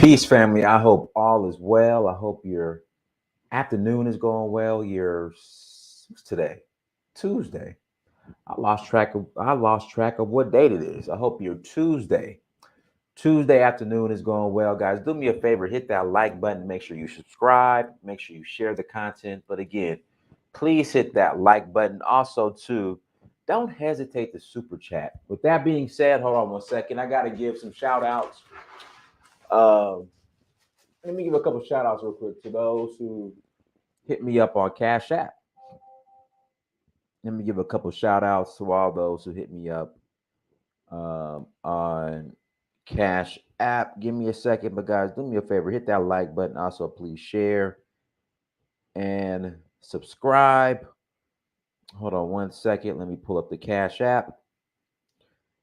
Peace, family. I hope all is well. I hope your afternoon is going well. What's today? Tuesday. I lost track of what date it is. I hope your Tuesday afternoon is going well, guys. Do me a favor, hit that like button. Make sure you subscribe. Make sure you share the content. But again, please hit that like button. Also, too, don't hesitate to super chat. With that being said, hold on one second. I gotta give some shout outs. Um, Let me give a couple shout outs real quick to those who hit me up on Cash App. Let me give a couple shout outs to all those who hit me up on Cash App. Give me a second, but guys, do me a favor, hit that like button. Also, please share and subscribe. Hold on one second. Let me pull up the Cash App.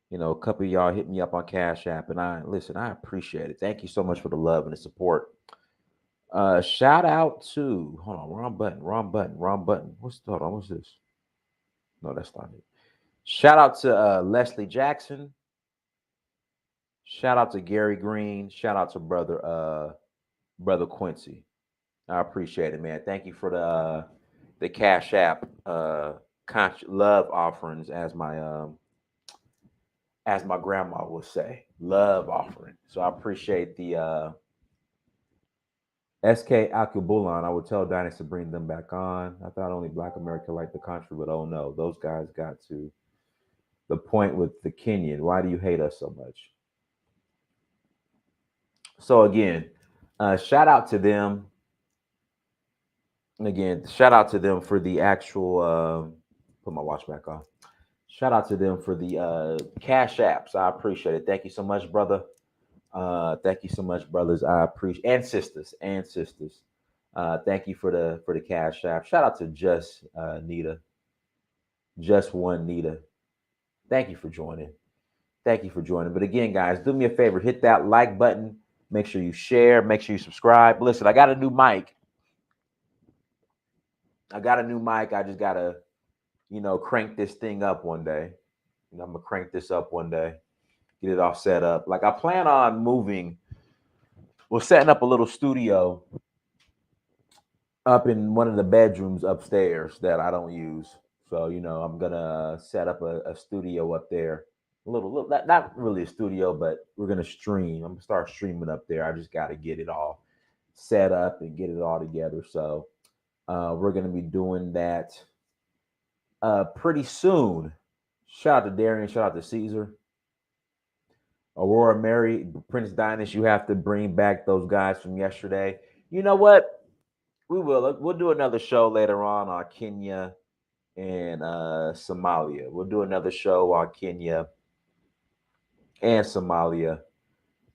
You know, a couple of y'all hit me up on Cash App, and I appreciate it. Thank you so much for the love and the support. Shout out to hold on, wrong button. What's this? No, that's not it. Shout out to Leslie Jackson. Shout out to Gary Green. Shout out to brother Quincy. I appreciate it, man. Thank you for the Cash App love offerings, as my grandma would say, love offering. So I appreciate the SK Akubulan. I would tell Dynasty to bring them back on. I thought only Black America liked the country, but oh no, those guys got to the point with the Kenyan. Why do you hate us so much? So again, shout out to them. And again, shout out to them for the actual. Put my watch back on. Shout out to them for the Cash Apps. I appreciate it. Thank you so much, brother. Thank you so much, brothers. I appreciate and sisters. Thank you for the Cash App. Shout out to Just Nita, Just One Nita. Thank you for joining. Thank you for joining. But again, guys, do me a favor, hit that like button. Make sure you share. Make sure you subscribe. Listen, I got a new mic. I just gotta, crank this thing up one day. I'm gonna crank this up one day. Get it all set up. Like I plan on setting up a little studio up in one of the bedrooms upstairs that I don't use. So, I'm gonna set up a studio up there. A little not really a studio, but we're gonna stream. I'm gonna start streaming up there. I just gotta get it all set up and get it all together. So we're gonna be doing that pretty soon. Shout out to Darian, shout out to Caesar. Aurora Mary, Prince Dynasty, you have to bring back those guys from yesterday. You know what? We will. We'll do another show later on Kenya and Somalia. We'll do another show on Kenya and Somalia.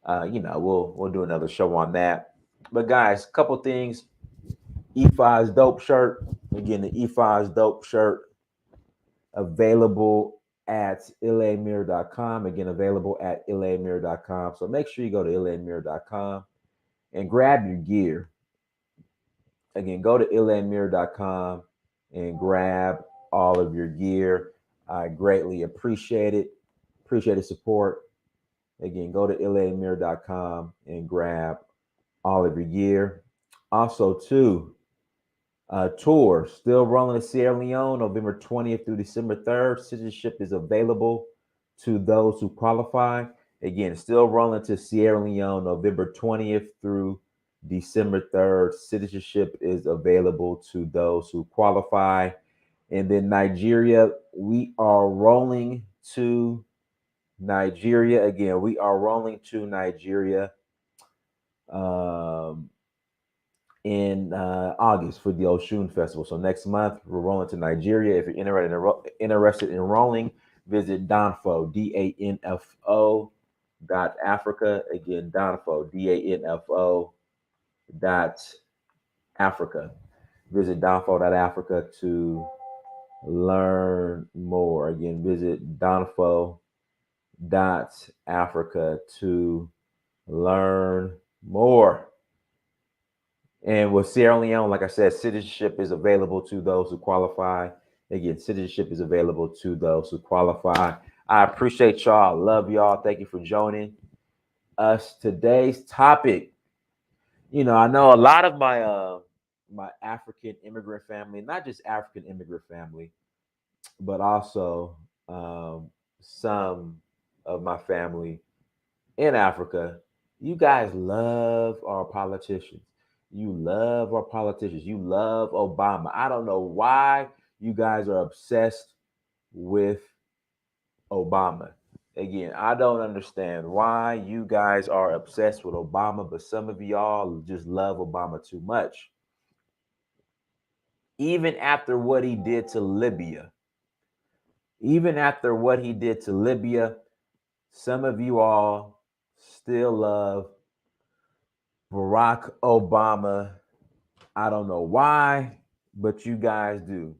We'll do another show on that. But guys, couple things. E5's dope shirt. Again, the E5's dope shirt available at ilamir.com. Again, available at ilamir.com. So make sure you go to ilamir.com and grab your gear. Again, go to ilamir.com and grab all of your gear. I greatly appreciate it. Appreciate the support. Again, go to ilamir.com and grab all of your gear. Also, too, tour still rolling to Sierra Leone, November 20th through December 3rd. Citizenship is available to those who qualify. Again, still rolling to Sierra Leone, November 20th through December 3rd. Citizenship is available to those who qualify. And then Nigeria, we are rolling to Nigeria. Again, we are rolling to Nigeria in August for the Oshun Festival. So next month, we're rolling to Nigeria. If you're interested in rolling, visit Danfo, DANFO.Africa. Again, Danfo, DANFO.Africa. Visit Danfo.Africa to learn more. Again, visit Danfo.Africa to learn more. And with Sierra Leone, like I said, citizenship is available to those who qualify. Again, citizenship is available to those who qualify. I appreciate y'all. Love y'all. Thank you for joining us. Today's topic I know a lot of my African immigrant family, not just African immigrant family, but also some of my family in Africa. You guys love our politicians. You love our politicians. You love Obama. I don't know why you guys are obsessed with Obama. Again, I don't understand why you guys are obsessed with Obama, but some of y'all just love Obama too much. Even after what he did to Libya, even after what he did to Libya, some of you all still love Barack Obama. I don't know why, but you guys do.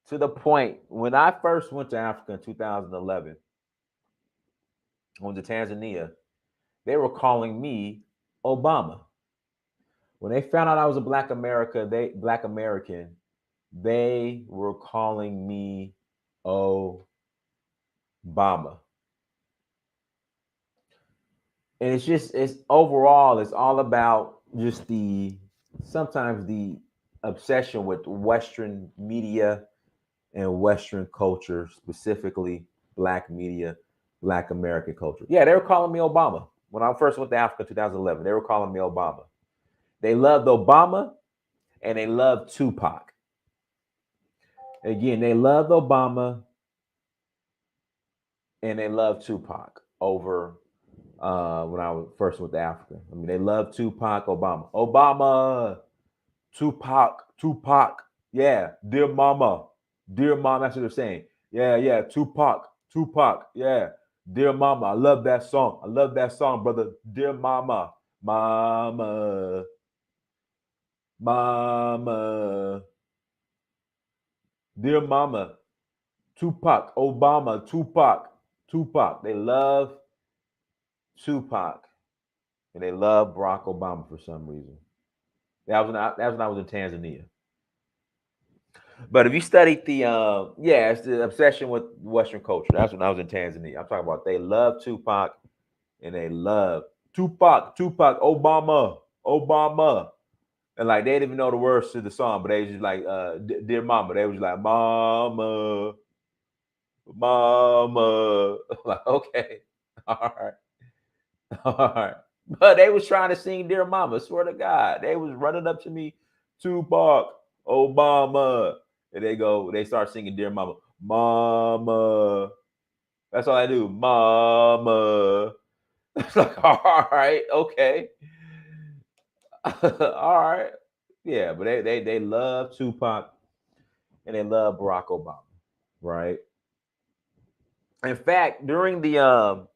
To the point, when I first went to Africa in 2011, I went to Tanzania, they were calling me Obama. When they found out I was a black American, they were calling me Obama. And it's overall, it's all about just sometimes the obsession with Western media and Western culture, specifically Black media, Black American culture. Yeah, they were calling me Obama. When I first went to Africa in 2011, they were calling me Obama. They loved Obama and they loved Tupac. Again, they loved Obama and they loved Tupac over when I first went to Africa. I mean, they loved Tupac, Obama, Tupac. Yeah, dear mama, dear mama. That's what they're saying. Yeah, Tupac. Yeah, dear mama. I love that song. I love that song, brother. Dear mama, mama, mama, dear mama. Tupac, Obama, Tupac. They love Tupac and they love Barack Obama for some reason. That was when I was in Tanzania. But if you studied it's the obsession with Western culture. That's when I was in Tanzania. I'm talking about they love Tupac and they love Tupac, Obama. And like they didn't even know the words to the song, but they was just like, dear mama. They was like, mama, mama. Like, okay, all right, all right. But they was trying to sing Dear Mama. Swear to God, they was running up to me, Tupac, Obama, and they start singing Dear Mama, Mama. That's all I do, Mama. It's like, all right, okay, all right, yeah. But they love Tupac and they love Barack Obama, right? In fact, during the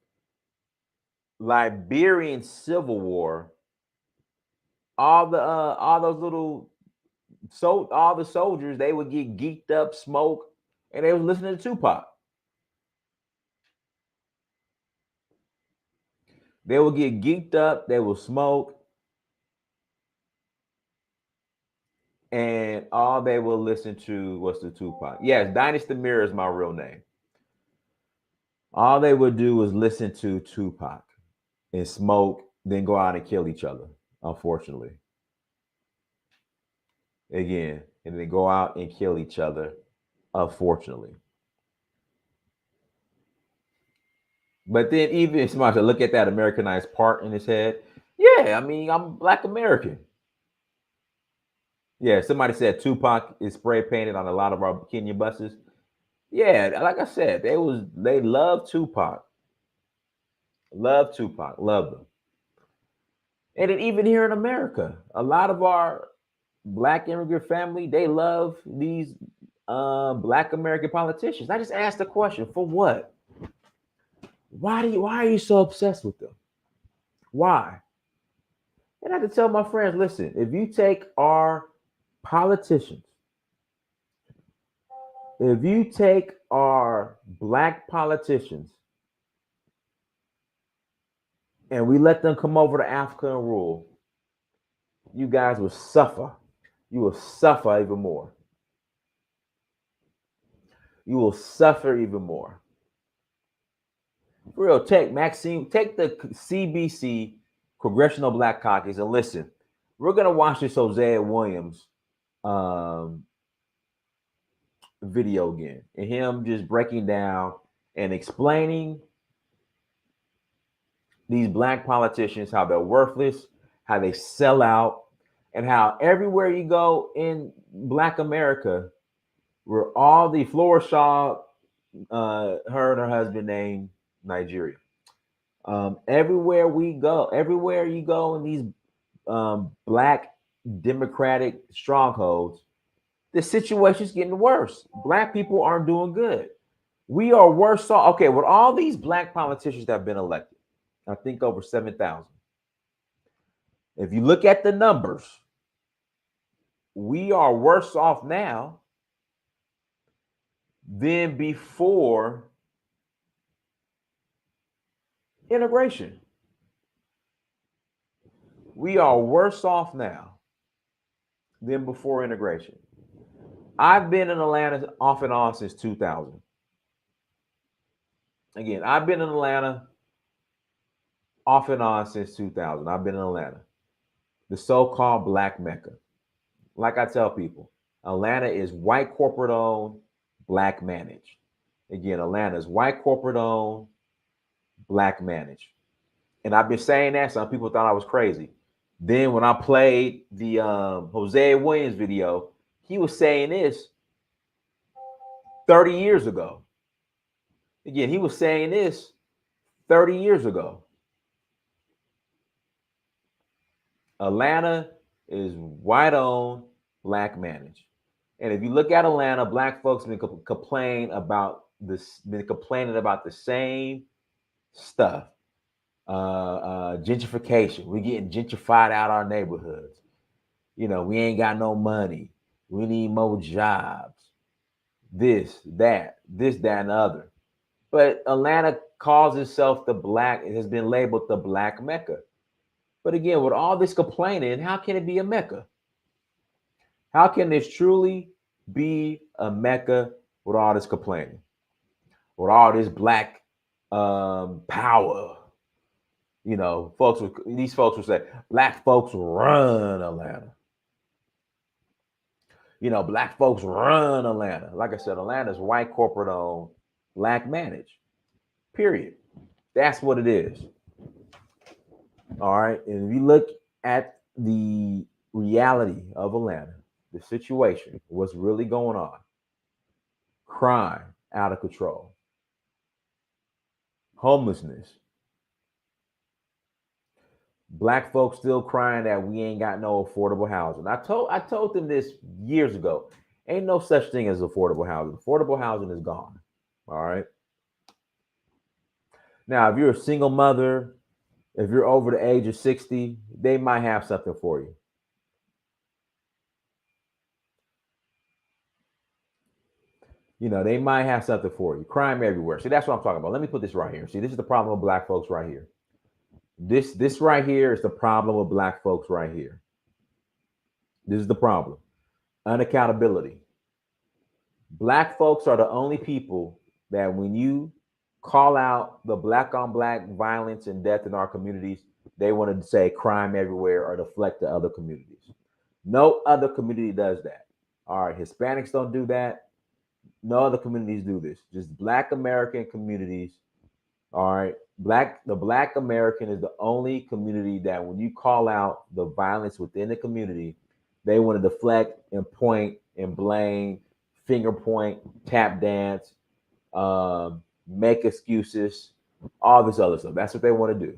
Liberian Civil War, all those little all the soldiers, they would get geeked up, smoke, and they was listening to Tupac. They would get geeked up, they would smoke, and all they would listen to was the Tupac. Yes, Dynasty Mirror is my real name. All they would do was listen to Tupac and smoke, then go out and kill each other, unfortunately. Again, and they go out and kill each other, unfortunately. But then even somebody to look at that Americanized part in his head. Yeah, I mean, I'm Black American. Yeah, somebody said Tupac is spray painted on a lot of our Kenya buses. Yeah, like I said, they love Tupac. Love Tupac. Love them. And then even here in America, a lot of our Black immigrant family, they love these Black American politicians. I just asked the question, for what? Why are you so obsessed with them? Why? And I had to tell my friends, listen, if you take our politicians, if you take our Black politicians and we let them come over to Africa and rule, you guys will suffer. You will suffer even more. You will suffer even more. For real, take the CBC Congressional Black Caucus and listen. We're gonna watch this Hosea Williams um, video again, and him just breaking down and explaining these black politicians, how they're worthless, how they sell out, and how everywhere you go in Black America, where all the Flora Shaw, her and her husband named Nigeria. Everywhere you go in these black democratic strongholds, the situation's getting worse. Black people aren't doing good. We are worse off. Okay, with all these black politicians that have been elected, I think over 7,000. If you look at the numbers, we are worse off now than before integration. We are worse off now than before integration. I've been in Atlanta off and on since 2000. Again, I've been in Atlanta off and on since 2000. I've been in Atlanta, the so-called Black Mecca. Like I tell people, Atlanta is white corporate owned, black managed. Again, Atlanta is white corporate owned, black managed. And I've been saying that, some people thought I was crazy. Then when I played the Hosea Williams video, he was saying this 30 years ago. Again, he was saying this 30 years ago. Atlanta is white owned, black managed. And if you look at Atlanta, black folks have been complaining about the same stuff. Gentrification. We're getting gentrified out our neighborhoods. You know, we ain't got no money. We need more jobs. This, that, and the other. But Atlanta calls itself it has been labeled the Black Mecca. But again, with all this complaining, how can it be a Mecca? How can this truly be a Mecca with all this complaining? With all this black power? You know, these folks will say, black folks run Atlanta. You know, black folks run Atlanta. Like I said, Atlanta's white corporate owned, black managed. Period. That's what it is. All right. And if you look at the reality of Atlanta, the situation, what's really going on, crime out of control, homelessness, black folks still crying that we ain't got no affordable housing. I told them this years ago. Ain't no such thing as affordable housing. Affordable housing is gone. All right. Now, if you're a single mother, if you're over the age of 60, they might have something for you. You know, they might have something for you. Crime everywhere. See, that's what I'm talking about. Let me put this right here. See, this is the problem with black folks right here. This right here is the problem with black folks right here. This is the problem. Unaccountability. Black folks are the only people that when you call out the black on black violence and death in our communities, they want to say crime everywhere or deflect to other communities. No other community does that. All right, Hispanics don't do that. No other communities do this. Just black American communities. All right. The black American is the only community that when you call out the violence within the community, they want to deflect and point and blame, finger point, tap dance, make excuses, all this other stuff. That's what they want to do.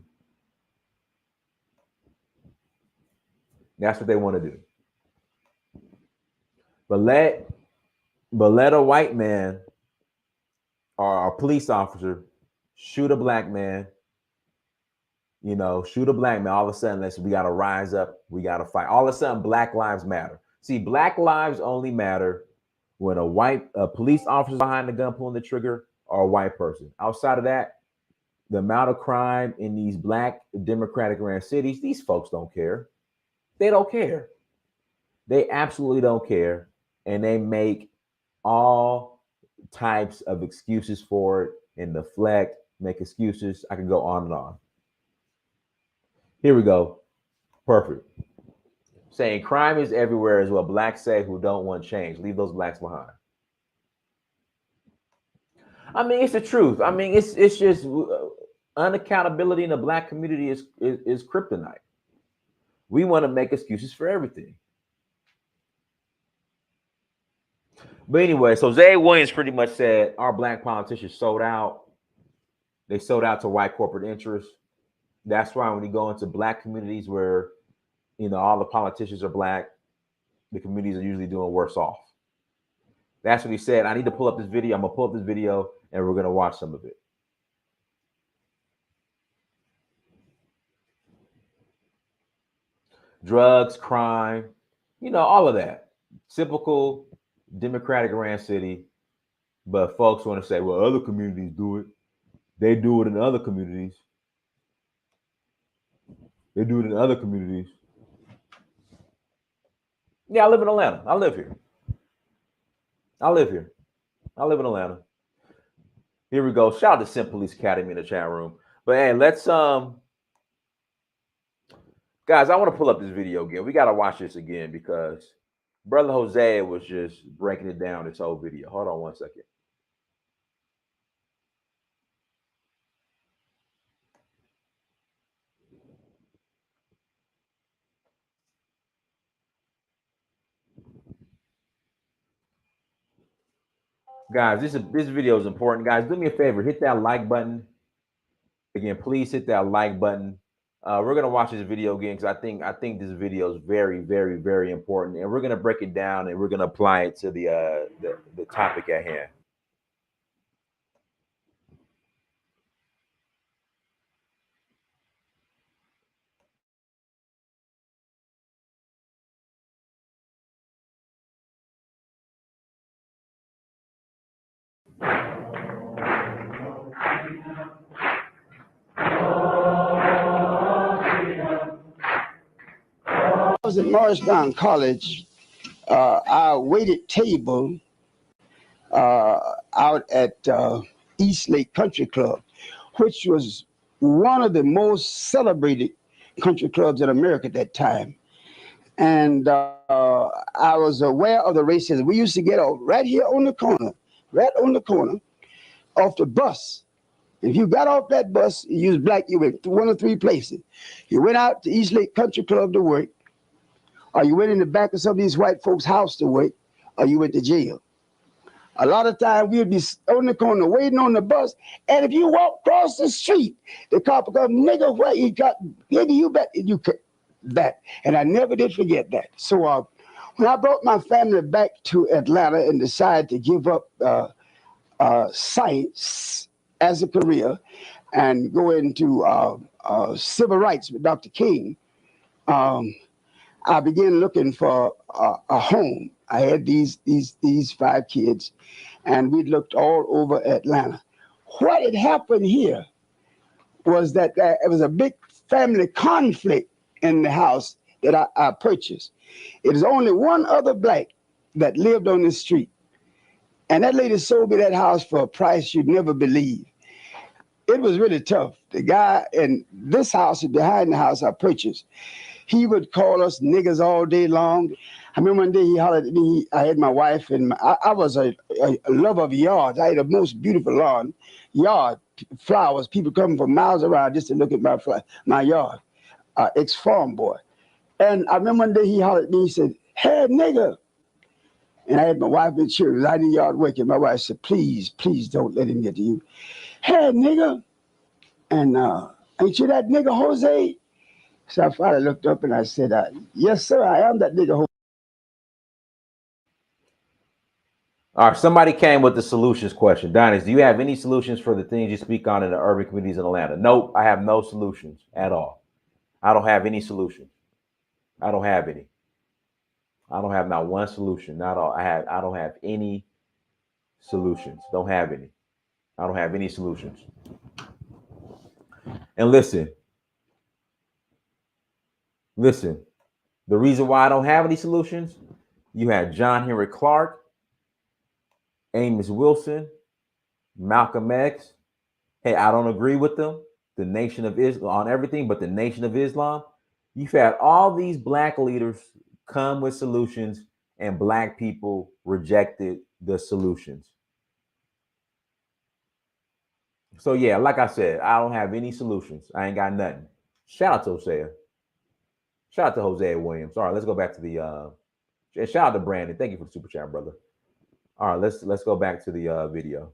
That's what they want to do. But let a white man or a police officer shoot a black man, shoot a black man. All of a sudden, we got to rise up. We got to fight. All of a sudden, Black lives matter. See, Black lives only matter when a police officer behind the gun pulling the trigger or a white person. Outside of that, the amount of crime in these black democratic ran cities, these folks don't care. They don't care. They absolutely don't care. And they make all types of excuses for it and deflect, make excuses. I can go on and on. Here we go. Perfect. saying crime is everywhere is what blacks say who don't want change. Leave those blacks behind. I mean, it's the truth. I mean, it's just unaccountability in the black community is kryptonite. We want to make excuses for everything. But anyway, so Hosea Williams pretty much said our black politicians sold out. They sold out to white corporate interests. That's why when you go into black communities where, you know, all the politicians are black, the communities are usually doing worse off. That's what he said. I need to pull up this video. I'm going to pull up this video and we're going to watch some of it. Drugs, crime, you know, all of that. Typical Democratic ran city. But folks want to say, well, other communities do it. They do it in other communities. They do it in other communities. Yeah, I live in Atlanta. I live here. I live here. I live in Atlanta. Here we go. Shout out to Sim Police Academy in the chat room. But hey, let's guys, I want to pull up this video again. We got to watch this again because Brother Hosea was just breaking it down this whole video. Hold on one second. Guys, this video is important. Guys, do me a favor, hit that like button. Again, please hit that like button. We're gonna watch this video again because I think this video is very, very, very important, and we're gonna break it down and we're gonna apply it to the topic at hand. I was at Morristown College. I waited table out at East Lake Country Club, which was one of the most celebrated country clubs in America at that time. And I was aware of the racism. We used to get off right here on the corner, off the bus. If you got off that bus, you was black, you went to one of three places. You went out to East Lake Country Club to work, or you went in the back of some of these white folks' house to work, or you went to jail. A lot of times we'd be on the corner waiting on the bus, and if you walk across the street, the cop would come, nigga, where you got, nigga, you bet you could that. And I never did forget that. So when I brought my family back to Atlanta and decided to give up science as a career and go into civil rights with Dr. King, I began looking for a home. I had these 5 kids, and we looked all over Atlanta. What had happened here was that there was a big family conflict in the house that I purchased. It was only one other black that lived on this street, and that lady sold me that house for a price you'd never believe. It was really tough. The guy in this house, behind the house I purchased, he would call us niggas all day long. I remember one day he hollered at me. I had my wife, and I was a lover of yards. I had the most beautiful yard, flowers. People coming from miles around just to look at my yard, ex-farm boy. And I remember one day he hollered at me. He said, "Hey, nigga." And I had my wife in church. I did yard work, and my wife said, please don't let him get to you. "Hey, nigga." And ain't you that nigga Jose? So I finally looked up and I said, "Yes, sir, I am that nigga." All right, somebody came with the solutions question. Dynasty, do you have any solutions for the things you speak on in the urban communities in Atlanta? Nope, I have no solutions at all. I don't have any solutions. I don't have any. I don't have not one solution. Not all. I don't have any solutions. Don't have any. I don't have any solutions. And listen, the reason why I don't have any solutions, you had John Henry Clark, Amos Wilson, Malcolm X. Hey, I don't agree with them. The Nation of Islam on everything, but the Nation of Islam. You've had all these black leaders come with solutions, and black people rejected the solutions. So yeah, like I said, I don't have any solutions. I ain't got nothing. Shout out to Hosea. Shout out to Hosea Williams. All right, let's go back to the and shout out to Brandon. Thank you for the super chat, brother. All right, let's go back to the video.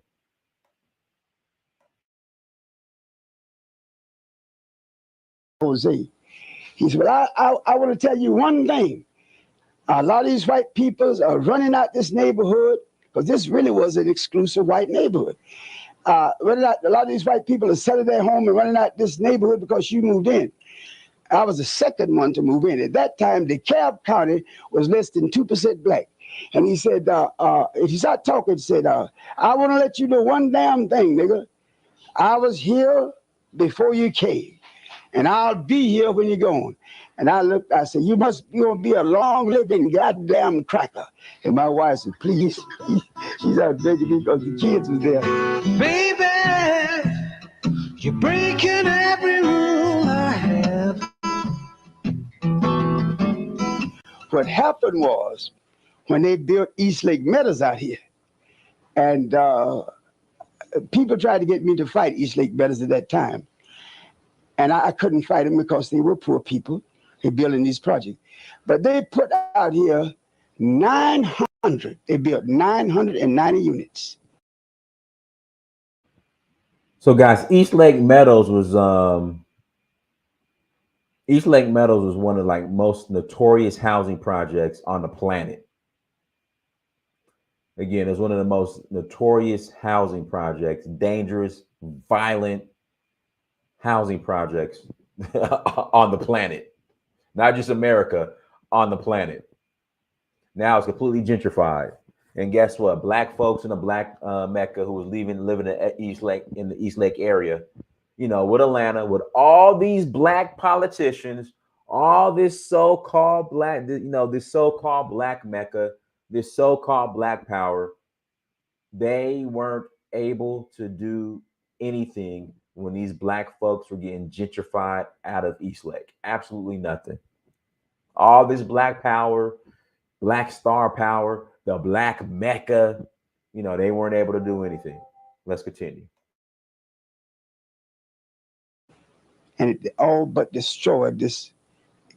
Jose. He said, well, I want to tell you one thing. A lot of these white peoples are running out this neighborhood because this really was an exclusive white neighborhood. A lot of these white people are selling their home and running out this neighborhood because you moved in. I was the second one to move in. At that time, DeKalb County was less than 2% black. And he said, if he started talking, he said, I want to let you know one damn thing, nigga. I was here before you came, and I'll be here when you're gone. And I looked, I said, you're gonna be a long-living goddamn cracker. And my wife said, please. She's out begging me because the kids was there. Baby, you're breaking every rule I have. What happened was, when they built East Lake Meadows out here, and people tried to get me to fight East Lake Meadows at that time. And I couldn't fight them because they were poor people. They're building these projects. But they put out here 900. They built 990 units. So guys, East Lake Meadows was one of like most notorious housing projects on the planet. Again, it's one of the most notorious housing projects, dangerous, violent housing projects on the planet. Not just America, on the planet. Now it's completely gentrified. And guess what? Black folks in the black Mecca who was living in the East Lake area, you know, with Atlanta, with all these black politicians, all this so-called black, this so-called black Mecca, this so-called black power, they weren't able to do anything when these black folks were getting gentrified out of East Lake. Absolutely nothing. All this black power, black star power, the black Mecca, they weren't able to do anything. Let's continue. And it all but destroyed this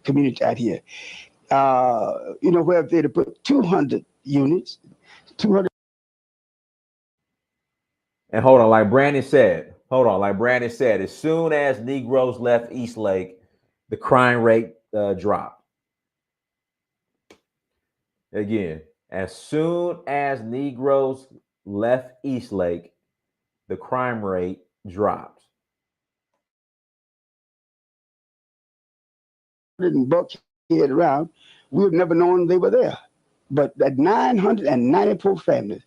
community out here. Where they had put 200 units, 200. And hold on, like Brandon said, as soon as Negroes left East Lake, the crime rate dropped. Again, as soon as Negroes left East Lake, the crime rate dropped. Buckhead around, we would never known they were there. But that 994 families,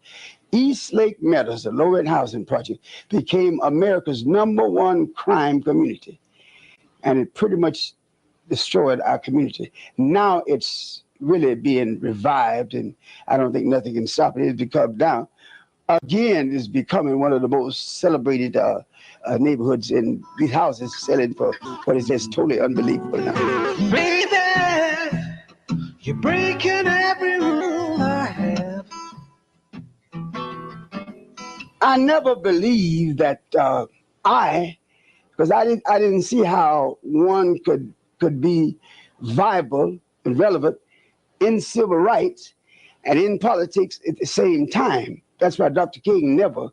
East Lake Meadows, the low-rent housing project, became America's #1 crime community. And it pretty much destroyed our community. Now it's really being revived, and I don't think nothing can stop it. It's become now, again, is becoming one of the most celebrated neighborhoods, in these houses selling for what is just totally unbelievable now. Baby, you're breaking every rule I have. I never believed that because I didn't see how one could be viable and relevant in civil rights and in politics at the same time. That's why Dr. King never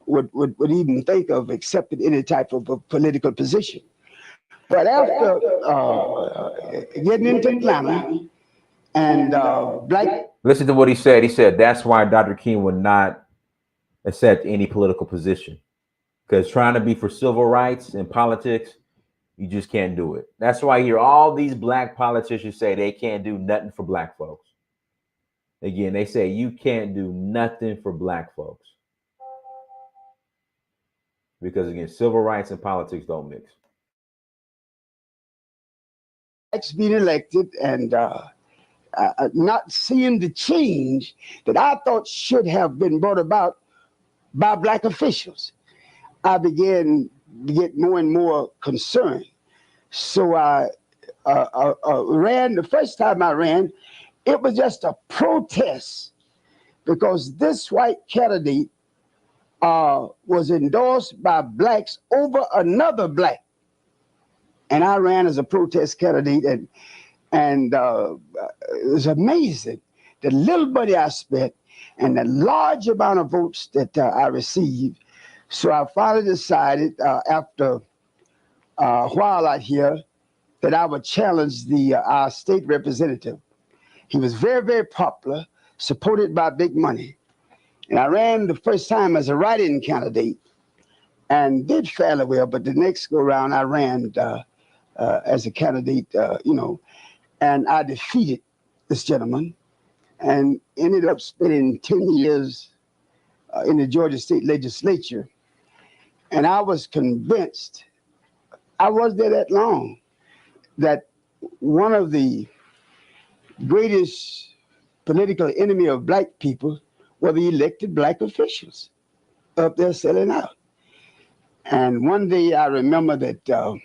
would even think of accepting any type of a political position. But after getting into Atlanta and black... Listen to what he said. He said that's why Dr. King would not accept any political position. Because trying to be for civil rights and politics, you just can't do it. That's why I hear all these black politicians say they can't do nothing for black folks. Again, they say you can't do nothing for black folks. Because again, civil rights and politics don't mix. Being elected and not seeing the change that I thought should have been brought about by black officials, I began to get more and more concerned. So I ran, the first time I ran, it was just a protest because this white candidate was endorsed by blacks over another black. And I ran as a protest candidate, and it was amazing the little money I spent and the large amount of votes that I received. So I finally decided after a while out here that I would challenge our state representative. He was very, very popular, supported by big money. And I ran the first time as a write-in candidate and did fairly well. But the next go around, I ran as a candidate, and I defeated this gentleman and ended up spending 10 years in the Georgia State Legislature. And I was convinced, I was there that long, that one of the greatest political enemy of black people were the elected black officials up there selling out. And one day I remember that.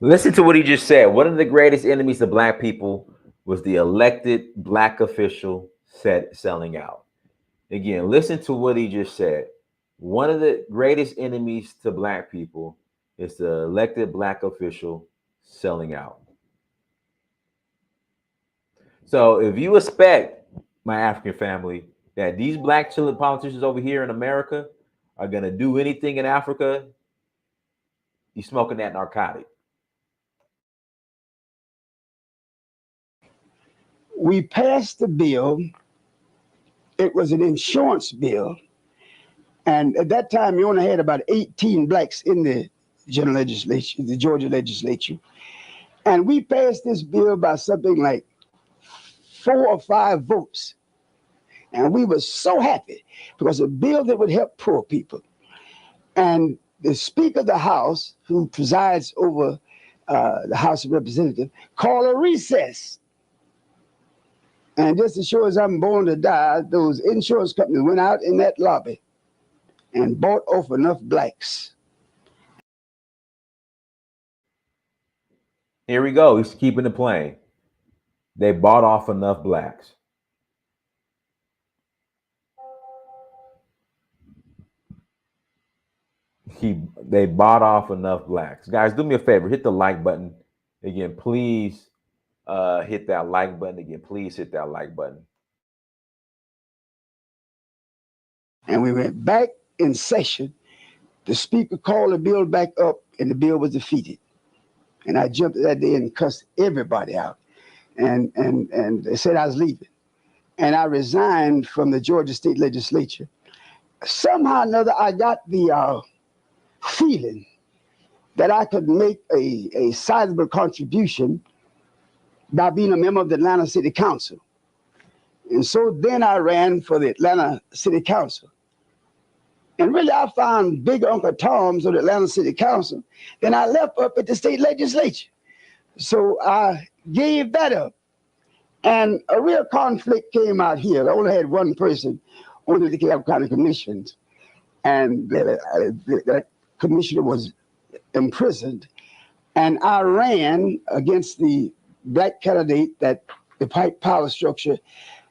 Listen to what he just said. One of the greatest enemies of black people was the elected black official selling out. Again, listen to what he just said. One of the greatest enemies to black people is the elected black official selling out. So if you expect, my African family, that these black politicians over here in America are going to do anything in Africa, you're smoking that narcotic. We passed the bill. It was an insurance bill. And at that time, you only had about 18 blacks in the general legislature, the Georgia legislature. And we passed this bill by something like 4 or 5 votes. And we were so happy because a bill that would help poor people. And the Speaker of the House, who presides over the House of Representatives, called a recess. And just as sure as I'm born to die, those insurance companies went out in that lobby and bought off enough blacks. Here we go. He's keeping it playing. They bought off enough blacks. They bought off enough blacks. Guys, do me a favor. Hit the like button. Again, please hit that like button. Again, please hit that like button. And we went back in session. The Speaker called the bill back up, and the bill was defeated. And I jumped that day and cussed everybody out. And they said I was leaving. And I resigned from the Georgia State Legislature. Somehow or another, I got the feeling that I could make a sizable contribution by being a member of the Atlanta City Council. And so then I ran for the Atlanta City Council. And really, I found big Uncle Tom's of the Atlanta City Council. Then I left up at the state legislature. So I gave that up. And a real conflict came out here. I only had one person on the DeKalb County commissions. And that commissioner was imprisoned. And I ran against the black candidate that the white power structure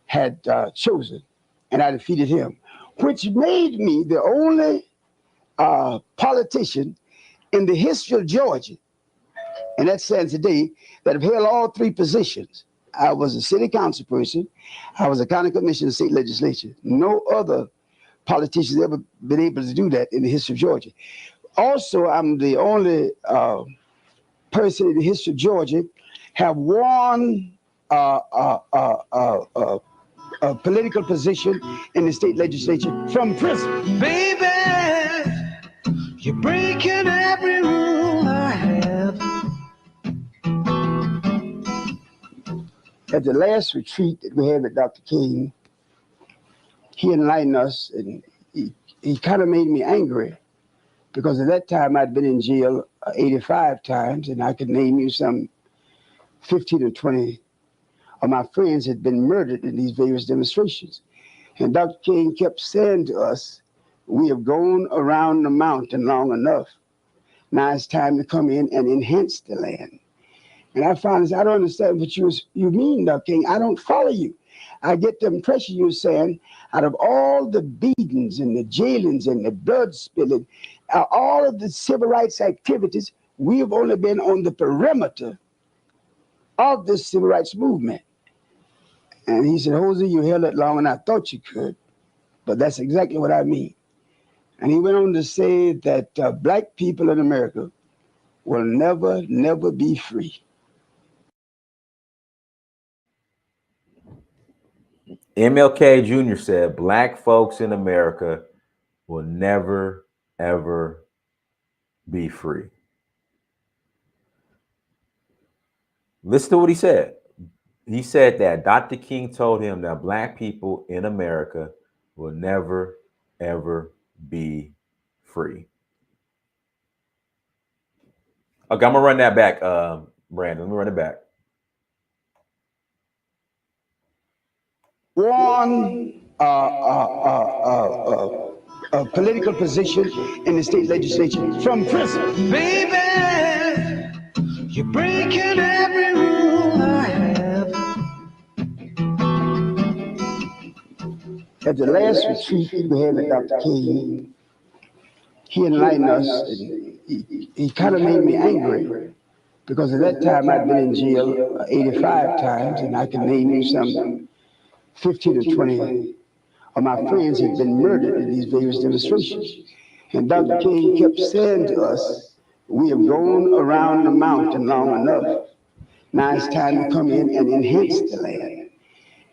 had chosen. And I defeated him, which made me the only politician in the history of Georgia, and that stands today, that have held all 3 positions. I was a city council person. I was a county commissioner, state legislature. No other politicians ever been able to do that in the history of Georgia. Also, I'm the only person in the history of Georgia have won a political position in the state legislature from prison. Baby, you're breaking every rule I have. At the last retreat that we had with Dr. King, he enlightened us, and he kind of made me angry because at that time I'd been in jail 85 times, and I could name you some 15 or 20 of my friends had been murdered in these various demonstrations. And Dr. King kept saying to us, we have gone around the mountain long enough. Now it's time to come in and enhance the land. And I found this, I don't understand what you mean, King. I don't follow you. I get the impression you're saying, out of all the beatings and the jailings and the blood spilling, all of the civil rights activities, we've only been on the perimeter of this civil rights movement. And he said, Hosea, you held it long and I thought you could, but that's exactly what I mean. And he went on to say that black people in America will never, never be free. MLK Jr. said, black folks in America will never, ever be free. Listen to what he said. He said that Dr. King told him that black people in America will never, ever be free. Okay, I'm going to run that back, Brandon. Let me run it back. One political position in the state legislature from prison. Baby, you're breaking every rule I have. At the last retreat we had with Dr. King, he enlightened us, and he kind of made me angry, because at that time I'd been in jail 85 times, and I can name you some 15 or 20 of my friends had been murdered in these various demonstrations. And Dr. King kept saying to us, we have gone around the mountain long enough. Now it's time to come in and enhance the land.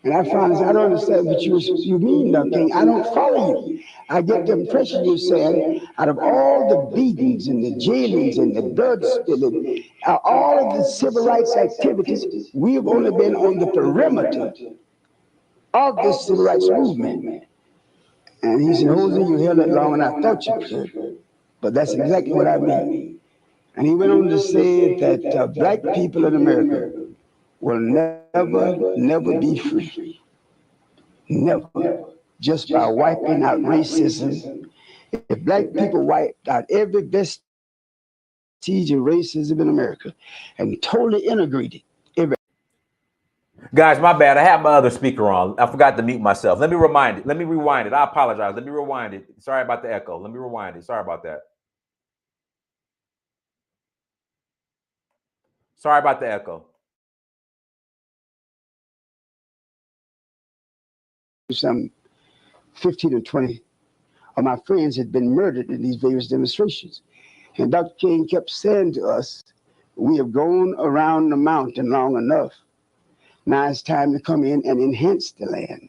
And I found this, I don't understand what you mean, Dr. King. I don't follow you. I get the impression you're saying, out of all the beatings and the jailings and the blood spilling, all of the civil rights activities, we've only been on the perimeter of this civil rights movement. And he said, Hosea, you held it long and I thought you could, but that's exactly what I mean. And he went on to say that black people in America will never, never be free. Never. Just by wiping out racism. If black people wiped out every vestige of racism in America and totally integrated every... Guys, my bad. I have my other speaker on. I forgot to mute myself. Let me rewind it. I apologize. Let me rewind it. Sorry about the echo. Let me rewind it. Sorry about that. Sorry about the echo. Some 15 or 20 of my friends had been murdered in these various demonstrations. And Dr. King kept saying to us, we have gone around the mountain long enough. Now it's time to come in and enhance the land.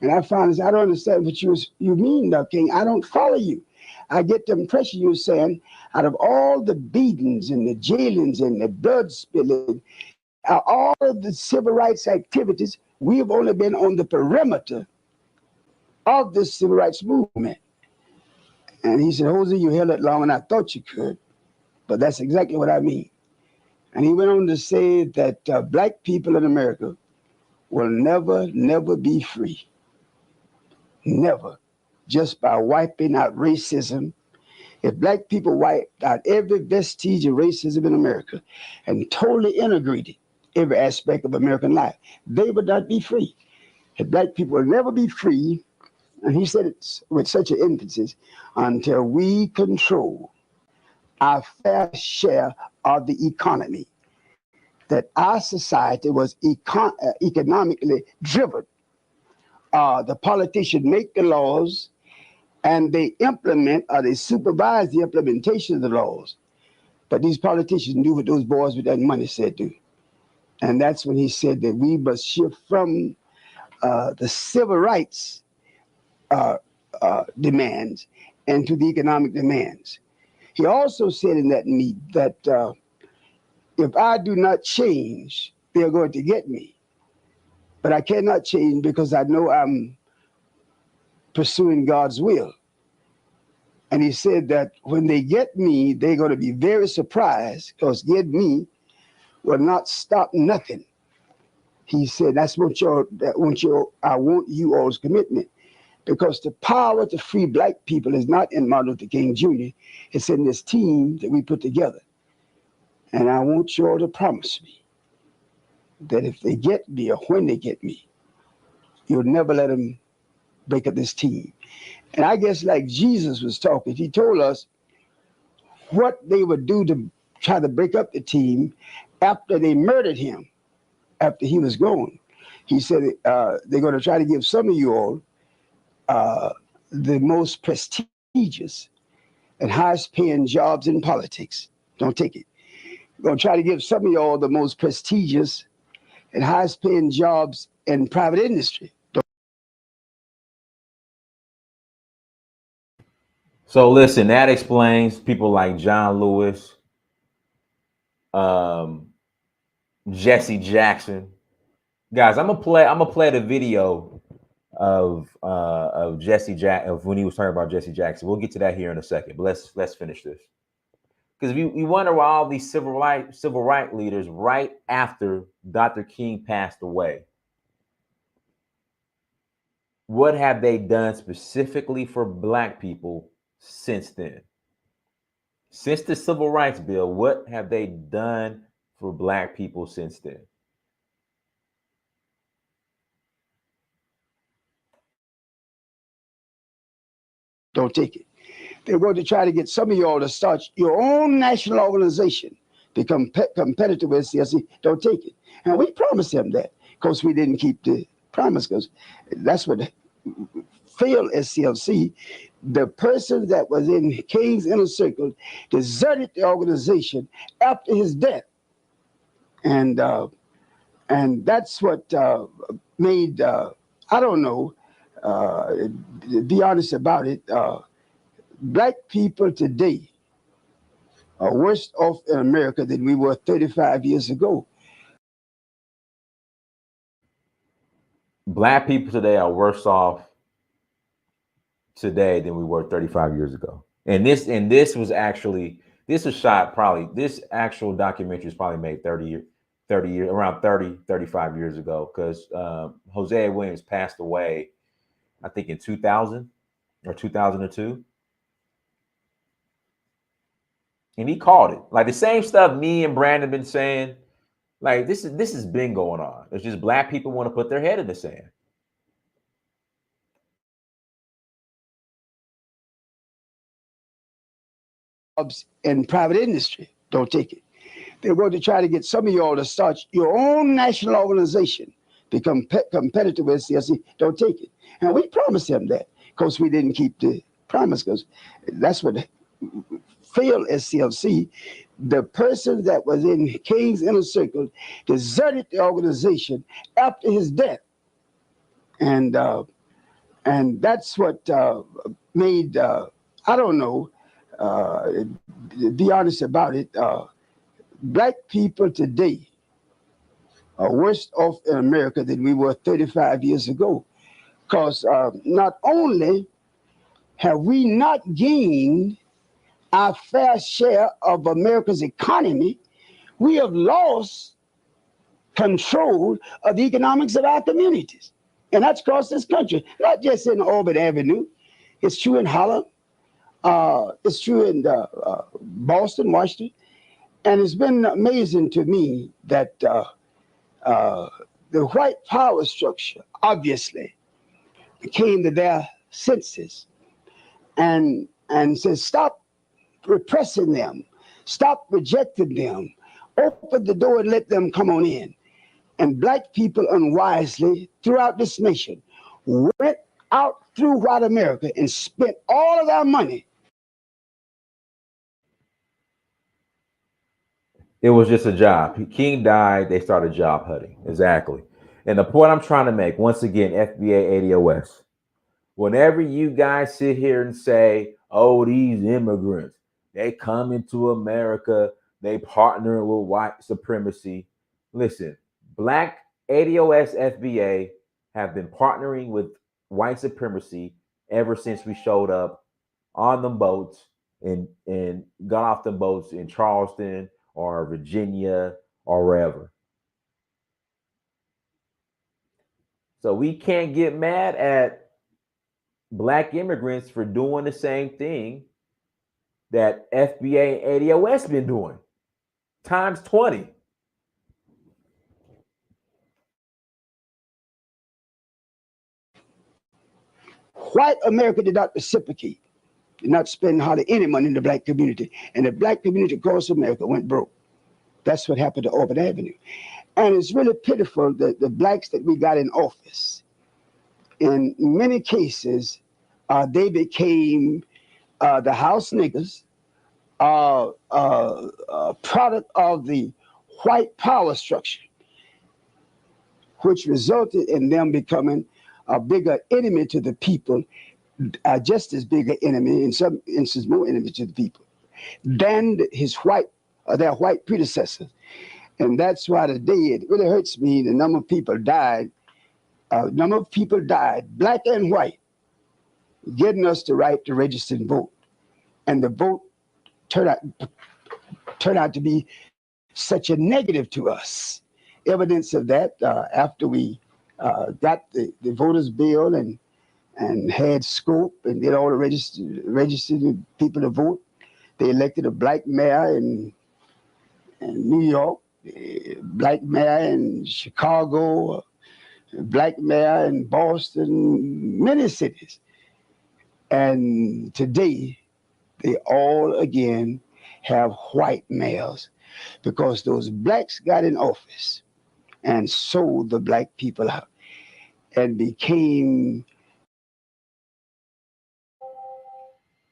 And I found this, I don't understand what you mean, Dr. King. I don't follow you. I get the impression you're saying, out of all the beatings and the jailings and the blood spilling, all of the civil rights activities, we've only been on the perimeter of this civil rights movement. And he said, Hosea, you held it long and I thought you could, but that's exactly what I mean. And he went on to say that black people in America will never, never be free. Never. Just by wiping out racism. If black people wiped out every vestige of racism in America and totally integrated every aspect of American life, they would not be free. If black people will never be free, and he said it with such an emphasis, until we control our fair share of the economy, that our society was economically driven. The politicians make the laws and they implement or they supervise the implementation of the laws. But these politicians do what those boys with that money said do. And that's when he said that we must shift from the civil rights demands and to the economic demands. He also said in that meeting that if I do not change, they're going to get me. But I cannot change because I know I'm pursuing God's will. And he said that when they get me, they're going to be very surprised, because get me will not stop nothing. He said, that's what I want you all's commitment. because the power to free black people is not in Martin Luther King Jr., it's in this team that we put together. And I want you all to promise me that if they get me or when they get me, you'll never let them break up this team. And I guess like Jesus was talking, he told us what they would do to try to break up the team after they murdered him, after he was gone. He said they're going to try to give some of you all the most prestigious and highest paying jobs in politics. Don't take it. We're going to try to give some of you all the most prestigious and highest paying jobs in private industry. So listen, that explains people like John Lewis, Jesse Jackson. Guys, I'm gonna play the video of Jesse Jack of when he was talking about Jesse Jackson. We'll get to that here in a second, but let's finish this. Because you wonder why all these civil rights leaders right after Dr. King passed away, what have they done specifically for black people since then? Since the Civil Rights Bill, what have they done for black people since then? Don't take it. They're going to try to get some of you all to start your own national organization, become competitive with CLC. Don't take it. And we promised them that. Of course, we didn't keep the promise because that's what failed SCLC. The person that was in King's inner circle deserted the organization after his death. And that's what made, I don't know, be honest about it, black people today are worse off in America than we were 35 years ago. Black people today are worse off today than we were 35 years ago. And this was shot probably, this actual documentary was probably made 30 years, around 30, 35 years ago, because Hosea Williams passed away, I think in 2000 or 2002. And he called it. Like the same stuff me and Brandon been saying, like this has been going on. It's just black people want to put their head in the sand. Jobs in private industry. Don't take it. They're going to try to get some of you all to start your own national organization, become competitive with CLC. Don't take it. And we promised them that. Of course, we didn't keep the promise because that's what failed SCLC. The person that was in King's inner circle deserted the organization after his death. And that's what made, I don't know, be honest about it, black people today are worse off in America than we were 35 years ago. Because not only have we not gained our fair share of America's economy, we have lost control of the economics of our communities. And that's across this country, not just in Auburn Avenue. It's true in Holland. It's true in Boston, Washington. And it's been amazing to me that the white power structure obviously came to their senses and said, stop repressing them, stop rejecting them, open the door and let them come on in. And black people unwisely throughout this nation went out through white America and spent all of our money. It was just a job. King died, they started job hunting. Exactly. And the point I'm trying to make, once again, FBA ADOS, whenever you guys sit here and say, oh, these immigrants, they come into America, they partner with white supremacy. Listen, black ADOS FBA have been partnering with white supremacy ever since we showed up on them boats and got off the boats in Charleston or Virginia or wherever. So we can't get mad at black immigrants for doing the same thing that FBA and ADOS been doing times 20. White America did not reciprocate, did not spend hardly any money in the black community. And the black community across America went broke. That's what happened to Auburn Avenue. And it's really pitiful that the blacks that we got in office, in many cases, they became the house niggas, product of the white power structure, which resulted in them becoming a bigger enemy to the people, just as big an enemy, in some instances more enemy to the people, than their white predecessors. And that's why today it really hurts me. The number of people died, black and white, getting us the right to register and vote. And the vote turned out to be such a negative to us. Evidence of that after we got the voters' bill and had scope and did all the registered people to vote. They elected a black mayor in New York, a black mayor in Chicago, a black mayor in Boston, many cities. And today, they all again have white mayors because those blacks got in office and sold the black people out and became.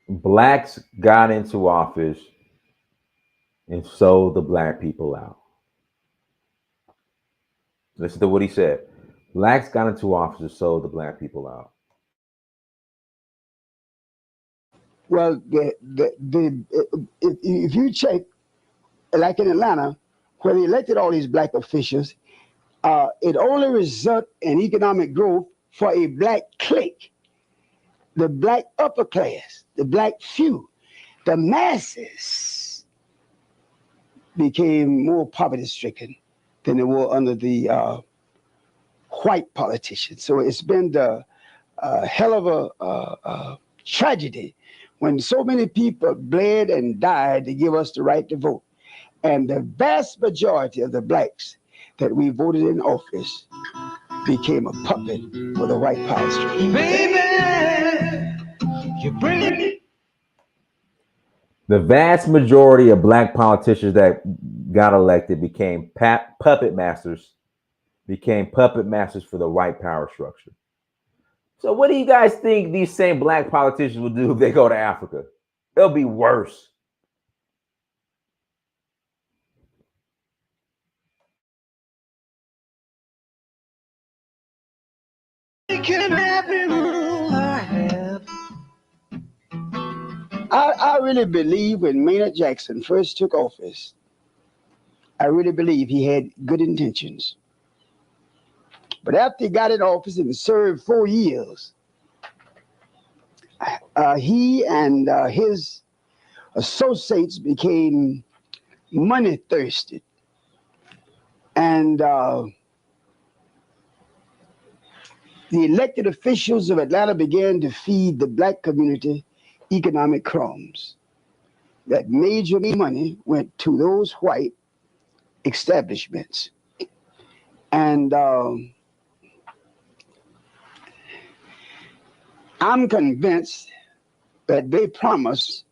Blacks got into office and sold the black people out. Listen to what he said. Blacks got into office and sold the black people out. Well, if you check, like in Atlanta, where they elected all these black officials, it only resulted in economic growth for a black clique, the black upper class, the black few. The masses became more poverty-stricken than they were under the white politicians. So it's been the hell of a tragedy when so many people bled and died to give us the right to vote. And the vast majority of the blacks that we voted in office became a puppet for the white power structure. Baby, you bring it. The vast majority of black politicians that got elected became puppet masters for the white power structure. So what do you guys think these same black politicians will do if they go to Africa? It'll be worse. Breaking every rule I have. I really believe when Maynard Jackson first took office, I really believe he had good intentions. But after he got in office and served 4 years, he and his associates became money thirsty. And the elected officials of Atlanta began to feed the black community economic crumbs. That major money went to those white establishments. And I'm convinced that they promised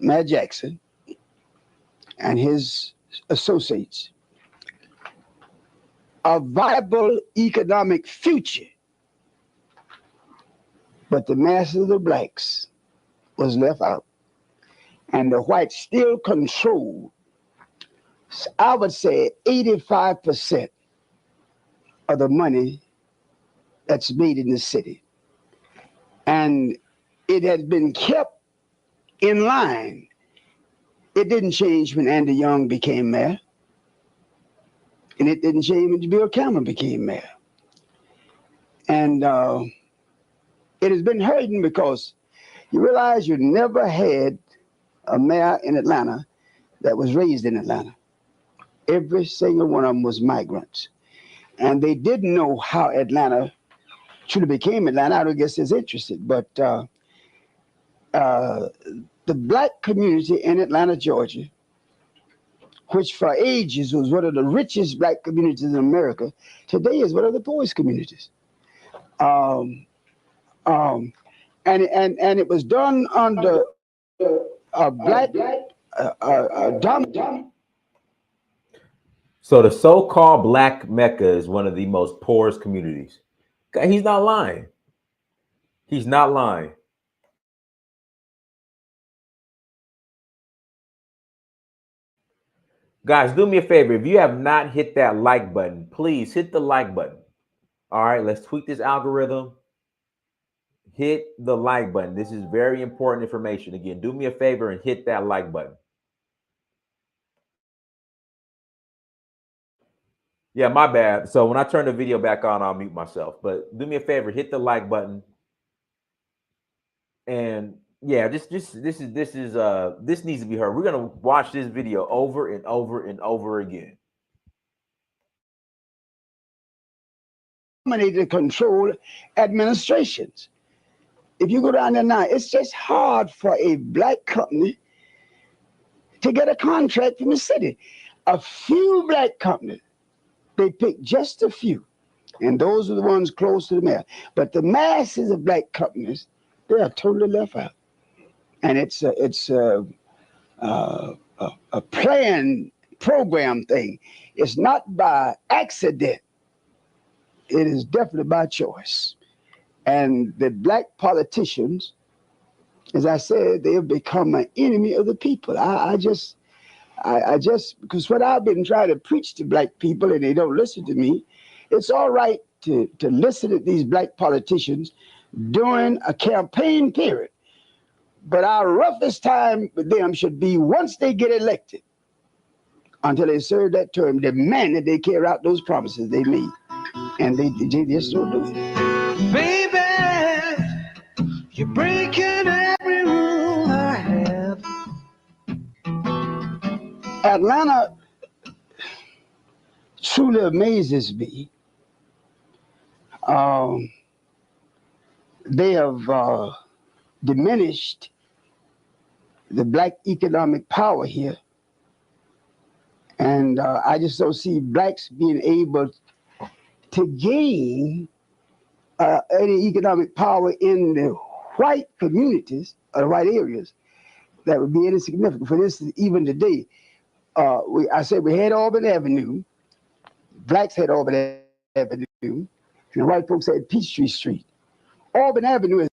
Matt Jackson and his associates a viable economic future. But the masses of the blacks was left out. And the whites still controlled, I would say, 85% of the money that's made in the city. And it has been kept in line. It didn't change when Andy Young became mayor. And it didn't change when Bill Cameron became mayor. And it has been hurting because you realize you never had a mayor in Atlanta that was raised in Atlanta. Every single one of them was migrants. And they didn't know how Atlanta truly became Atlanta, I don't guess is interested. But uh, the black community in Atlanta, Georgia, which for ages was one of the richest black communities in America, today is one of the poorest communities. Um, um, and it was done under a black dominant. So the so-called Black Mecca is one of the most poorest communities. He's not lying. He's not lying. Guys, do me a favor. If you have not hit that like button, please hit the like button. All right, let's tweak this algorithm. Hit the like button. This is very important information. Again, do me a favor and hit that like button. Yeah, my bad. So when I turn the video back on, I'll mute myself. But do me a favor, hit the like button. And yeah, this needs to be heard. We're gonna watch this video over and over and over again. Dominated control administrations. If you go down there now, it's just hard for a black company to get a contract from the city. A few black companies, they pick just a few, and those are the ones close to the mayor. But the masses of black companies, they are totally left out. And it's a planned program thing. It's not by accident. It is definitely by choice. And the black politicians, as I said, they have become an enemy of the people. I just, because what I've been trying to preach to black people and they don't listen to me, it's all right to listen to these black politicians during a campaign period. But our roughest time with them should be once they get elected, until they serve that term, demand that they carry out those promises they made. And they just don't do it. Baby, you're breaking every rule I have. Atlanta truly amazes me. They have diminished the black economic power here. And I just don't see blacks being able to gain any economic power in the white communities or white areas that would be any significant. For instance, even today, I said we had Auburn Avenue, blacks had Auburn Avenue, and the white folks had Peachtree Street. Auburn Avenue is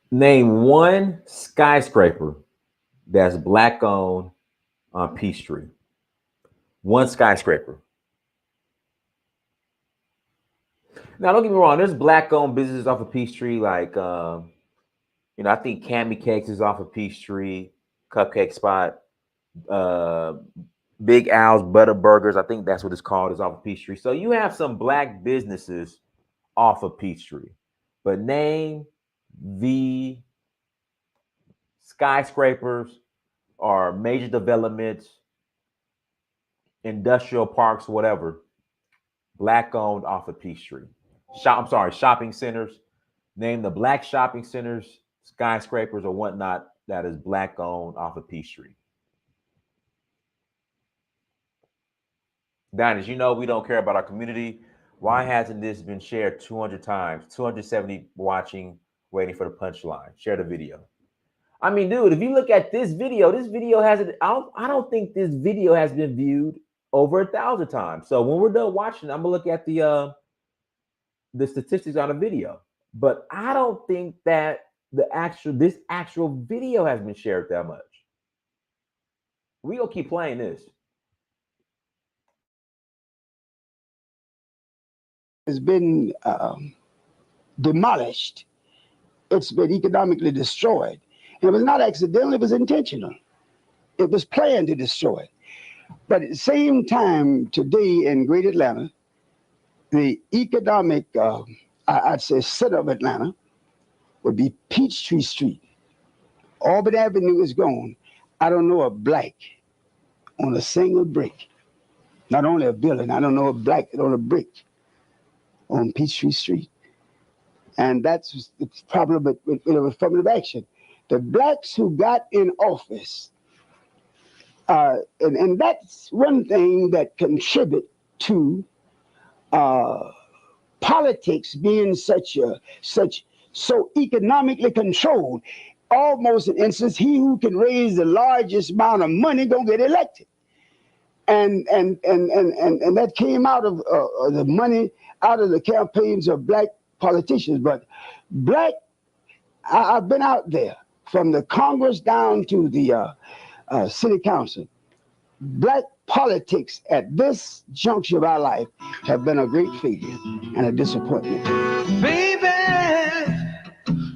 Name one skyscraper that's black owned on Peachtree. One skyscraper. Now, don't get me wrong. There's black-owned businesses off of Peachtree, like I think Cammy Cakes is off of Peachtree, Cupcake Spot, Big Al's Butter Burgers. I think that's what it's called. Is off of Peachtree. So you have some black businesses off of Peachtree, but name the skyscrapers or major developments, industrial parks, whatever, black-owned off of Peachtree. Shopping centers. Name the black shopping centers, skyscrapers, or whatnot that is black owned off of Peachtree. Diners, we don't care about our community. Why hasn't this been shared 200 times? 270 watching, waiting for the punchline. Share the video. I mean, dude, if you look at this video hasn't. I don't think this video has been viewed over 1,000 times. So when we're done watching, I'm gonna look at the statistics on the video, but I don't think that this actual video has been shared that much. We gonna keep playing this. has been demolished. It's been economically destroyed. And it was not accidental, it was intentional. It was planned to destroy it. But at the same time, today in Great Atlanta, the economic, I'd say, center of Atlanta would be Peachtree Street. Auburn Avenue is gone. I don't know a black on a single brick. Not only a building, I don't know a black on a brick on Peachtree Street. And that's the problem with affirmative action. The blacks who got in office, and that's one thing that contribute to politics being so economically controlled. Almost in instance, he who can raise the largest amount of money gonna get elected. And that came out of the money out of the campaigns of black politicians. But black, I've been out there from the Congress down to the city council. Black politics at this juncture of our life have been a great failure and a disappointment. Baby,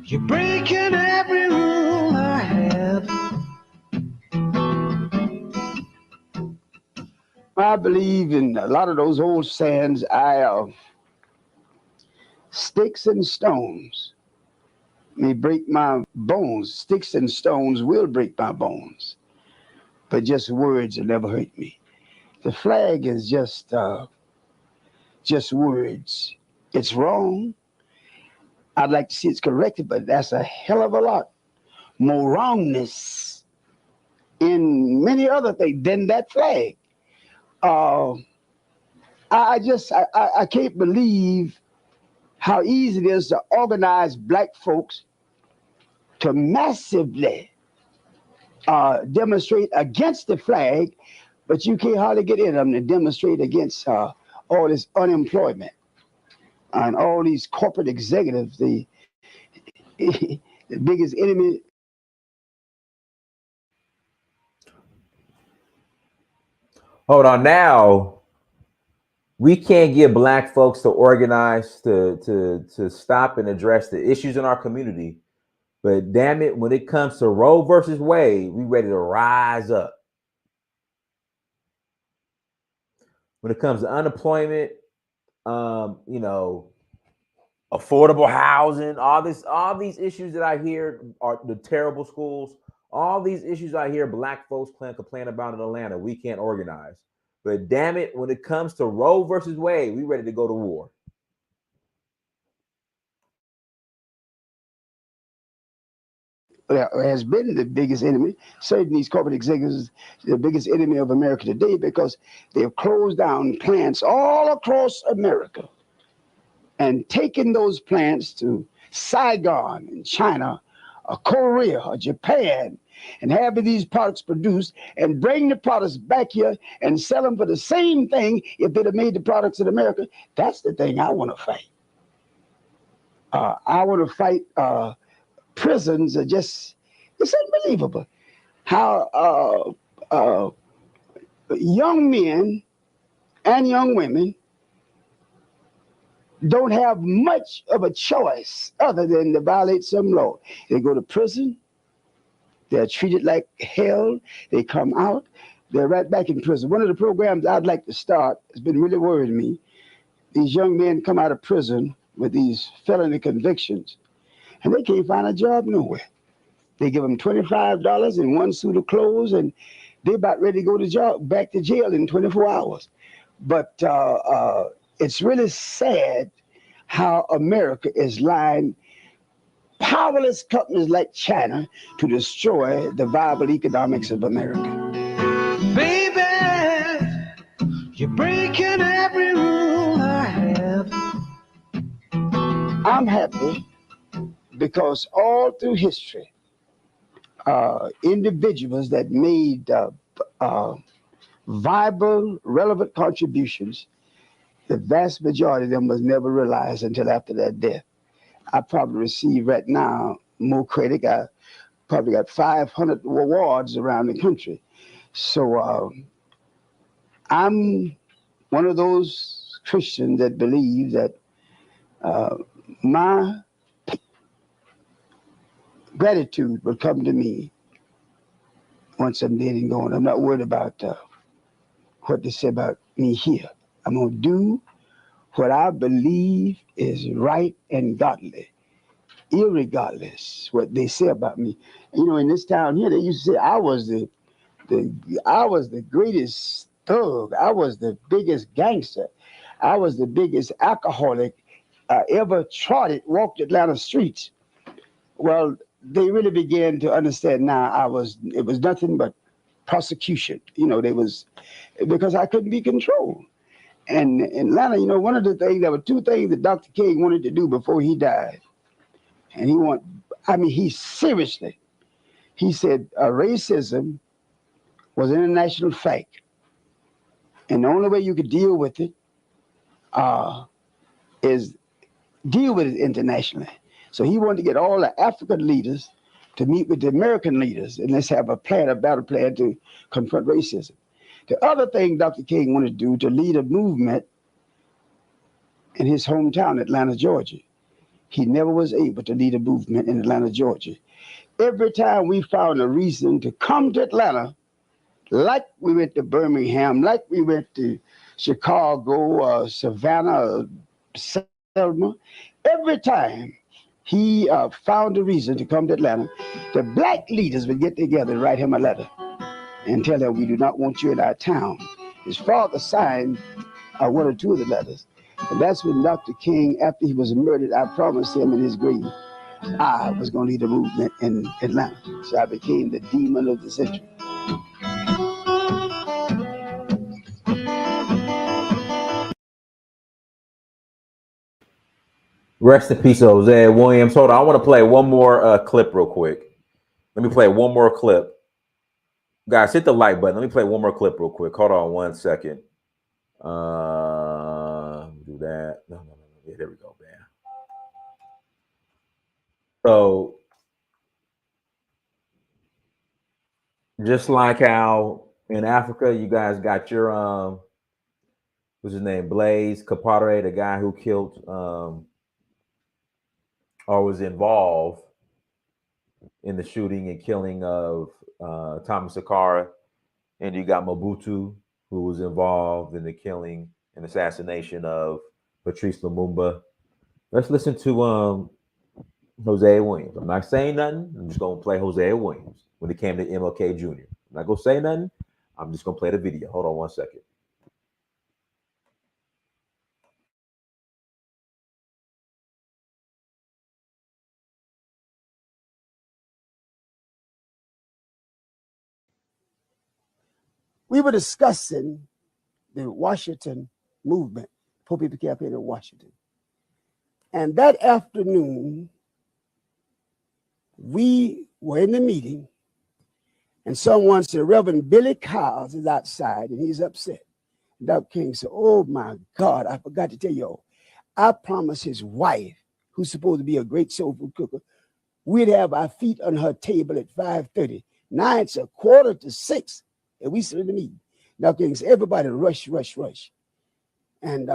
you're breaking every rule I have. I believe in a lot of those old sayings. Sticks and stones may break my bones. Sticks and stones will break my bones, but just words will never hurt me. The flag is just words. It's wrong. I'd like to see it's corrected, but that's a hell of a lot more wrongness in many other things than that flag. I can't believe how easy it is to organize black folks to massively demonstrate against the flag, but you can't hardly get in them to demonstrate against all this unemployment and all these corporate executives. The biggest enemy. Hold on now. We can't get black folks to organize to stop and address the issues in our community. But damn it, when it comes to Roe versus Wade, we ready to rise up. When it comes to unemployment, affordable housing, all these issues that I hear are the terrible schools, all these issues I hear black folks complain about in Atlanta, we can't organize. But damn it, when it comes to Roe versus Wade, we ready to go to war. Has been the biggest enemy. Certainly, these corporate executives, the biggest enemy of America today, because they have closed down plants all across America and taken those plants to Saigon in China, or Korea, or Japan, and having these products produced and bring the products back here and sell them for the same thing if they'd have made the products in America. That's the thing I want to fight. I want to fight. Prisons are just, it's unbelievable how young men and young women don't have much of a choice other than to violate some law. They go to prison, they're treated like hell, they come out, they're right back in prison. One of the programs I'd like to start has been really worrying me. These young men come out of prison with these felony convictions, and they can't find a job nowhere. They give them $25 and one suit of clothes, and they're about ready to go back to jail in 24 hours. But it's really sad how America is lying powerless companies like China to destroy the viable economics of America. Baby, you're breaking every rule I have. I'm happy because all through history, individuals that made viable, relevant contributions, the vast majority of them was never realized until after their death. I probably receive right now more credit. I probably got 500 awards around the country. So I'm one of those Christians that believe that my gratitude will come to me once I'm dead and gone. I'm not worried about what they say about me here. I'm going to do what I believe is right and godly, irregardless what they say about me. You know, in this town here, they used to say I was the greatest thug. I was the biggest gangster. I was the biggest alcoholic ever walked Atlanta streets. Well, they really began to understand now it was nothing but prosecution. They was because I couldn't be controlled. And in Atlanta, one of the things, there were two things that Dr. King wanted to do before he died. And he seriously, he said racism was an international fact. And the only way you could deal with it is deal with it internationally. So he wanted to get all the African leaders to meet with the American leaders, and let's have a battle plan to confront racism. The other thing Dr. King wanted to do to lead a movement in his hometown, Atlanta, Georgia. He never was able to lead a movement in Atlanta, Georgia. Every time we found a reason to come to Atlanta, like we went to Birmingham, like we went to Chicago, Savannah, Selma, every time he found a reason to come to Atlanta, the black leaders would get together and write him a letter and tell him, we do not want you in our town. His father signed one or two of the letters. And that's when Dr. King, after he was murdered, I promised him in his grave, I was going to lead a movement in Atlanta. So I became the demon of the century. Rest in peace, Hosea Williams. Hold on, I want to play one more clip real quick. Let me play one more clip. Guys, hit the like button. Let me play one more clip real quick. Hold on 1 second. Do that. No. Yeah, there we go, man. So, just like how in Africa, you guys got your what's his name, Blaise Compaoré, the guy who killed or was involved in the shooting and killing of Thomas Sankara, and you got Mobutu, who was involved in the killing and assassination of Patrice Lumumba. Let's listen to Hosea Williams. I'm not saying nothing. I'm just going to play Hosea Williams when it came to MLK Jr. I'm not going to say nothing. I'm just going to play the video. Hold on 1 second. We were discussing the Washington movement, Poor People Campaign in Washington. And that afternoon, we were in the meeting, and someone said, Reverend Billy Kyles is outside, and he's upset. Dr. King said, oh my God, I forgot to tell y'all. I promised his wife, who's supposed to be a great soul food cooker, we'd have our feet on her table at 5:30. Now it's 5:45, and we sit in the meeting. Dr. King said, everybody rush. And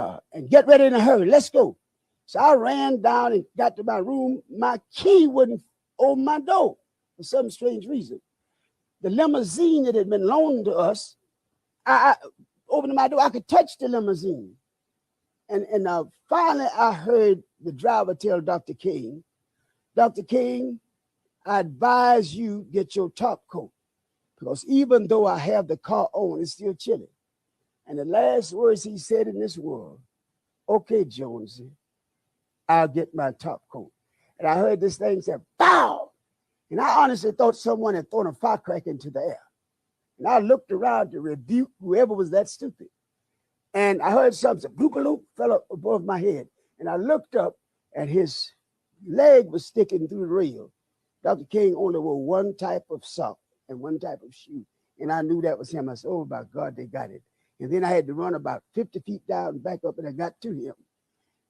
get ready in a hurry. Let's go. So I ran down and got to my room. My key wouldn't open my door for some strange reason. The limousine that had been loaned to us, I opened my door. I could touch the limousine. And finally, I heard the driver tell Dr. King, Dr. King, I advise you get your top coat, because even though I have the car on, it's still chilly. And the last words he said in this world, okay, Jonesy, I'll get my top coat. And I heard this thing say, pow! And I honestly thought someone had thrown a firecracker into the air. And I looked around to rebuke whoever was that stupid. And I heard something, bloop, fell up above my head. And I looked up, and his leg was sticking through the rail. Dr. King only wore one type of sock and one type of shoe. And I knew that was him. I said, oh, my God, they got it. And then I had to run about 50 feet down and back up, and I got to him.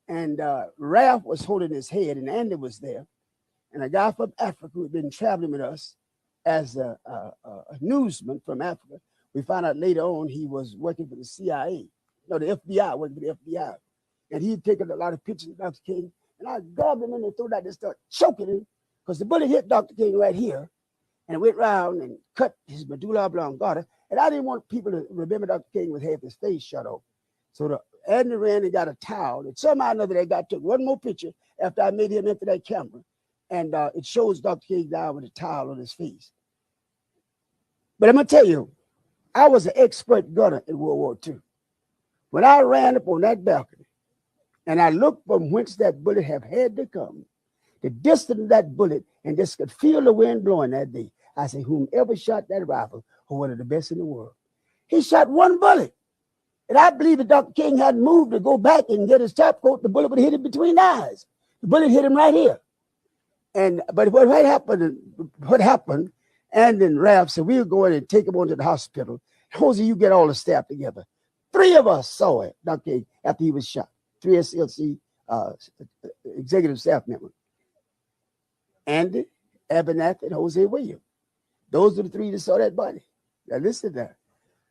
And Ralph was holding his head, and Andy was there. And a guy from Africa who had been traveling with us as a newsman from Africa. We found out later on he was working for the CIA. No, the FBI, working for the FBI. And he'd taken a lot of pictures of Dr. King. And I grabbed him in the throat. I just started choking him, because the bullet hit Dr. King right here. And it went round and cut his medulla oblongata. And I didn't want people to remember Dr. King with half his face shut off. So Andy ran and got a towel. And somehow or another, they took one more picture after I made him empty that camera. And it shows Dr. King down with a towel on his face. But I'm going to tell you, I was an expert gunner in World War II. When I ran up on that balcony and I looked from whence that bullet had to come, the distance of that bullet, and just could feel the wind blowing that day, I said, whomever shot that rifle was one of the best in the world. He shot one bullet. And I believe if Dr. King hadn't moved to go back and get his top coat, the bullet would have hit him between the eyes. The bullet hit him right here. But what happened, and then Ralph said, we'll go in and take him on to the hospital. Hosea, you get all the staff together. 3 of us saw it, Dr. King, after he was shot. 3 SLC executive staff members. Andy, Abernathy, and Hosea Williams. Those are the 3 that saw that body. Now listen to that.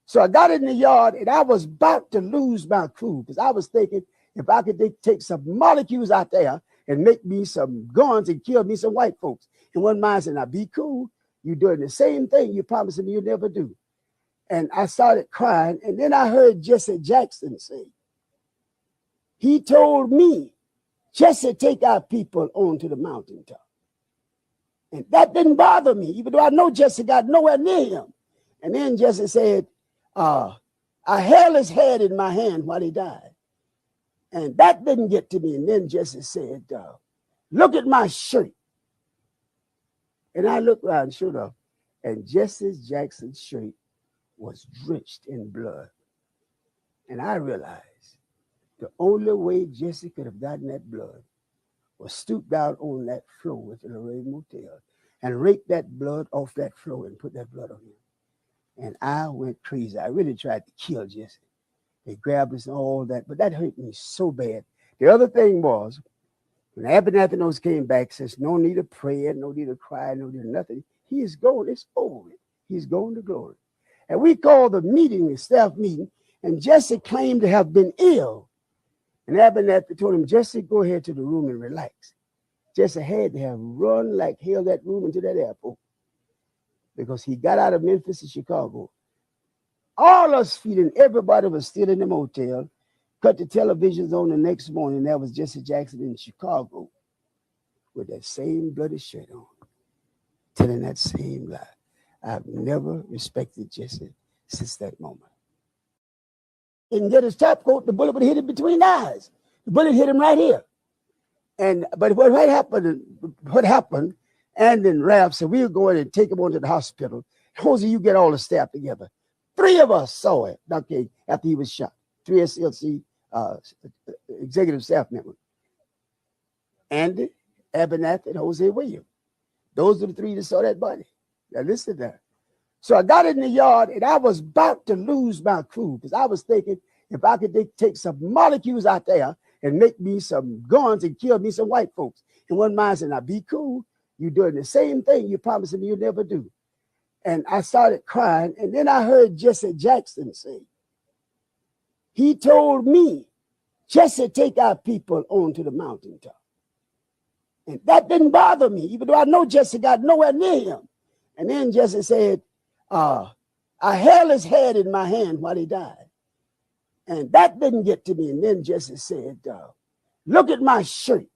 So I got in the yard and I was about to lose my cool because I was thinking if I could take some molecules out there and make me some guns and kill me some white folks. And one mind said, now be cool. You're doing the same thing you promised me you'll never do. And I started crying. And then I heard Jesse Jackson say, he told me, Jesse, take our people onto the mountaintop. And that didn't bother me, even though I know Jesse got nowhere near him. And then Jesse said, I held his head in my hand while he died. And that didn't get to me. And then Jesse said, look at my shirt. And I looked around, sure enough, and Jesse Jackson's shirt was drenched in blood. And I realized the only way Jesse could have gotten that blood was stoop down on that floor at the Lorraine Motel and rake that blood off that floor and put that blood on him. And I went crazy. I really tried to kill Jesse. They grabbed us and all that, but that hurt me so bad. The other thing was, when Abernathy came back, says, no need of prayer, no need of cry, no need of nothing. He is going, it's over. He's going to glory. And we called the meeting, the staff meeting, and Jesse claimed to have been ill. And Abernathy told him, Jesse, go ahead to the room and relax. Jesse had to have run like hell that room into that airport because he got out of Memphis to Chicago. All us feeling, everybody was still in the motel. Cut the televisions on the next morning. That was Jesse Jackson in Chicago with that same bloody shirt on, telling that same lie. I've never respected Jesse since that moment. And get his top coat, the bullet would hit him between the eyes. The bullet hit him right here. But what happened, and then Ralph said, we'll go in and take him on to the hospital. Hosea, you get all the staff together. 3 of us saw it, Dr. King, after he was shot. 3 SLC executive staff members. Andy, Abernathy, and Hosea Williams. Those are the 3 that saw that body. Now listen to that. So I got in the yard and I was about to lose my cool because I was thinking if I could take some molecules out there and make me some guns and kill me some white folks. And one mind said, now be cool. You're doing the same thing you promised me you'll never do. And I started crying. And then I heard Jesse Jackson say, he told me, Jesse, take our people onto the mountaintop. And that didn't bother me, even though I know Jesse got nowhere near him. And then Jesse said, I held his head in my hand while he died. And that didn't get to me. And then Jesse said, look at my shirt.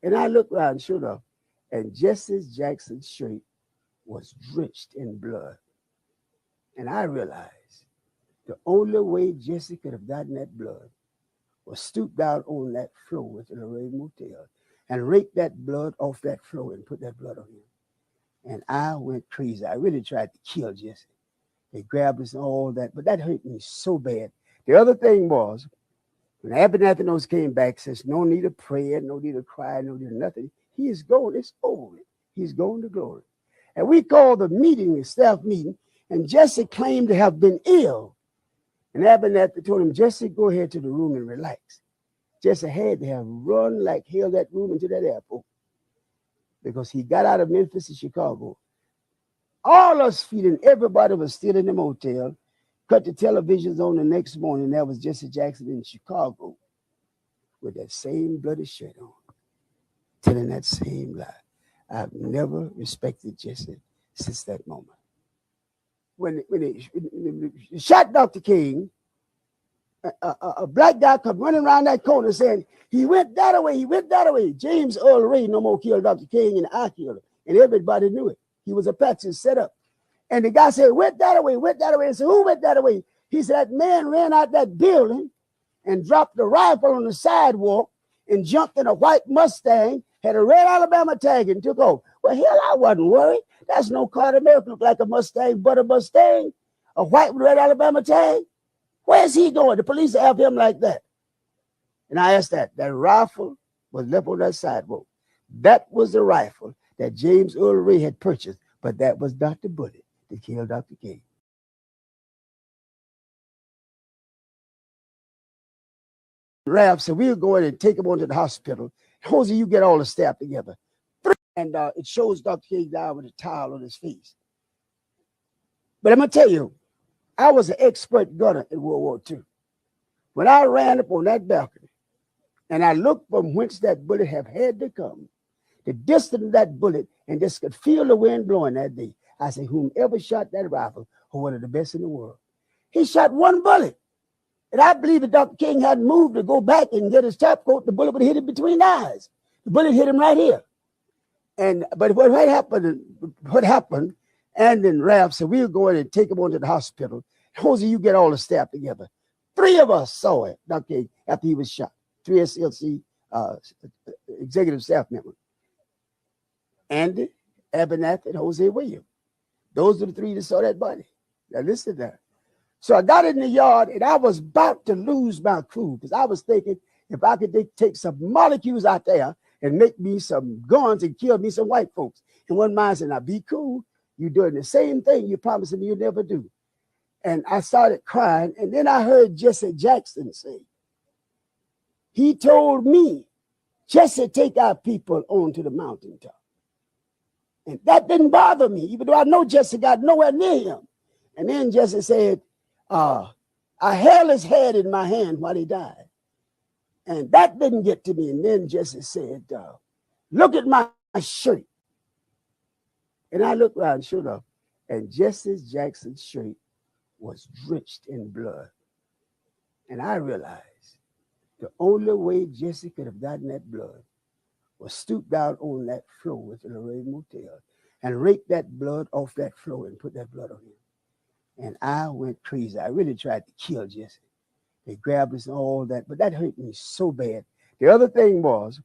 And I looked around, sure enough, and Jesse Jackson's shirt was drenched in blood. And I realized the only way Jesse could have gotten that blood was stoop down on that floor at the Lorraine Motel and rake that blood off that floor and put that blood on him. And I went crazy. I really tried to kill Jesse. They grabbed us and all that, but that hurt me so bad. The other thing was, when Abernathy came back, says, no need of prayer, no need of cry, no need of nothing. He is going, it's over. He's going to glory. And we called the meeting, the staff meeting, and Jesse claimed to have been ill. And Abernathy told him, Jesse, go ahead to the room and relax. Jesse had to have run like hell that room into that airport because he got out of Memphis to Chicago. All us feeling, everybody was still in the motel. Cut the televisions on the next morning. That was Jesse Jackson in Chicago with that same bloody shirt on, telling that same lie. I've never respected Jesse since that moment. When they shot Dr. King, a black guy come running around that corner saying, he went that way, he went that way. James Earl Ray no more killed Dr. King and I killed him. And everybody knew it. He was a Apache set up. And the guy said, went that away, went that away. I said, who went that away? He said, that man ran out that building and dropped the rifle on the sidewalk and jumped in a white Mustang, had a red Alabama tag and took off. Well, hell, I wasn't worried. That's no car in America look like a Mustang, but a Mustang, a white with red Alabama tag. Where's he going? The police have him like that. And I asked that rifle was left on that sidewalk. That was the rifle that James Earl Ray had purchased, but that was not the bullet that killed Dr. King. Ralph said, we'll go in and take him on to the hospital. Hosea, you get all the staff together. And it shows Dr. King down with a towel on his face. But I'm going to tell you, I was an expert gunner in World War II. When I ran up on that balcony and I looked from whence that bullet had to come, the distance of that bullet, and just could feel the wind blowing that day, I said, whomever shot that rifle was one of the best in the world. He shot one bullet. And I believe that Dr. King hadn't moved to go back and get his top coat, the bullet would hit him between the eyes. The bullet hit him right here. But what happened, and then Ralph said, we'll go in and take him on to the hospital. Hosea, you get all the staff together. 3 of us saw it, Dr. King, after he was shot. 3 SLC executive staff members. Andy, Abernathy, and Hosea Williams. Those are the 3 that saw that body. Now listen to that. So I got in the yard and I was about to lose my crew because I was thinking if I could take some molecules out there and make me some guns and kill me some white folks. And one man said, now be cool. You're doing the same thing you promised me you'll never do. And I started crying. And then I heard Jesse Jackson say, he told me, Jesse, take our people onto the mountaintop. And that didn't bother me, even though I know Jesse got nowhere near him. And then Jesse said, I held his head in my hand while he died. And that didn't get to me. And then Jesse said, look at my shirt. And I looked around, sure enough, and Jesse Jackson's shirt was drenched in blood. And I realized the only way Jesse could have gotten that blood was stoop down on that floor at the Lorraine Motel and rake that blood off that floor and put that blood on him. And I went crazy. I really tried to kill Jesse. They grabbed us and all that, but that hurt me so bad. The other thing was,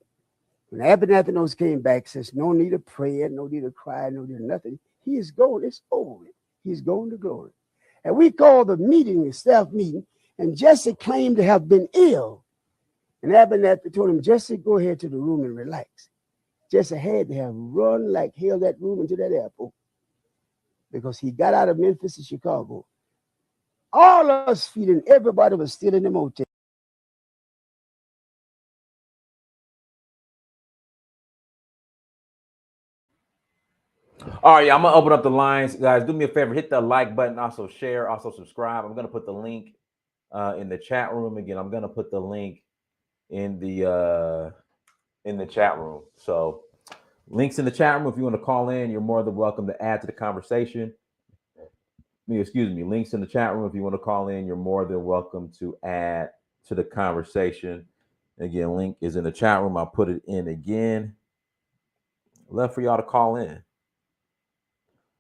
when Abernathy came back, says, no need of prayer, no need of cry, no need of nothing. He is gone. It's over. He's gone to glory. And we called the meeting, the staff meeting, and Jesse claimed to have been ill. And Abernathy told him, Jesse, go ahead to the room and relax. Jesse had to have run like hell that room into that airport because he got out of Memphis to Chicago. All of us feeling everybody was still in the motel. All right, I'm gonna open up the lines, guys. Do me a favor, hit the like button, also share, also subscribe. I'm gonna put the link in the chat room again. I'm gonna put the link in the chat room. So links in the chat room. If you want to call in, you're more than welcome to add to the conversation. Excuse me, links in the chat room. If you want to call in, you're more than welcome to add to the conversation. Again, link is in the chat room. I'll put it in again. I'd love for y'all to call in.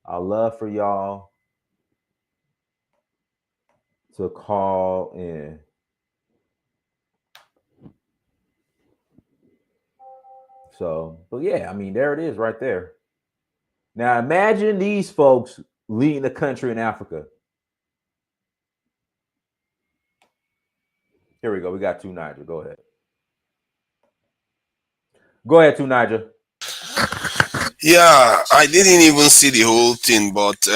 I'd love for y'all to call in. So, but yeah, I mean, there it is right there. Now imagine these folks leading the country in Africa. Here we go. We got 2 Niger. Go ahead. Go ahead, 2 Niger. Yeah, I didn't even see the whole thing, but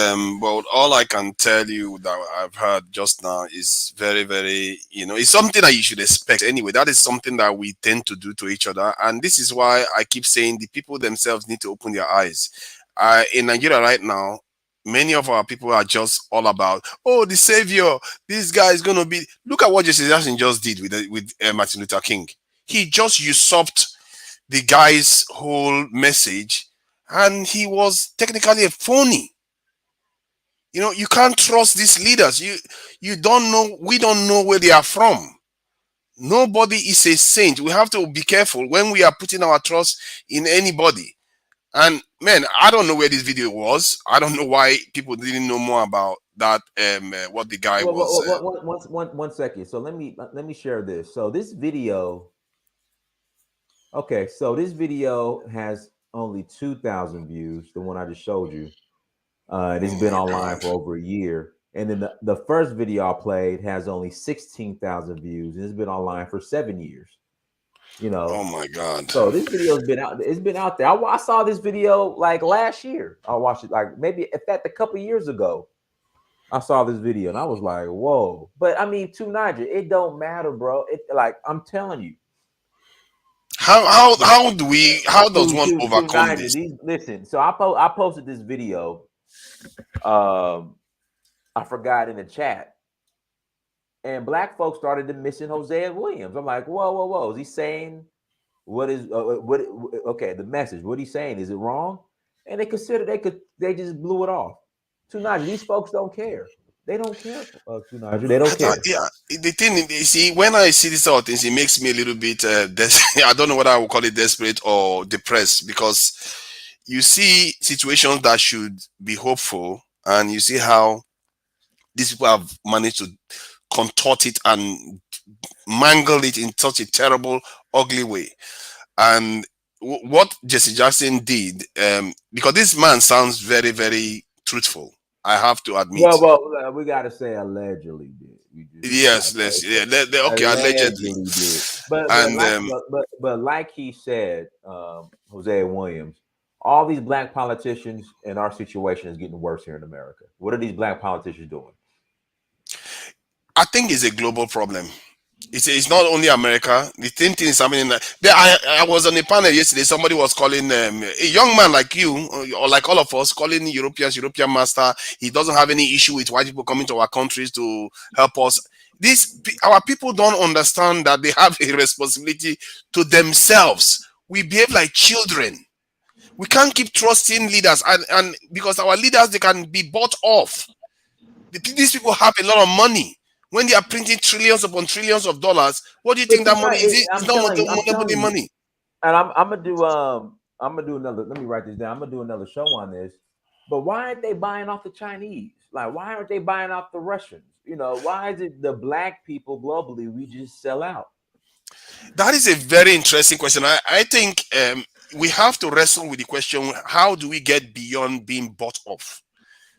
all I can tell you that I've heard just now is very, very, it's something that you should expect anyway. That is something that we tend to do to each other, and this is why I keep saying the people themselves need to open their eyes. In Nigeria right now, many of our people are just all about, oh, the savior, this guy is going to be. Look at what Jesse Jackson just did with Martin Luther King. He just usurped the guy's whole message, and he was technically a phony. You can't trust these leaders. You don't know. We don't know where they are from. Nobody is a saint. We have to be careful when we are putting our trust in anybody. And man, I don't know where this video was. I don't know why people didn't know more about that. What the guy Well, was. one second. So let me share this. So this video, okay. So this video has only 2,000 views. The one I just showed you. And it's Oh been my online god. for over a year. And then the first video I played has only 16,000 views, and it's been online for 7 years. You Oh know, my god. so this video's been out. It's been out there. I saw this video like last year. I watched it like maybe in fact a couple years ago. I saw this video and I was like, "Whoa!" But I mean, to Niger, it don't matter, bro. It like I'm telling you, How do we? How does one to overcome Niger. this? These listen. So I posted this video. Um, I forgot in the chat, and black folks started to missing Hosea Williams. I'm like, whoa, whoa, whoa. Is he saying what is what? Okay, the message. What he's saying is it wrong? And they just blew it off. Tunaja, these folks don't care. They don't care. Tunaja, they don't care. Yeah, the thing you see, when I see this sort of things, it makes me a little bit. I don't know whether I would call it desperate or depressed, because you see situations that should be hopeful, and you see how these people have managed to contort it and mangle it in such a terrible, ugly way. And what Jesse Jackson did, because this man sounds very, very truthful, I have to admit. We gotta say allegedly did. We just Yes, gotta let's, say yeah, okay, allegedly. allegedly did. And But like he said, Hosea Williams, all these black politicians and our situation is getting worse here in America. What are these black politicians doing? I think it's a global problem. It's not only America. The same thing is happening. I was on a panel yesterday. Somebody was calling a young man like you, or like all of us, calling Europeans European master. He doesn't have any issue with white people coming to our countries to help us. Our people don't understand that they have a responsibility to themselves. We behave like children. We can't keep trusting leaders, and because our leaders, they can be bought off. These people have a lot of money. When they are printing trillions upon trillions of dollars, what do you But think that money is? It's not I'm telling monopoly you, money. and I'm gonna do another. Let me write this down. I'm gonna do another show on this. But why aren't they buying off the Chinese? Like, why aren't they buying off the Russians? You know, why is it the black people globally we just sell out? That is a very interesting question. I think we have to wrestle with the question: how do we get beyond being bought off?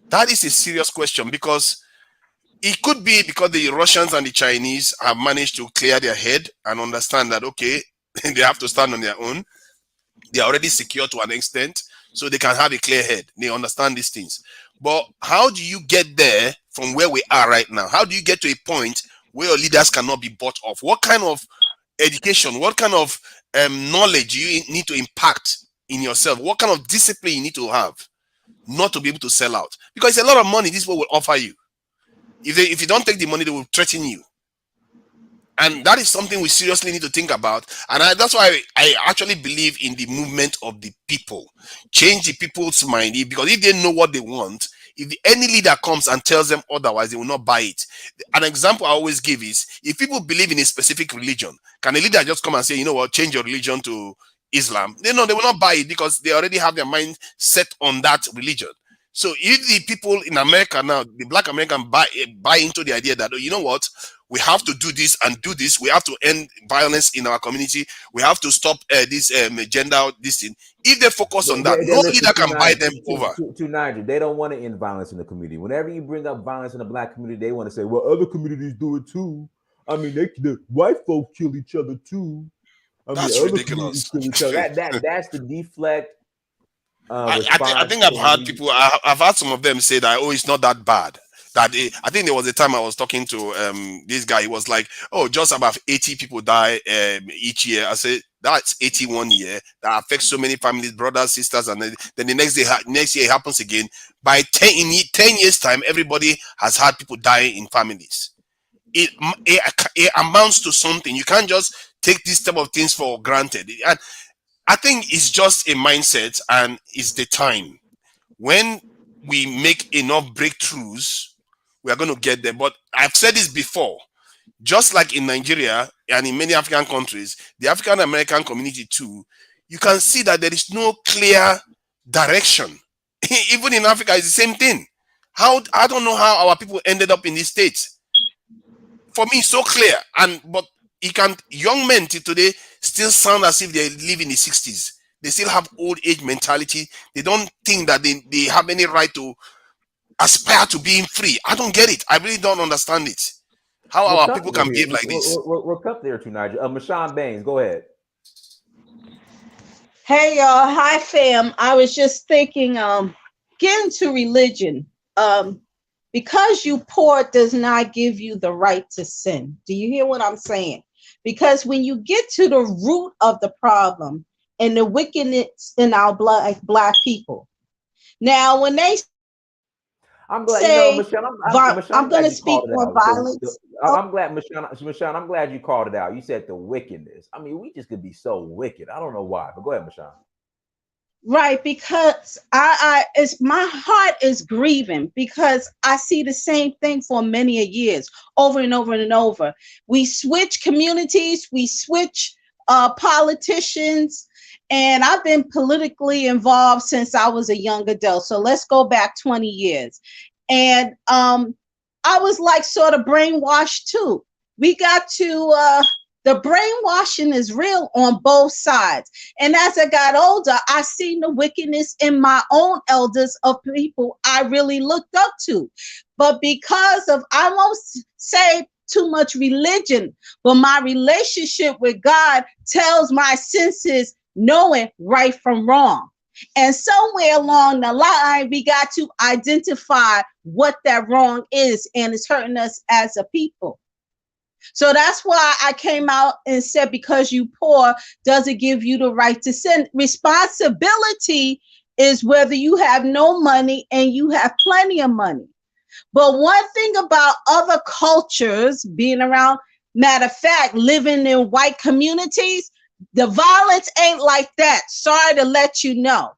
That is a serious question, because it could be because the Russians and the Chinese have managed to clear their head and understand that, okay, they have to stand on their own. They are already secure to an extent, so they can have a clear head. They understand these things. But how do you get there from where we are right now? How do you get to a point where your leaders cannot be bought off? What kind of education, what kind of knowledge you need to impact in yourself? What kind of discipline you need to have not to be able to sell out? Because it's a lot of money these people will offer you. If you don't take the money, they will threaten you. And that is something we seriously need to think about. And that's why I actually believe in the movement of the people. Change the people's mind. Because if they know what they want, if any leader comes and tells them otherwise, they will not buy it. An example I always give is, if people believe in a specific religion, can a leader just come and say, you know what, change your religion to Islam? They know they will not buy it, because they already have their mind set on that religion. So if the people in America now, the black American buy into the idea that, oh, you know what, we have to do this and do this. We have to end violence in our community. We have to stop this gender, this thing. If they focus on that, no leader can buy them over. To Niger, they don't want to end violence in the community. Whenever you bring up violence in the black community, they want to say, well, other communities do it too. I mean, the white folks kill each other too. I mean, That's other ridiculous. communities kill each other. That's the deflect. I think I've had people. I've had some of them say that, oh, it's not that bad. I think there was a time I was talking to this guy. He was like, oh, just about 80 people die each year. I said, that's 81 year. That affects so many families, brothers, sisters, and then the next year it happens again. By 10 years time, everybody has had people die in families. It amounts to something. You can't just take these type of things for granted. And I think it's just a mindset, and it's the time. When we make enough breakthroughs, we are going to get there. But I've said this before, just like in Nigeria and in many African countries, the African American community too, you can see that there is no clear direction. Even in Africa, it's the same thing. How I don't know how our people ended up in these states. For me, it's so clear. But you can young men till today still sound as if they live in the 60s. They still have old age mentality. They don't think that they have any right to aspire to being free. I don't get it. I really don't understand it. How We'll our come people there can here. behave like this. We'll come there too, Nigel. Mashawn Baines, go ahead. Hey y'all, hi fam. I was just thinking, get into religion. Because you poor does not give you the right to sin. Do you hear what I'm saying? Because when you get to the root of the problem and the wickedness in our black people. Now, when they I'm glad say, Michelle. I'm going to glad you speak called it on out. violence. I'm glad, Michelle. I'm glad you called it out. You said the wickedness. I mean, we just could be so wicked. I don't know why, but go ahead, Michelle. Right, because I it's my heart is grieving because I see the same thing for many years, over and over and over. We switch communities, we switch politicians, and I've been politically involved since I was a young adult. So let's go back 20 years. And I was like sort of brainwashed too. We got to the brainwashing is real on both sides. And as I got older, I seen the wickedness in my own elders of people I really looked up to. But because of, I won't say too much religion, but my relationship with God tells my senses knowing right from wrong. And somewhere along the line, we got to identify what that wrong is, and it's hurting us as a people. So that's why I came out and said, because you poor doesn't give you the right to sin. Responsibility is whether you have no money and you have plenty of money. But one thing about other cultures being around, matter of fact, living in white communities, the violence ain't like that. Sorry to let you know,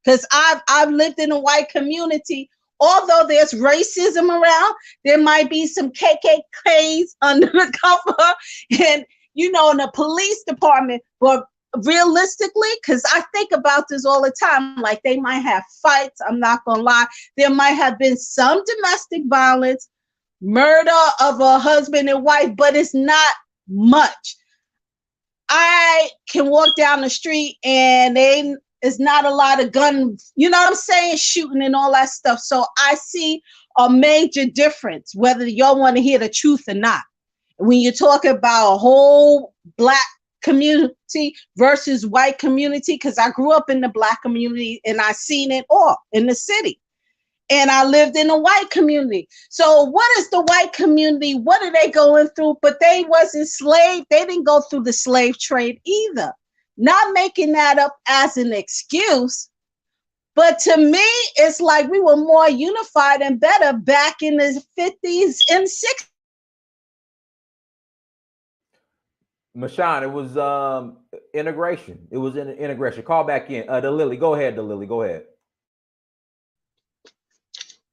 because I've lived in a white community. Although there's racism around, there might be some KKKs under the cover and, you know, in the police department. But realistically, because I think about this all the time, like they might have fights. I'm not going to lie. There might have been some domestic violence, murder of a husband and wife, but it's not much. I can walk down the street and there's not a lot of gun, you know what I'm saying, shooting and all that stuff. So I see a major difference, whether y'all want to hear the truth or not. When you talk about a whole black community versus white community, because I grew up in the black community and I seen it all in the city. And I lived in a white community. So what is the white community? What are they going through? But they wasn't slave. They didn't go through the slave trade either. Not making that up as an excuse. But to me, it's like we were more unified and better back in the 50s and 60s. Mashawn, it was integration. It was in integration. Call back in. The Lily, go ahead. The Lily, go ahead.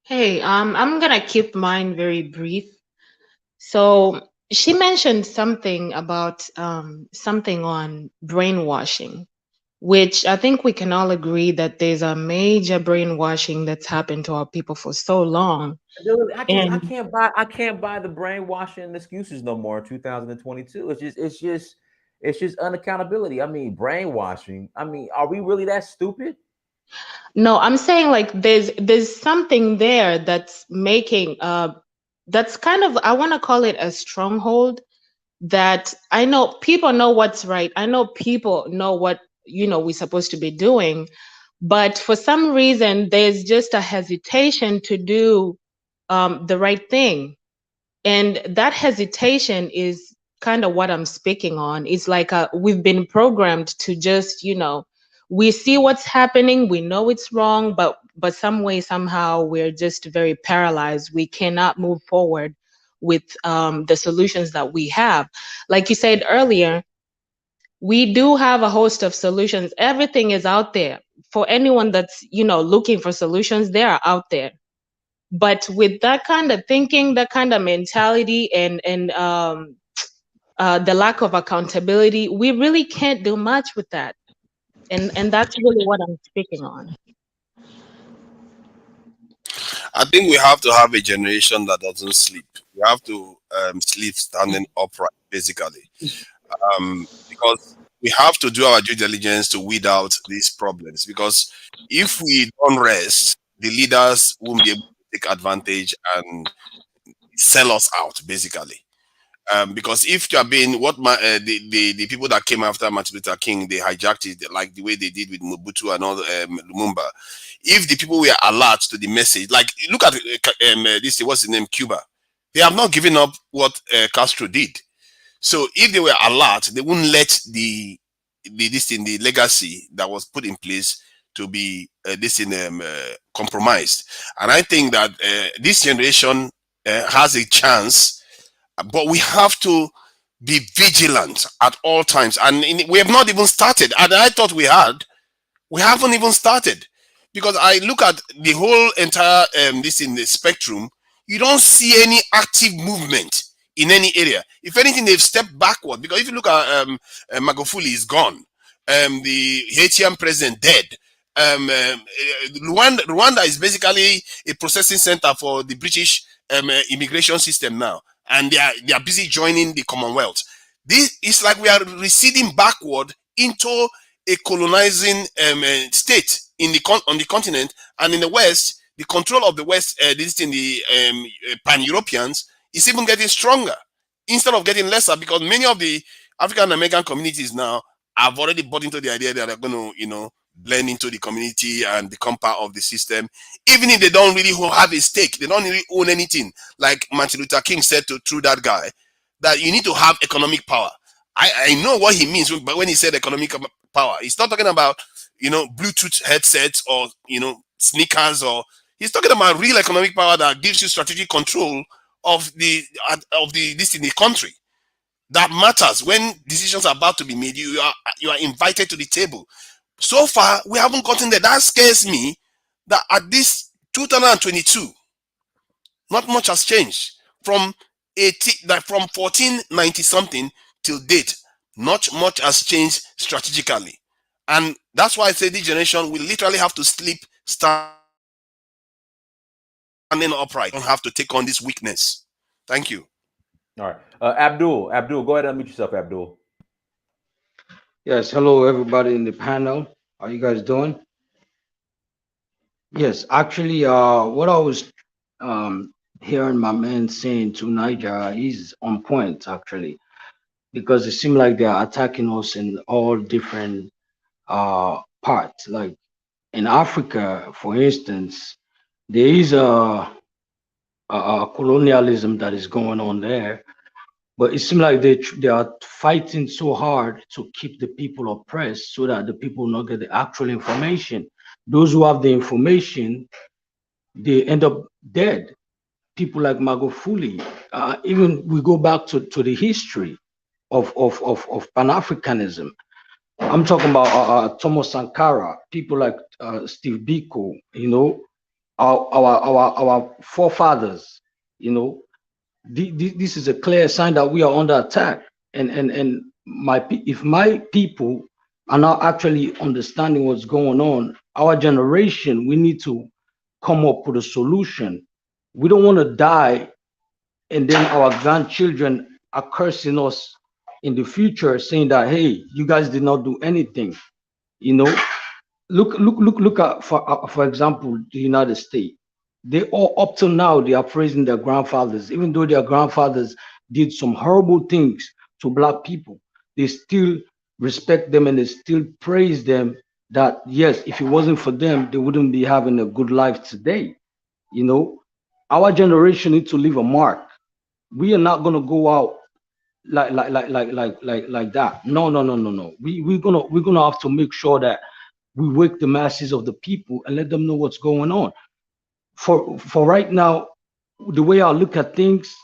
Hey, I'm gonna keep mine very brief. So she mentioned something about something on brainwashing, which I think we can all agree that there's a major brainwashing that's happened to our people for so long. I And can't buy the brainwashing excuses no more in 2022. It's just unaccountability. I mean, brainwashing. I mean, are we really that stupid? no, I'm saying like there's something there that's making that's kind of, I want to call it a stronghold, that I know people know what's right. I know people know what, you know, we're supposed to be doing, but for some reason there's just a hesitation to do the right thing. And that hesitation is kind of what I'm speaking on. It's like we've been programmed to just, you know, we see what's happening, we know it's wrong, but some way, somehow, we're just very paralyzed. We cannot move forward with the solutions that we have. Like you said earlier, we do have a host of solutions. Everything is out there. For anyone that's, you know, looking for solutions, they are out there. But with that kind of thinking, that kind of mentality, and the lack of accountability, we really can't do much with that. And that's really what I'm speaking on. I think we have to have a generation that doesn't sleep. We have to sleep standing upright, basically, because we have to do our due diligence to weed out these problems. Because if we don't rest, the leaders won't be able to take advantage and sell us out, basically. Because if you are being the people that came after Martin Luther King, they hijacked it like the way they did with Mobutu and all Lumumba. If the people were alert to the message, like look at this, what's his name, Cuba, they have not given up what Castro did. So if they were alert, they wouldn't let the legacy that was put in place to be compromised. And I think that this generation has a chance, but we have to be vigilant at all times. And we have not even started. And I thought we haven't even started, because I look at the whole entire this in the spectrum. You don't see any active movement in any area. If anything, they've stepped backward. Because if you look at Magufuli is gone, the Haitian president dead. Rwanda is basically a processing center for the British immigration system now, and they are busy joining the Commonwealth. This is like we are receding backward into a colonizing state on the continent, and in the West, the control of the West, this in the Pan-Europeans, is even getting stronger instead of getting lesser, because many of the African American communities now have already bought into the idea that they're going to, blend into the community and become part of the system, even if they don't really have a stake. They don't really own anything. Like Martin Luther King said to that guy, that you need to have economic power. I know what he means, but when he said economic power, he's not talking about Bluetooth headsets or sneakers, or he's talking about real economic power that gives you strategic control of the this in the country. That matters. When decisions are about to be made, you are invited to the table. So far, we haven't gotten there. That scares me, that at this 2022, not much has changed from 1490 something till date. Not much has changed strategically, and that's why I say this generation will literally have to sleep standing upright. Don't have to take on this weakness. Thank you. All right, Abdul, go ahead and unmute yourself, Abdul. Yes, hello everybody in the panel. How you guys doing? Yes, actually, what I was hearing my man saying to Niger is on point actually, because it seems like they're attacking us in all different parts. Like in Africa, for instance, there is a colonialism that is going on there, but it seems like they are fighting so hard to keep the people oppressed so that the people not get the actual information. Those who have the information, they end up dead. People like Magufuli, even we go back to the history of Pan-Africanism. I'm talking about Thomas Sankara, people like Steve Biko, our forefathers, this is a clear sign that we are under attack. And if my people are not actually understanding what's going on, our generation, we need to come up with a solution. We don't want to die and then our grandchildren are cursing us in the future, saying that, hey, you guys did not do anything. Look at for example, the United States. They all, up till now, they are praising their grandfathers, even though their grandfathers did some horrible things to Black people. They still respect them and they still praise them. That yes, if it wasn't for them, they wouldn't be having a good life today. Our generation needs to leave a mark. We are not gonna go out like that. No, no, no, no, no. We're gonna have to make sure that we wake the masses of the people and let them know what's going on. For right now, the way I look at things,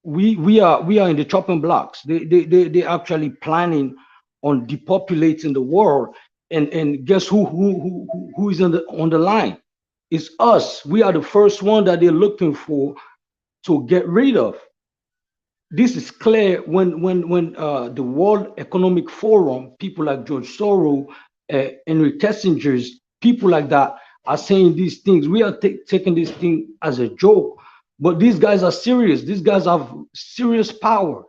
we are in the chopping blocks. They actually planning on depopulating the world, and guess who is on the line? It's us. We are the first one that they're looking for to get rid of. This is clear when the World Economic Forum, people like George Soros, Henry Kissinger's, people like that are saying these things. We are taking this thing as a joke, but these guys are serious. These guys have serious power.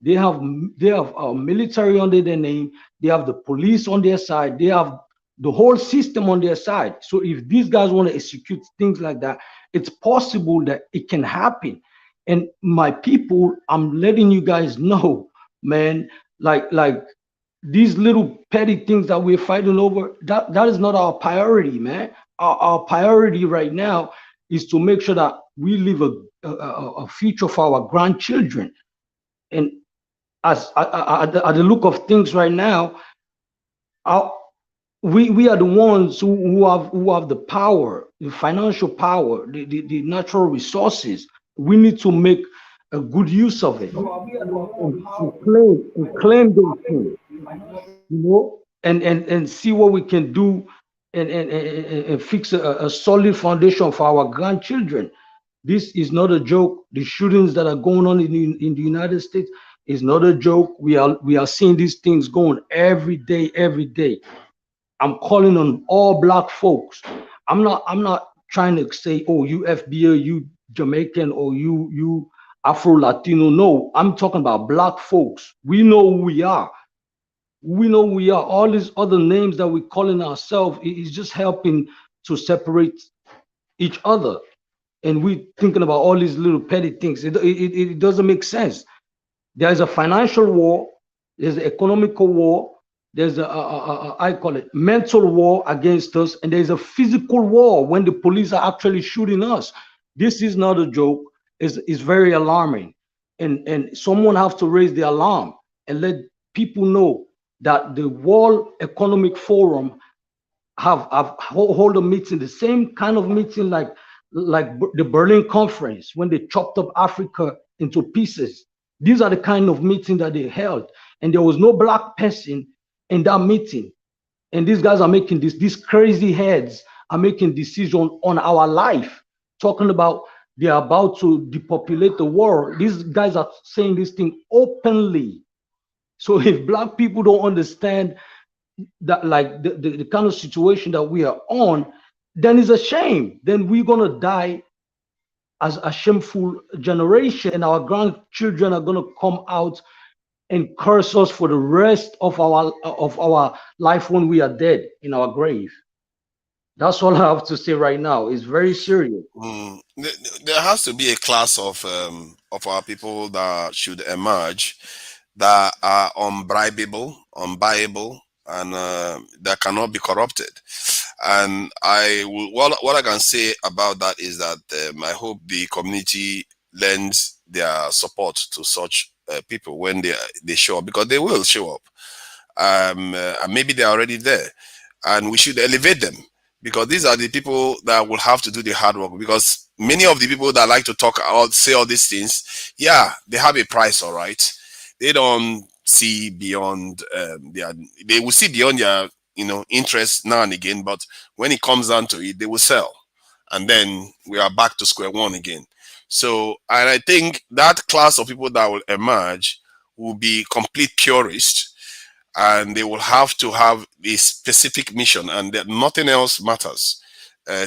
They have military under their name. They have the police on their side. They have the whole system on their side. So if these guys want to execute things like that, it's possible that it can happen. And my people, I'm letting you guys know, man, like these little petty things that we're fighting over, that is not our priority, man. Our priority right now is to make sure that we leave a future for our grandchildren. And as at the look of things right now, our, we are the ones who have the power, the financial power, the natural resources. We need to make a good use of it and claim those things, you know, and see what we can do and fix a solid foundation for our grandchildren. This is not a joke. The shootings that are going on in the United States is not a joke. We are seeing these things going every day, every day. I'm calling on all black folks. I'm not trying to say, oh, you FBA, you Jamaican, or you Afro Latino. No, I'm talking about black folks. We know who we are. We know who we are. All these other names that we're calling ourselves is just helping to separate each other. And we thinking about all these little petty things. It doesn't make sense. There is a financial war. There's an economical war. There's I call it mental war against us, and there's a physical war when the police are actually shooting us. This is not a joke. It's very alarming, and someone has to raise the alarm and let people know that the World Economic Forum have hold a meeting, the same kind of meeting like the Berlin Conference when they chopped up Africa into pieces. These are the kind of meeting that they held, and there was no black person in that meeting. And these guys are making these crazy heads are making decisions on our life, talking about they're about to depopulate the world. These guys are saying this thing openly. So if black people don't understand that, like the kind of situation that we are on, then it's a shame. Then we're gonna die as a shameful generation, and our grandchildren are gonna come out and curse us for the rest of our life when we are dead in our grave. That's all I have to say right now. It's very serious. There has to be a class of our people that should emerge that are unbuyable, and that cannot be corrupted. And what I can say about that is that I hope the community lends their support to such people when they show up, because they will show up. And maybe they're already there, and we should elevate them, because these are the people that will have to do the hard work. Because many of the people that like to talk or say all these things, yeah, they have a price, all right. They don't see beyond they will see beyond their interest now and again, but when it comes down to it, they will sell, and then we are back to square one again. So, and I think that class of people that will emerge will be complete purists, and they will have to have a specific mission, and that nothing else matters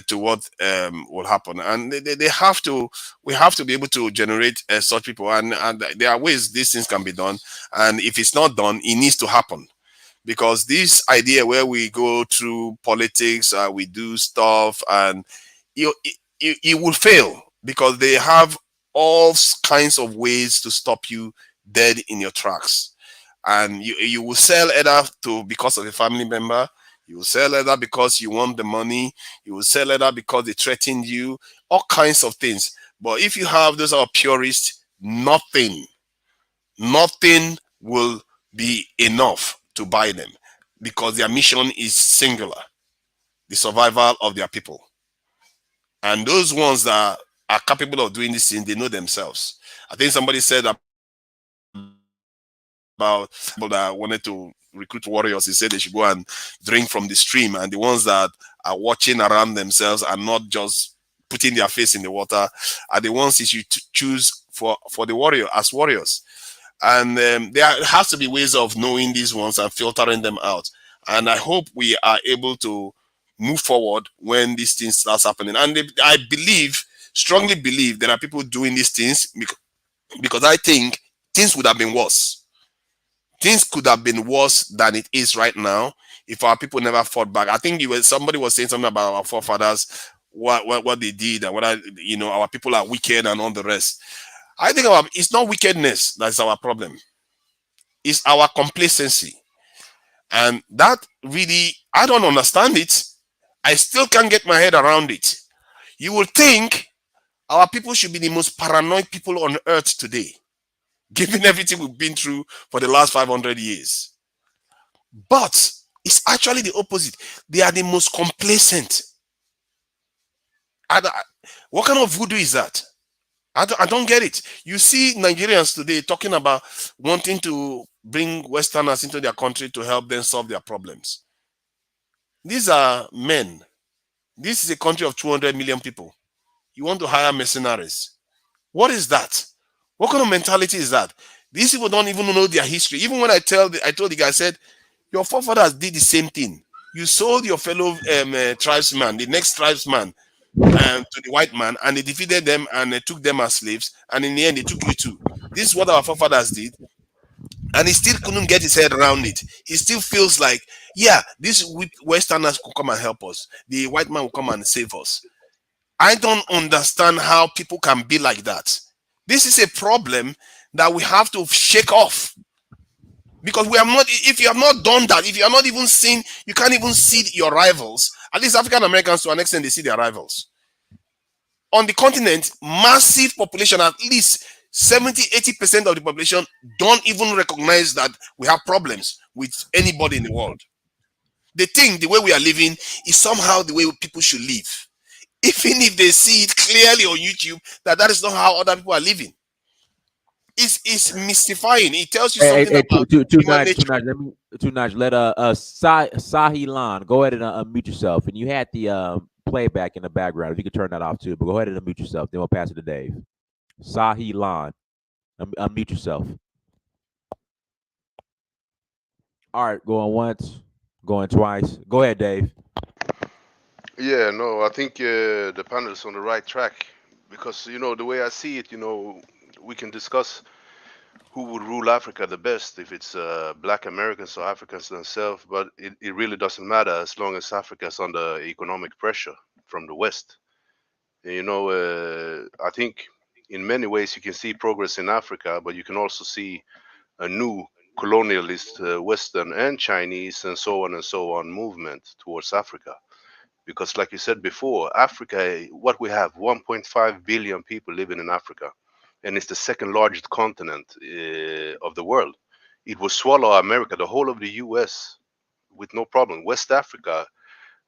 to what will happen. And they have to, we have to be able to generate such people, and there are ways these things can be done. And if it's not done, it needs to happen, because this idea where we go through politics, we do stuff, and it will fail, because they have all kinds of ways to stop you dead in your tracks. And you will sell either because of a family member, you will sell either because you want the money, you will sell either because they threatened you, all kinds of things. But if you have those are purists, nothing will be enough to buy them, because their mission is singular: the survival of their people. And those ones that are capable of doing this thing, they know themselves. I think somebody said about people that wanted to recruit warriors. He said they should go and drink from the stream, and the ones that are watching around themselves and not just putting their face in the water are the ones you should choose for the warrior as warriors. And there has to be ways of knowing these ones and filtering them out. And I hope we are able to move forward when these things starts happening. And I believe, strongly believe, there are people doing these things because I think things would have been worse. Things could have been worse than it is right now if our people never fought back. I think somebody was saying something about our forefathers, what they did, and whether our people are wicked and all the rest. I think it's not wickedness that's our problem. It's our complacency, and that really I don't understand it. I still can't get my head around it. You would think our people should be the most paranoid people on earth today, given everything we've been through for the last 500 years. But it's actually the opposite. They are the most complacent. What kind of voodoo is that? I don't get it. You see Nigerians today talking about wanting to bring Westerners into their country to help them solve their problems. These are men. This is a country of 200 million people. You want to hire mercenaries. What is that? What kind of mentality is that? These people don't even know their history. Even when I told the guy, I said, your forefathers did the same thing. You sold your fellow tribesman, the next tribesman, to the white man, and they defeated them and they took them as slaves. And in the end, they took you too. This is what our forefathers did. And he still couldn't get his head around it. He still feels like, yeah, these Westerners could come and help us. The white man will come and save us. I don't understand how people can be like that. This is a problem that we have to shake off. Because we have not, if you have not done that, if you are not even seen, you can't even see your rivals. At least African Americans, to an extent, they see their rivals. On the continent, massive population, at least 70-80% of the population don't even recognize that we have problems with anybody in the world. They think the way we are living is somehow the way people should live, even if they see it clearly on YouTube that is not how other people are living. It's mystifying. It tells you Hey, something hey, about human nature. too nice. Let Sahilan go ahead and unmute yourself, and you had the playback in the background. If you could turn that off too, but go ahead and unmute yourself. Then we'll pass it to Dave. Sahilan, unmute yourself. All right, going once, going twice. Go ahead, Dave. Yeah, no, I think the panel's on the right track because the way I see it, we can discuss who would rule Africa the best, if it's Black Americans or Africans themselves, but it really doesn't matter as long as Africa's under economic pressure from the West. I think in many ways you can see progress in Africa, but you can also see a new colonialist Western and Chinese and so on movement towards Africa. Because like you said before, Africa, what we have, 1.5 billion people living in Africa, and it's the second largest continent of the world. It will swallow America, the whole of the US, with no problem. West Africa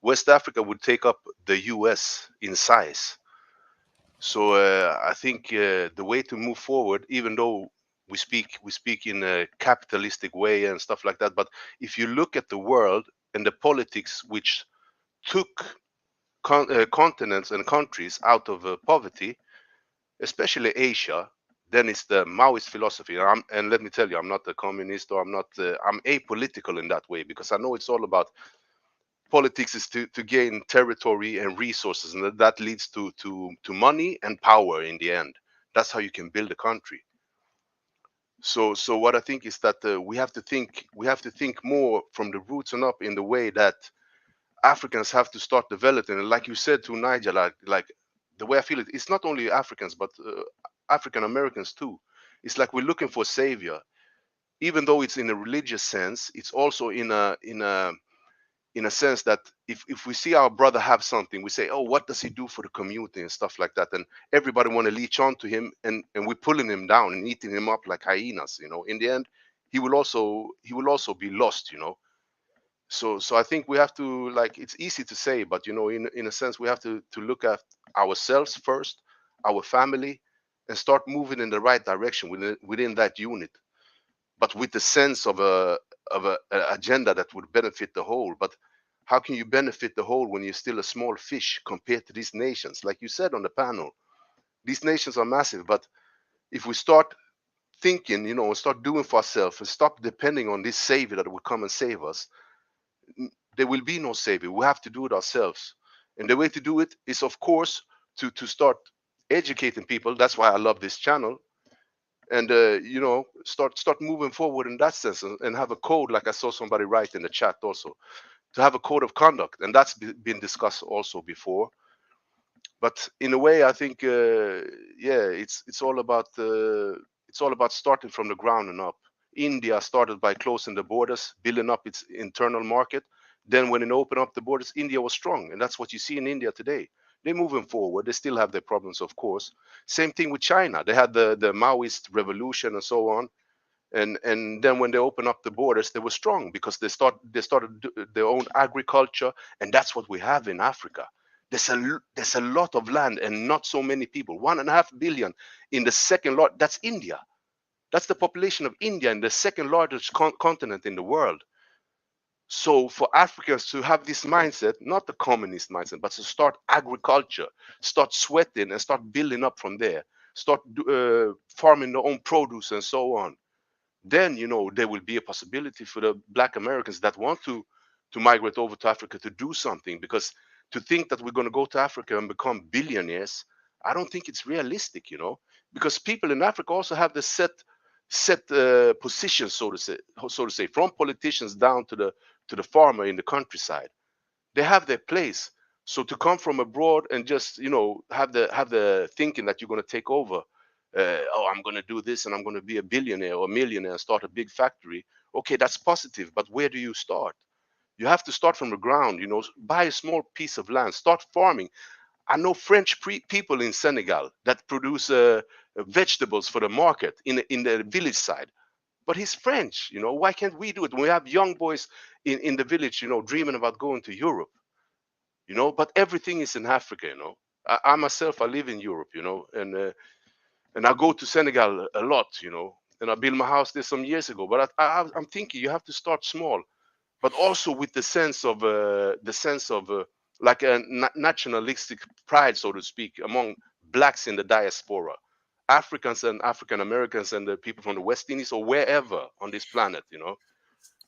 would take up the US in size. So I think the way to move forward, even though we speak in a capitalistic way and stuff like that, but if you look at the world and the politics which took continents and countries out of poverty, especially Asia, then it's the Maoist philosophy. And let me tell you, I'm not a communist, or I'm apolitical in that way, because I know it's all about politics is to gain territory and resources, and that leads to money and power in the end. That's how you can build a country. So what I think is that we have to think more from the roots and up, in the way that Africans have to start developing. And like you said to Niger, like the way I feel it's not only Africans, but African Americans too. It's like we're looking for a savior, even though it's in a religious sense. It's also in a sense that if we see our brother have something, we say, oh, what does he do for the community and stuff like that, and everybody want to leech on to him, and we're pulling him down and eating him up like hyenas. In the end, he will also be lost. So I think we have to, like, it's easy to say, but in a sense we have to look at ourselves first, our family, and start moving in the right direction within that unit, but with the sense of a agenda that would benefit the whole. But how can you benefit the whole when you're still a small fish compared to these nations? Like you said on the panel, these nations are massive, but if we start thinking, and start doing for ourselves, and stop depending on this savior that will come and save us, There will be no savior. We have to do it ourselves. And the way to do it is, of course, to start educating people. That's why I love this channel. And start moving forward in that sense, and have a code, like I saw somebody write in the chat also, to have a code of conduct, and that's been discussed also before. But in a way, I think, yeah, it's all about starting from the ground and up. India started by closing the borders, building up its internal market. Then when it opened up the borders, India was strong, and that's what you see in India today. They're moving forward. They still have their problems, of course. Same thing with China. They had the Maoist revolution and so on, and then when they opened up the borders, they were strong because they started their own agriculture, and that's what we have in Africa. There's a lot of land and not so many people. 1.5 billion in the second largest. That's India. That's the population of India, and the second largest continent in the world. So for Africans to have this mindset, not the communist mindset, but to start agriculture, start sweating, and start building up from there, start farming their own produce and so on, then there will be a possibility for the Black Americans that want to migrate over to Africa to do something. Because to think that we're going to go to Africa and become billionaires, I don't think it's realistic. Because people in Africa also have the set positions, so to say, from politicians down to the farmer in the countryside. They have their place. So to come from abroad and just have the thinking that you're going to take over, oh, I'm going to do this and I'm going to be a billionaire or a millionaire and start a big factory. Okay, that's positive, but where do you start? You have to start from the ground. Buy a small piece of land, start farming. I know French people in Senegal that produce vegetables for the market in the village side. But he's French. Why can't we do it? We have young boys in the village, dreaming about going to Europe. But everything is in Africa. I myself, I live in Europe. And I go to Senegal a lot. And I built my house there some years ago. But I'm thinking you have to start small, but also with the sense of like a nationalistic pride, so to speak, among blacks in the diaspora, Africans and African Americans and the people from the West Indies or wherever on this planet.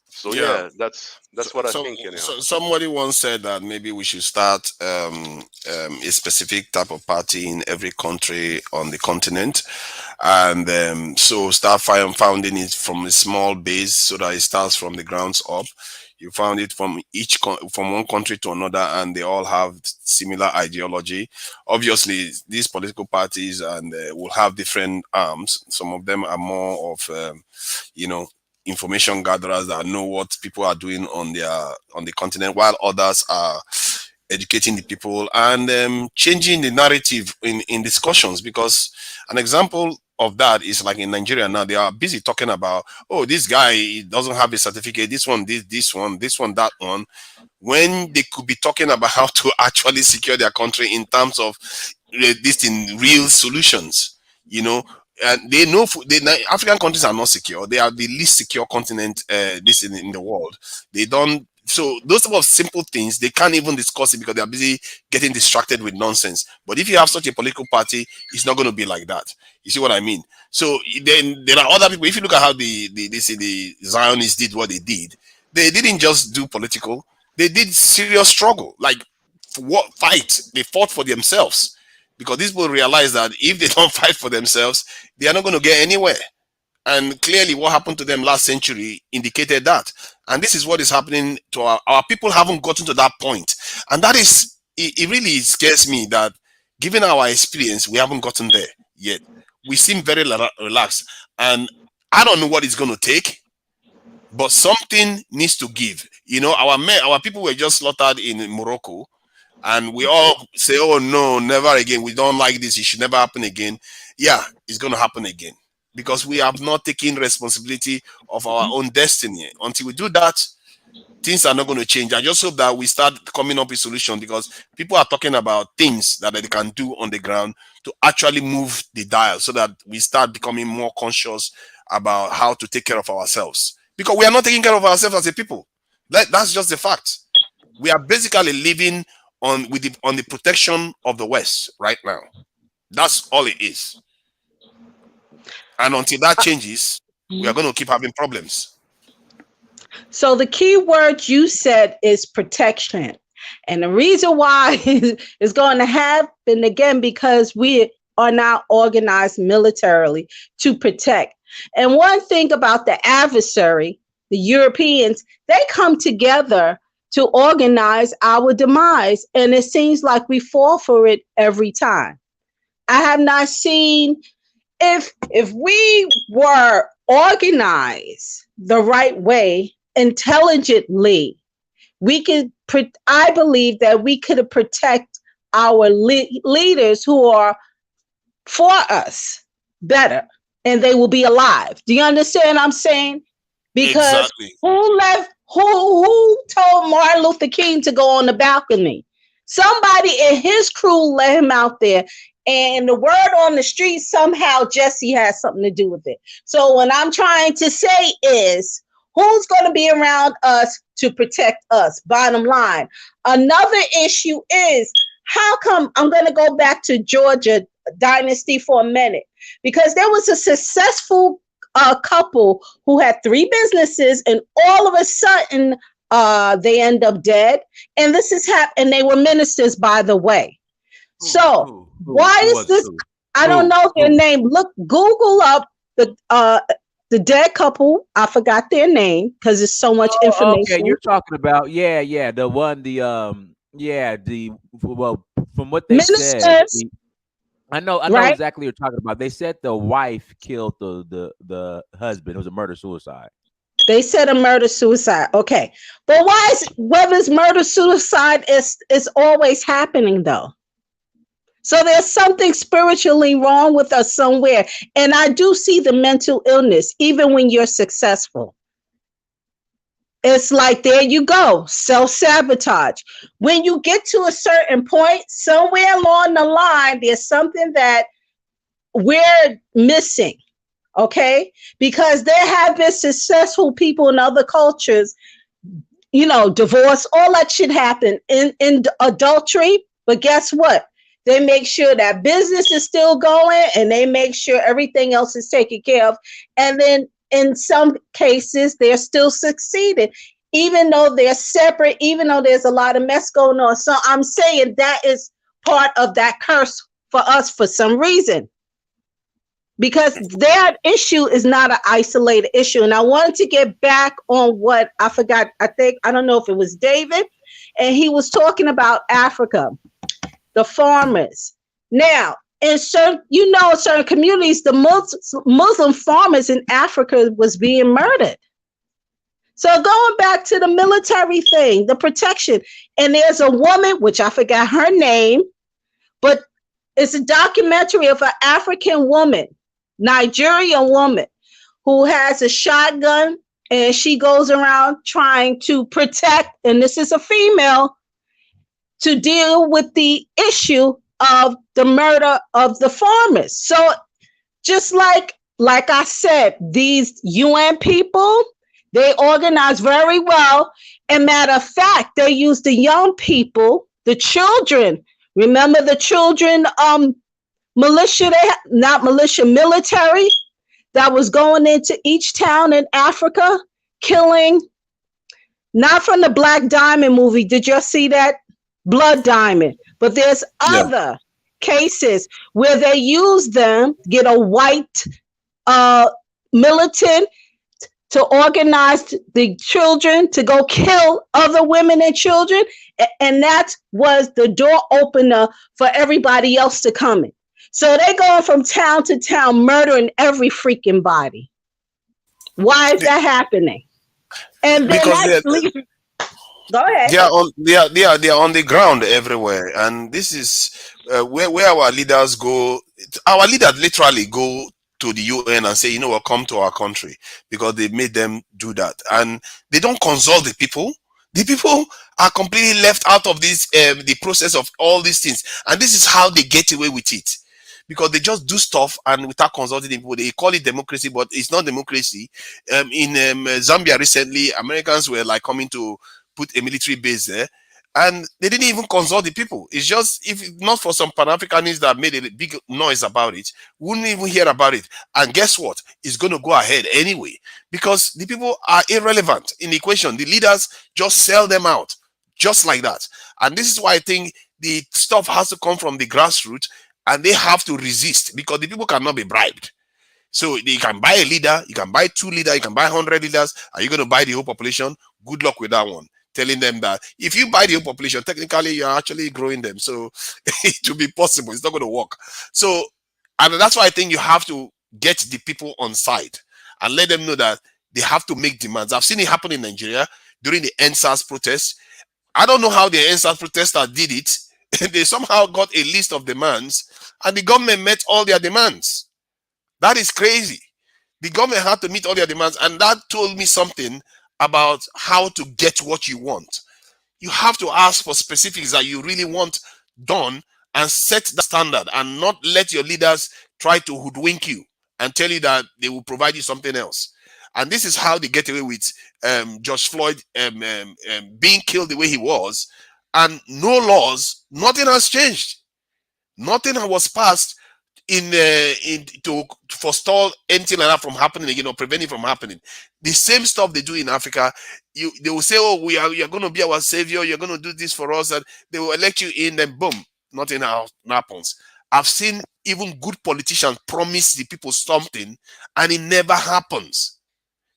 So Yeah. yeah, that's So, what I so, think anyhow. so somebody once said that maybe we should start a specific type of party in every country on the continent, and so start founding it from a small base so that it starts from the grounds up. You found it from from one country to another, and they all have similar ideology. Obviously, these political parties and will have different arms. Some of them are more of you know information gatherers that know what people are doing on the continent, while others are educating the people and changing the narrative in discussions. Because an example of that is like in Nigeria now, they are busy talking about, oh, this guy doesn't have a certificate, this one, this one, that one, when they could be talking about how to actually secure their country in terms of this in real solutions, you know. And they know African countries are not secure. They are the least secure continent this in the world. They don't. So those type of simple things they can't even discuss it because they are busy getting distracted with nonsense. But if you have such a political party, it's not going to be like that. You see what I mean? So then there are other people. If you look at how the Zionists did what they didn't just do political. They did serious struggle, like what fight. They fought for themselves because these people realize that if they don't fight for themselves, they are not going to get anywhere. And clearly, what happened to them last century indicated that. And this is what is happening to our people. Haven't gotten to that point, and that is it really scares me that given our experience, we haven't gotten there yet. We seem very relaxed, and I don't know what it's going to take, but something needs to give. Our people were just slaughtered in Morocco, and we all say, oh no, never again, we don't like this, it should never happen again. Yeah, it's going to happen again because we have not taken responsibility of our own destiny. Until we do that, things are not going to change. I just hope that we start coming up with solutions, because people are talking about things that they can do on the ground to actually move the dial, so that we start becoming more conscious about how to take care of ourselves, because we are not taking care of ourselves as a people. That's just the fact. We are basically living on the protection of the West right now. That's all it is. And until that changes, we are going to keep having problems. So the key word you said is protection. And the reason why is going to happen again because we are not organized militarily to protect. And one thing about the adversary, the Europeans, they come together to organize our demise. And it seems like we fall for it every time. I have not seen if we were organized the right way, intelligently, we could. I believe that we could protect our leaders who are for us better, and they will be alive. Do you understand what I'm saying? Because Exactly. who left? Who told Martin Luther King to go on the balcony? Somebody in his crew let him out there. And the word on the street, somehow Jesse has something to do with it. So what I'm trying to say is, who's going to be around us to protect us? Bottom line. Another issue is, how come, I'm going to go back to Georgia dynasty for a minute, because there was a successful couple who had 3 businesses, and all of a sudden they end up dead. And this is and they were ministers, by the way. So why is this? I don't know their name. Look, Google up the dead couple. I forgot their name because there's so much information. Okay, you're talking about the one well, from what they Ministers, said. I know right? exactly what you're talking about. They said the wife killed the husband. It was a murder suicide. They said a murder suicide. Okay, but why is whether it's murder suicide is always happening though? So there's something spiritually wrong with us somewhere. And I do see the mental illness, even when you're successful. It's like, there you go, self-sabotage. When you get to a certain point, somewhere along the line, there's something that we're missing, okay? Because there have been successful people in other cultures, divorce, all that shit happen in adultery. But guess what? They make sure that business is still going, and they make sure everything else is taken care of. And then in some cases, they're still succeeding, even though they're separate, even though there's a lot of mess going on. So I'm saying that is part of that curse for us for some reason, because their issue is not an isolated issue. And I wanted to get back on what I forgot. I don't know if it was David, and he was talking about Africa. The farmers. Now, in certain communities, the Muslim farmers in Africa was being murdered. So going back to the military thing, the protection, and there's a woman, which I forgot her name, but it's a documentary of an African woman, Nigerian woman, who has a shotgun, and she goes around trying to protect, and this is a female, to deal with the issue of the murder of the farmers. So just like I said, these UN people, they organize very well. And matter of fact, they use the young people, the children. Remember the children militia, military that was going into each town in Africa, killing, not from the Black Diamond movie. Did you see that? Blood Diamond. But there's other cases where they use them, get a white militant to organize the children to go kill other women and children. And that was the door opener for everybody else to come in. So they're going from town to town, murdering every freaking body. Why is that happening? And then Because go ahead. they are on the ground everywhere, and this is where our leaders go. Our leaders literally go to the UN and say, you know what, come to our country, because they made them do that, and they don't consult the people. The people are completely left out of this the process of all these things, and this is how they get away with it, because they just do stuff and without consulting the people. They call it democracy, but it's not democracy. In Zambia recently, Americans were like coming to put a military base there, and they didn't even consult the people. It's just, if not for some Pan-Africanists that made a big noise about it, we wouldn't even hear about it. And guess what? It's going to go ahead anyway, because the people are irrelevant in the equation. The leaders just sell them out just like that. And this is why I think the stuff has to come from the grassroots, and they have to resist, because the people cannot be bribed. So you can buy a leader, you can buy 2 leaders, you can buy 100 leaders. Are you going to buy the whole population? Good luck with that one. Telling them that if you buy the whole population, technically you're actually growing them. So it will be possible. It's not going to work. So, and that's why I think you have to get the people on side and let them know that they have to make demands. I've seen it happen in Nigeria during the NSAS protests. I don't know how the NSAS protesters did it. They somehow got a list of demands, and the government met all their demands. That is crazy. The government had to meet all their demands, and that told me something about how to get what you want. You have to ask for specifics that you really want done and set the standard, and not let your leaders try to hoodwink you and tell you that they will provide you something else. And this is how they get away with George Floyd being killed the way he was, and no laws, nothing has changed. Nothing was passed to forestall anything like that from happening again, or prevent it from happening. The same stuff they do in Africa. They will say, "Oh, you're going to be our savior. You're going to do this for us," and they will elect you in. Then boom, nothing happens. I've seen even good politicians promise the people something, and it never happens.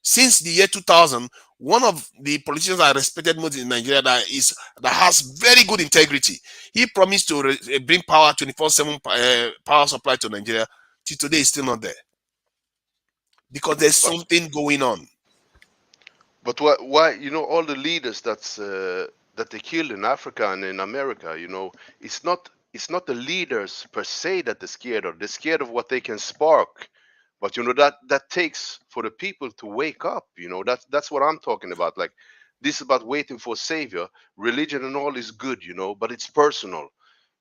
Since the year 2000, one of the politicians I respected most in Nigeria that has very good integrity, he promised to bring power 24/7 power supply to Nigeria. Till today, is still not there, because there's something going on. But why all the leaders that they killed in Africa and in America, it's not the leaders per se that they're scared of. They're scared of what they can spark. But that takes for the people to wake up. That's what I'm talking about. Like, this is about waiting for a savior. Religion and all is good, but it's personal.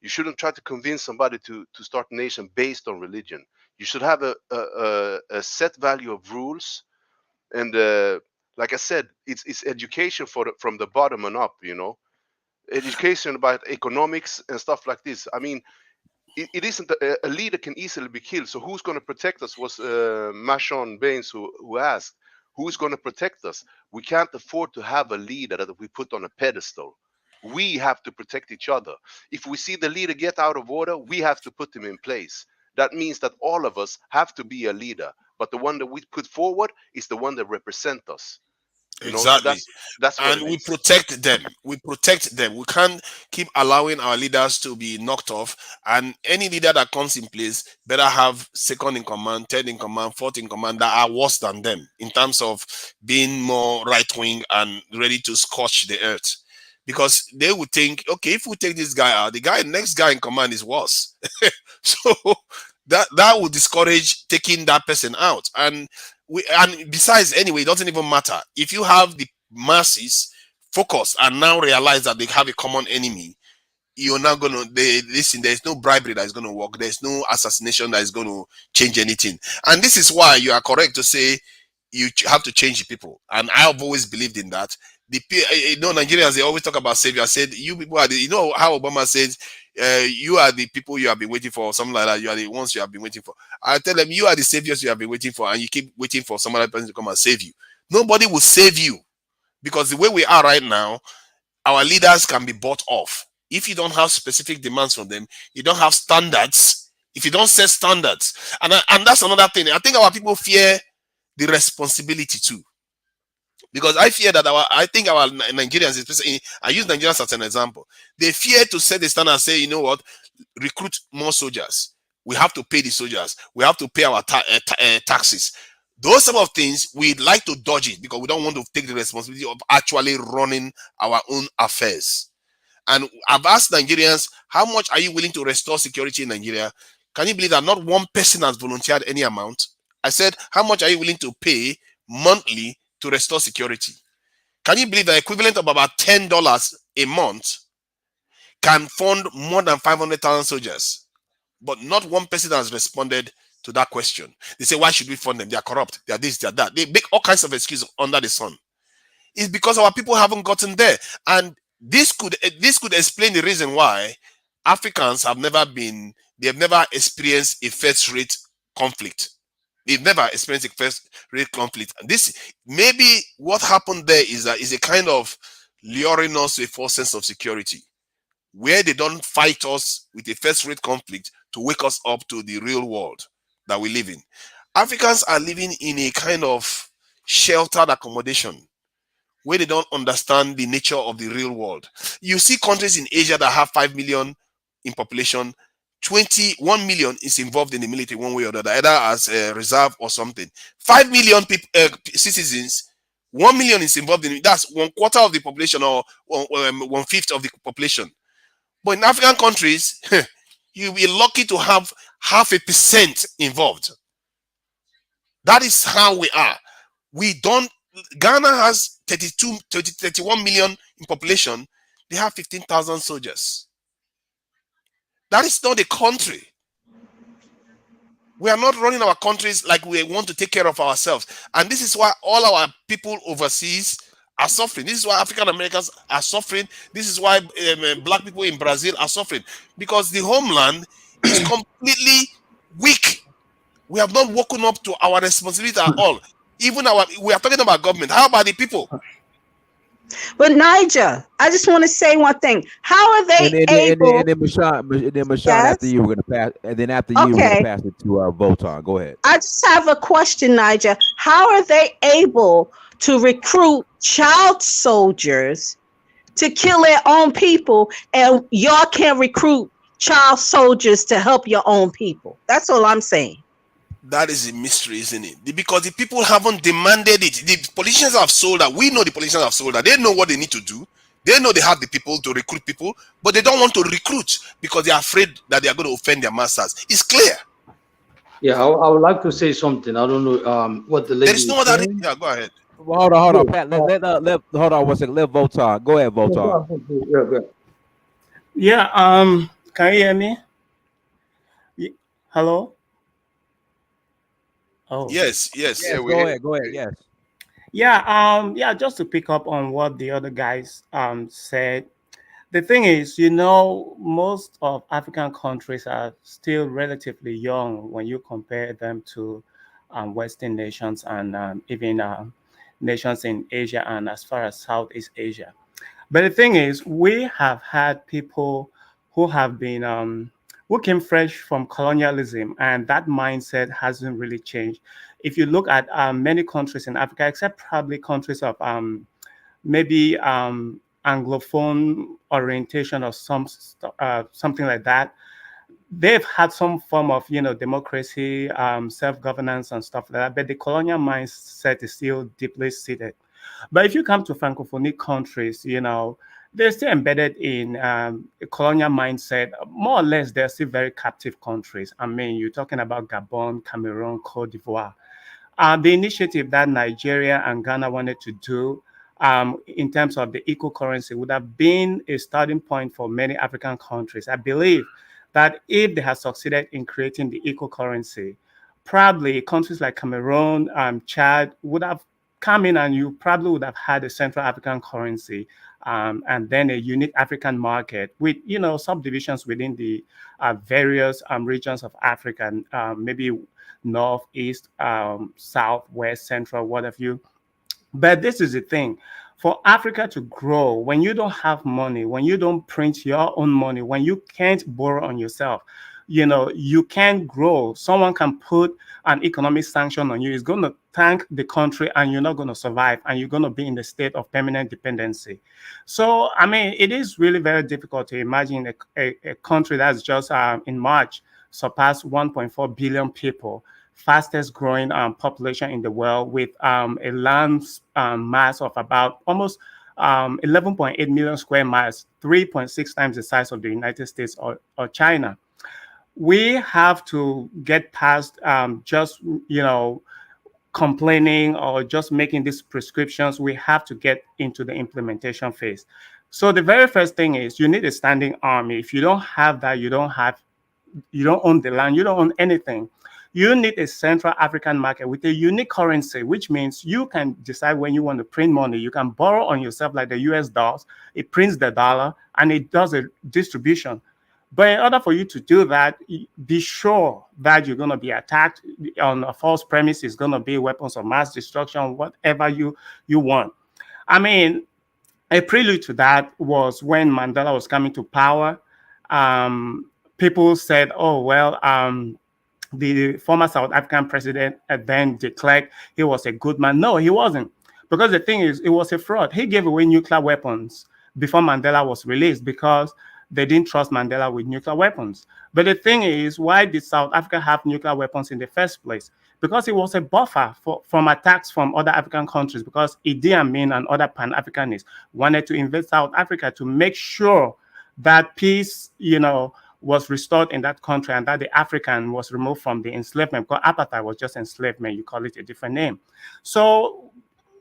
You shouldn't try to convince somebody to start a nation based on religion. You should have a set value of rules, and like I said, it's education from the bottom and up. Education about economics and stuff like this. I mean, it isn't a leader can easily be killed. So who's going to protect us? Was Mashon Baines who asked, who's going to protect us? We can't afford to have a leader that we put on a pedestal. We have to protect each other. If we see the leader get out of order, we have to put him in place. That means that all of us have to be a leader, but the one that we put forward is the one that represents us. Exactly. That's what and we protect them. We protect them. We can't keep allowing our leaders to be knocked off. And any leader that comes in place better have second in command, third in command, fourth in command that are worse than them in terms of being more right wing and ready to scorch the earth. Because they would think, okay, if we take this guy out, the next guy in command is worse. So that would discourage taking that person out. And besides, anyway, it doesn't even matter if you have the masses focused and now realize that they have a common enemy. You're not gonna listen. There's no bribery that is gonna work. There's no assassination that is going to change anything. And this is why you are correct to say you have to change the people. And I've always believed in that. Nigerians, they always talk about savior. I said, you people are how Obama says, you are the people you have been waiting for, or something like that. You are the ones you have been waiting for. I tell them, you are the saviors you have been waiting for, and you keep waiting for some other person to come and save you. Nobody will save you, because the way we are right now, our leaders can be bought off. If you don't have specific demands from them, you don't have standards. If you don't set standards, and that's another thing. I think our people fear the responsibility too. Because I fear that I think our Nigerians, especially, I use Nigerians as an example, they fear to set the standard and say, you know what, recruit more soldiers. We have to pay the soldiers. We have to pay our taxes. Those sort of things, we'd like to dodge it because we don't want to take the responsibility of actually running our own affairs. And I've asked Nigerians, how much are you willing to restore security in Nigeria? Can you believe that not one person has volunteered any amount? I said, how much are you willing to pay monthly to restore security? Can you believe the equivalent of about $10 a month can fund more than 500,000 soldiers? But not one person has responded to that question. They say, why should we fund them? They are corrupt. They are this, they are that. They make all kinds of excuses under the sun. It's because our people haven't gotten there. And This could explain the reason why Africans they have never experienced a first rate conflict. They've never experienced a first rate conflict. And this maybe what happened there is a kind of luring us to a false sense of security, where they don't fight us with a first rate conflict to wake us up to the real world that we live in. Africans are living in a kind of sheltered accommodation where they don't understand the nature of the real world. You see countries in Asia that have 5 million in population, 21 million is involved in the military one way or the other, either as a reserve or something. 5 million citizens, 1 million is involved in it. That's 1/4 of the population, or 1/5 of the population. But in African countries, you'll be lucky to have 0.5% involved. That is how we are. We don't. Ghana has 31 million in population. They have 15,000 soldiers. That is not a country. We are not running our countries like we want to take care of ourselves. And this is why all our people overseas are suffering. This is why African Americans are suffering. This is why black people in Brazil are suffering. Because the homeland is completely weak. We have not woken up to our responsibility at all. Even we are talking about government. How about the people? But Niger, I just want to say one thing. How are they able? And then Mashawn, Yes? after you, we're gonna pass. And then after you, we're Okay. gonna pass it to Voton. Go ahead. I just have a question, Niger. How are they able to recruit child soldiers to kill their own people, and y'all can't recruit child soldiers to help your own people? That's all I'm saying. That is a mystery, isn't it? Because the people haven't demanded it. The politicians have sold that. We know the politicians have sold that. They know what they need to do. They know they have the people to recruit people, but they don't want to recruit because they are afraid that they are going to offend their masters. It's clear. Yeah, I would like to say something. I don't know what the lady. There is no other. Yeah, go ahead. Well, hold on, Pat. Hold on 1 second. Let Voton. Go ahead, Voton. Yeah, can you hear me? Hello? Oh. Yes. Yes, go ahead. Yes. Yeah, just to pick up on what the other guys said. The thing is, most of African countries are still relatively young when you compare them to Western nations and even nations in Asia and as far as Southeast Asia. But the thing is, we have had people who have been who came fresh from colonialism, and that mindset hasn't really changed. If you look at many countries in Africa, except probably countries of maybe Anglophone orientation or something like that, they've had some form of democracy, self-governance and stuff like that, but the colonial mindset is still deeply seated. But if you come to Francophonic countries, they're still embedded in a colonial mindset. More or less, they're still very captive countries. I mean, you're talking about Gabon, Cameroon, Cote d'Ivoire. The initiative that Nigeria and Ghana wanted to do in terms of the eco currency would have been a starting point for many African countries. I believe that if they had succeeded in creating the eco currency, probably countries like Cameroon, Chad would have come in, and you probably would have had a Central African currency and then a unique African market with subdivisions within the various regions of Africa, maybe north, east, south, west, central, what have you. But this is the thing. For Africa to grow, when you don't have money, when you don't print your own money, when you can't borrow on yourself, you can't grow. Someone can put an economic sanction on you. It's going to tank the country, and you're not going to survive, and you're going to be in the state of permanent dependency. So, I mean, it is really very difficult to imagine a country that's just in March surpassed 1.4 billion people, fastest growing population in the world, with a land mass of about almost 11.8 million square miles, 3.6 times the size of the United States or China. We have to get past just, complaining or just making these prescriptions. We have to get into the implementation phase. So the very first thing is you need a standing army. If you don't have that, you don't own the land, you don't own anything. You need a Central African market with a unique currency, which means you can decide when you want to print money. You can borrow on yourself like the US does. It prints the dollar and it does a distribution. But in order for you to do that, be sure that you're going to be attacked on a false premise. It's going to be weapons of mass destruction, whatever you want. I mean, a prelude to that was when Mandela was coming to power. People said, oh, well, the former South African president then declared he was a good man. No, he wasn't. Because the thing is, it was a fraud. He gave away nuclear weapons before Mandela was released because they didn't trust Mandela with nuclear weapons. But the thing is, why did South Africa have nuclear weapons in the first place? Because it was a buffer from attacks from other African countries, because Idi Amin and other Pan-Africanists wanted to invade South Africa to make sure that peace, was restored in that country and that the African was removed from the enslavement. Because apartheid was just enslavement. You call it a different name. So,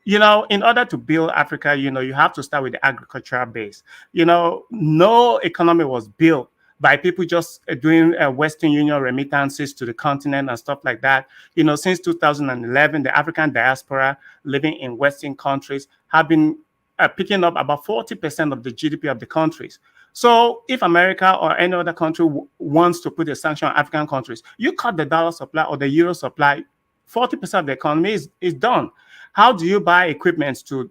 in order to build Africa, you have to start with the agricultural base. No economy was built by people just doing Western Union remittances to the continent and stuff like that. Since 2011, the African diaspora living in Western countries have been picking up about 40% of the GDP of the countries. So if America or any other country wants to put a sanction on African countries, you cut the dollar supply or the euro supply, 40% of the economy is done. How do you buy equipment to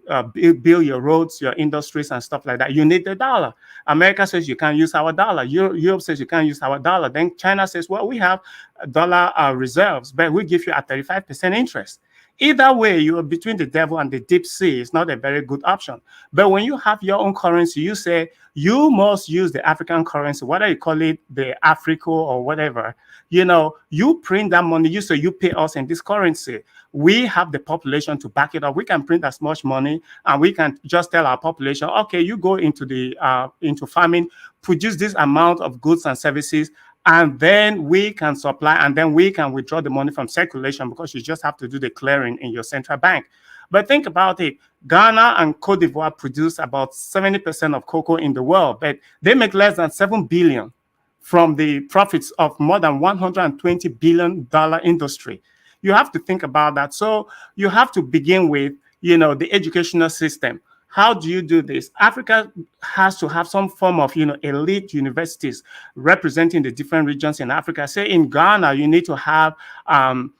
build your roads, your industries, and stuff like that? You need the dollar. America says you can't use our dollar. Europe says you can't use our dollar. Then China says, well, we have dollar reserves, but we give you a 35% interest. Either way, you are between the devil and the deep sea. It's not a very good option. But when you have your own currency, you say you must use the African currency, whether you call it the Africo or whatever. You print that money. You say you pay us in this currency. We have the population to back it up. We can print as much money, and we can just tell our population, okay, you go into farming, produce this amount of goods and services, and then we can supply, and then we can withdraw the money from circulation, because you just have to do the clearing in your central bank. But think about it. Ghana and Cote d'Ivoire produce about 70% of cocoa in the world, but they make less than 7 billion from the profits of more than $120 billion industry. You have to think about that. So you have to begin with, the educational system. How do you do this? Africa has to have some form of, elite universities representing the different regions in Africa. Say in Ghana, you need to have an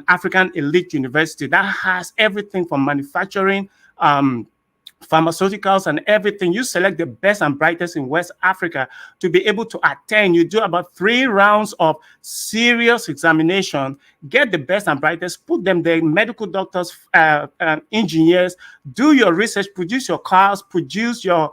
African elite university that has everything from manufacturing, pharmaceuticals, and everything. You select the best and brightest in West Africa to be able to attend. You do about 3 rounds of serious examination, get the best and brightest, put them there, medical doctors, engineers, do your research, produce your cars, produce your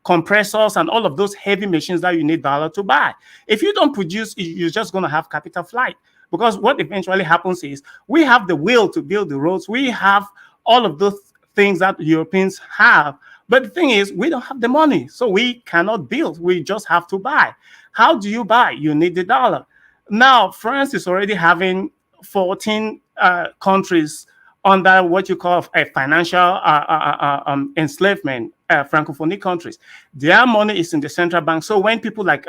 compressors and all of those heavy machines that you need dollar to buy. If you don't produce, you're just going to have capital flight. Because what eventually happens is we have the will to build the roads. We have all of those things that Europeans have. But the thing is, we don't have the money, so we cannot build. We just have to buy. How do you buy? You need the dollar. Now, France is already having 14 countries under what you call a financial enslavement, Francophonie countries. Their money is in the central bank. So when people like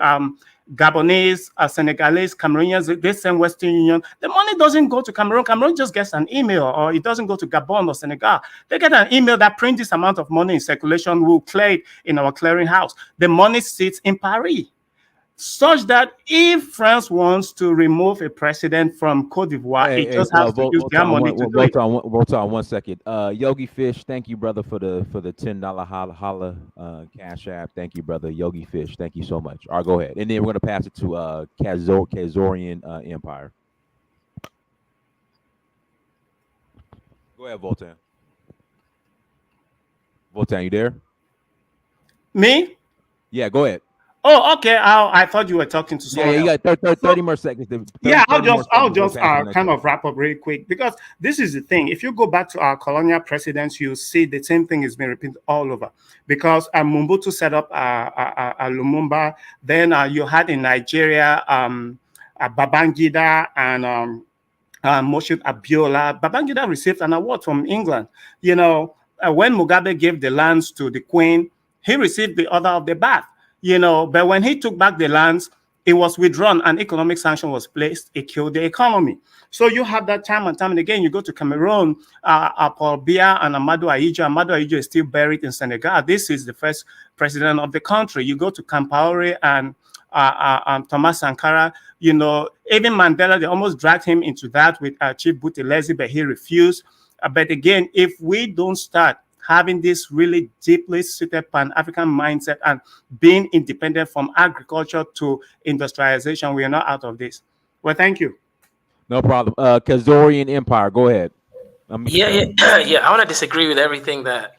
Gabonese, Senegalese, Cameroonians, they send Western Union, the money doesn't go to Cameroon. Cameroon just gets an email, or it doesn't go to Gabon or Senegal. They get an email that prints this amount of money in circulation. We'll clear it in our clearing house. The money sits in Paris, such that if France wants to remove a president from Cote d'Ivoire, it just has to use their money to do it. Hold on 1 second. Yogi Fish, thank you, brother, for the $10 holla cash app. Thank you, brother. Yogi Fish, thank you so much. All right, go ahead. And then we're going to pass it to Khazarian Empire. Go ahead, Voltaire. Voltaire, you there? Me? Yeah, go ahead. Oh, okay. I thought you were talking to someone. Yeah, you got 30 more seconds. I'll just kind of wrap up really quick, because this is the thing. If you go back to our colonial presidents, you see the same thing is being repeated all over. Because Mobutu set up Lumumba. Then you had in Nigeria Babangida and Moshood Abiola. Babangida received an award from England. When Mugabe gave the lands to the Queen, he received the Order of the Bath. But when he took back the lands, it was withdrawn, and economic sanction was placed. It killed the economy. So you have that time and time and again. You go to Cameroon, Paul Biya and Amadou Ahidjo. Amadou Ahidjo is still buried in Senegal. This is the first president of the country. You go to Compaoré and Thomas Sankara. You know, even Mandela, they almost dragged him into that with Chief Buthelezi, but he refused. But again, if we don't start having this really deeply seated Pan-African mindset and being independent from agriculture to industrialization, we are not out of this. Well, thank you. No problem. Kazorian Empire, go ahead. Yeah. I want to disagree with everything that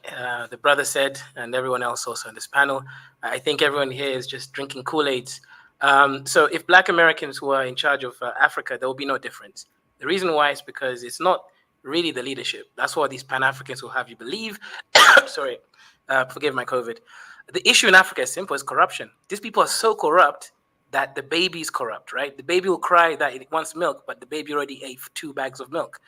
the brother said and everyone else also on this panel. I think everyone here is just drinking Kool-Aids. So if Black Americans were in charge of Africa, there will be no difference. The reason why is because it's not really the leadership. That's what these Pan-Africans will have you believe. Sorry, forgive my COVID. The issue in Africa is simple, it's corruption. These people are so corrupt that the baby is corrupt, right? The baby will cry that it wants milk, but the baby already ate 2 bags of milk.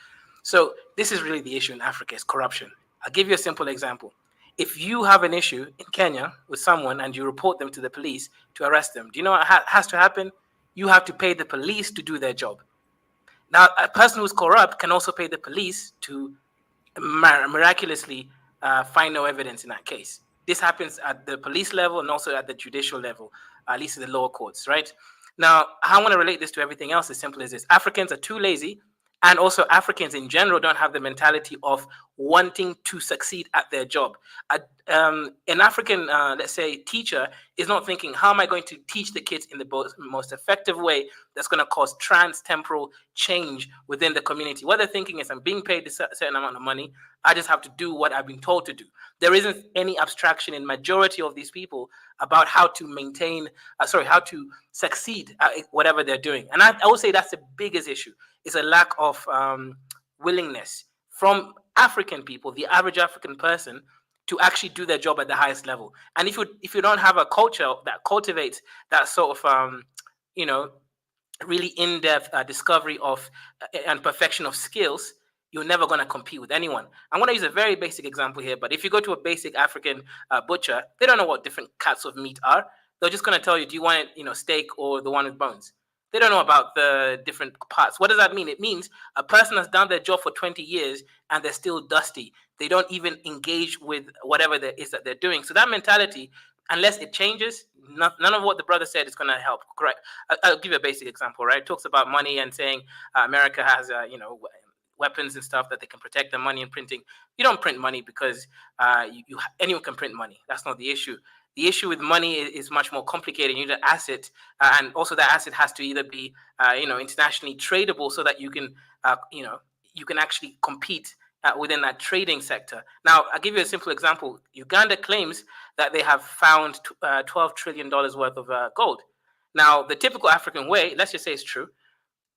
So this is really the issue in Africa, is corruption. I'll give you a simple example. If you have an issue in Kenya with someone and you report them to the police to arrest them, do you know what has to happen? You have to pay the police to do their job. Now, a person who's corrupt can also pay the police to miraculously find no evidence in that case. This happens at the police level and also at the judicial level, at least in the lower courts, right? Now, how I want to relate this to everything else is simple as this. Africans are too lazy, and also Africans in general don't have the mentality of wanting to succeed at their job. An African, let's say, teacher is not thinking, how am I going to teach the kids in the most effective way that's going to cause trans-temporal change within the community? What they're thinking is, I'm being paid a certain amount of money, I just have to do what I've been told to do. There isn't any abstraction in majority of these people about how to maintain, how to succeed at whatever they're doing. And I would say that's the biggest issue, is a lack of willingness from African people, the average African person, to actually do their job at the highest level. And if you don't have a culture that cultivates that sort of, really in-depth discovery of and perfection of skills, you're never going to compete with anyone. I'm going to use a very basic example here, but if you go to a basic African butcher, they don't know what different cuts of meat are. They're just going to tell you, do you want it, steak or the one with bones? They don't know about the different parts. What does that mean? It means a person has done their job for 20 years and they're still dusty. They don't even engage with whatever it is that they're doing. So that mentality, unless it changes, none of what the brother said is going to help. Correct. I'll give you a basic example, right? It talks about money and saying America has, weapons and stuff that they can protect the money and printing. You don't print money because anyone can print money. That's not the issue. The issue with money is much more complicated. You need an asset, and also that asset has to either be, internationally tradable so that you can actually compete within that trading sector. Now, I'll give you a simple example. Uganda claims that they have found $12 trillion worth of gold. Now, the typical African way, let's just say it's true,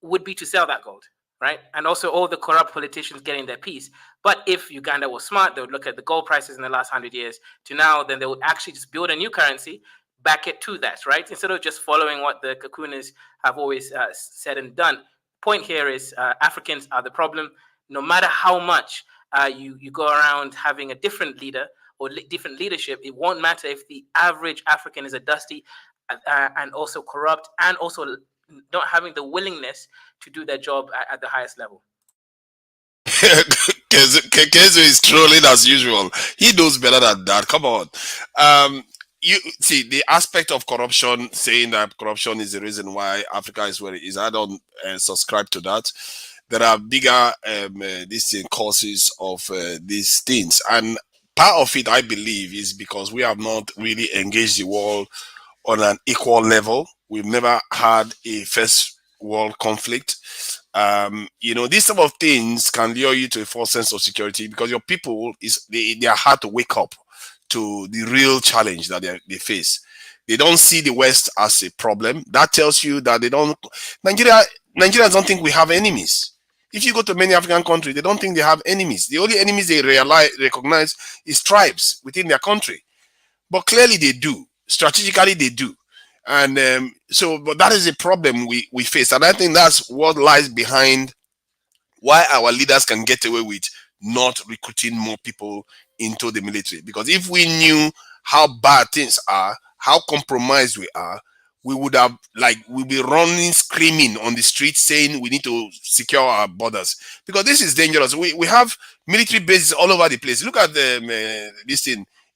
would be to sell that gold, right? And also all the corrupt politicians getting their piece. But if Uganda was smart, they would look at the gold prices in the last 100 years to now, then they would actually just build a new currency, back it to that, right? Instead of just following what the Kakunas have always said and done. Point here is Africans are the problem. No matter how much you go around having a different leader or different leadership, it won't matter if the average African is a dusty and also corrupt and also not having the willingness to do their job at the highest level. Kezo is trolling as usual. He knows better than that. Come on. You see the aspect of corruption, saying that corruption is the reason why Africa is where it is. I don't subscribe to that. There are bigger causes of these things, and part of it, I believe, is because we have not really engaged the world on an equal level. We've never had a first world conflict. These type of things can lure you to a false sense of security because your people they are hard to wake up to the real challenge that they face. They don't see the West as a problem. That tells you that Nigerians don't think we have enemies. If you go to many African countries, they don't think they have enemies. The only enemies they recognize is tribes within their country. But clearly they do. Strategically they do. And but that is a problem we face. And I think that's what lies behind why our leaders can get away with not recruiting more people into the military. Because if we knew how bad things are, how compromised we are, we would have we'll be running screaming on the street saying we need to secure our borders, because this is dangerous. We have military bases all over the place. Look at this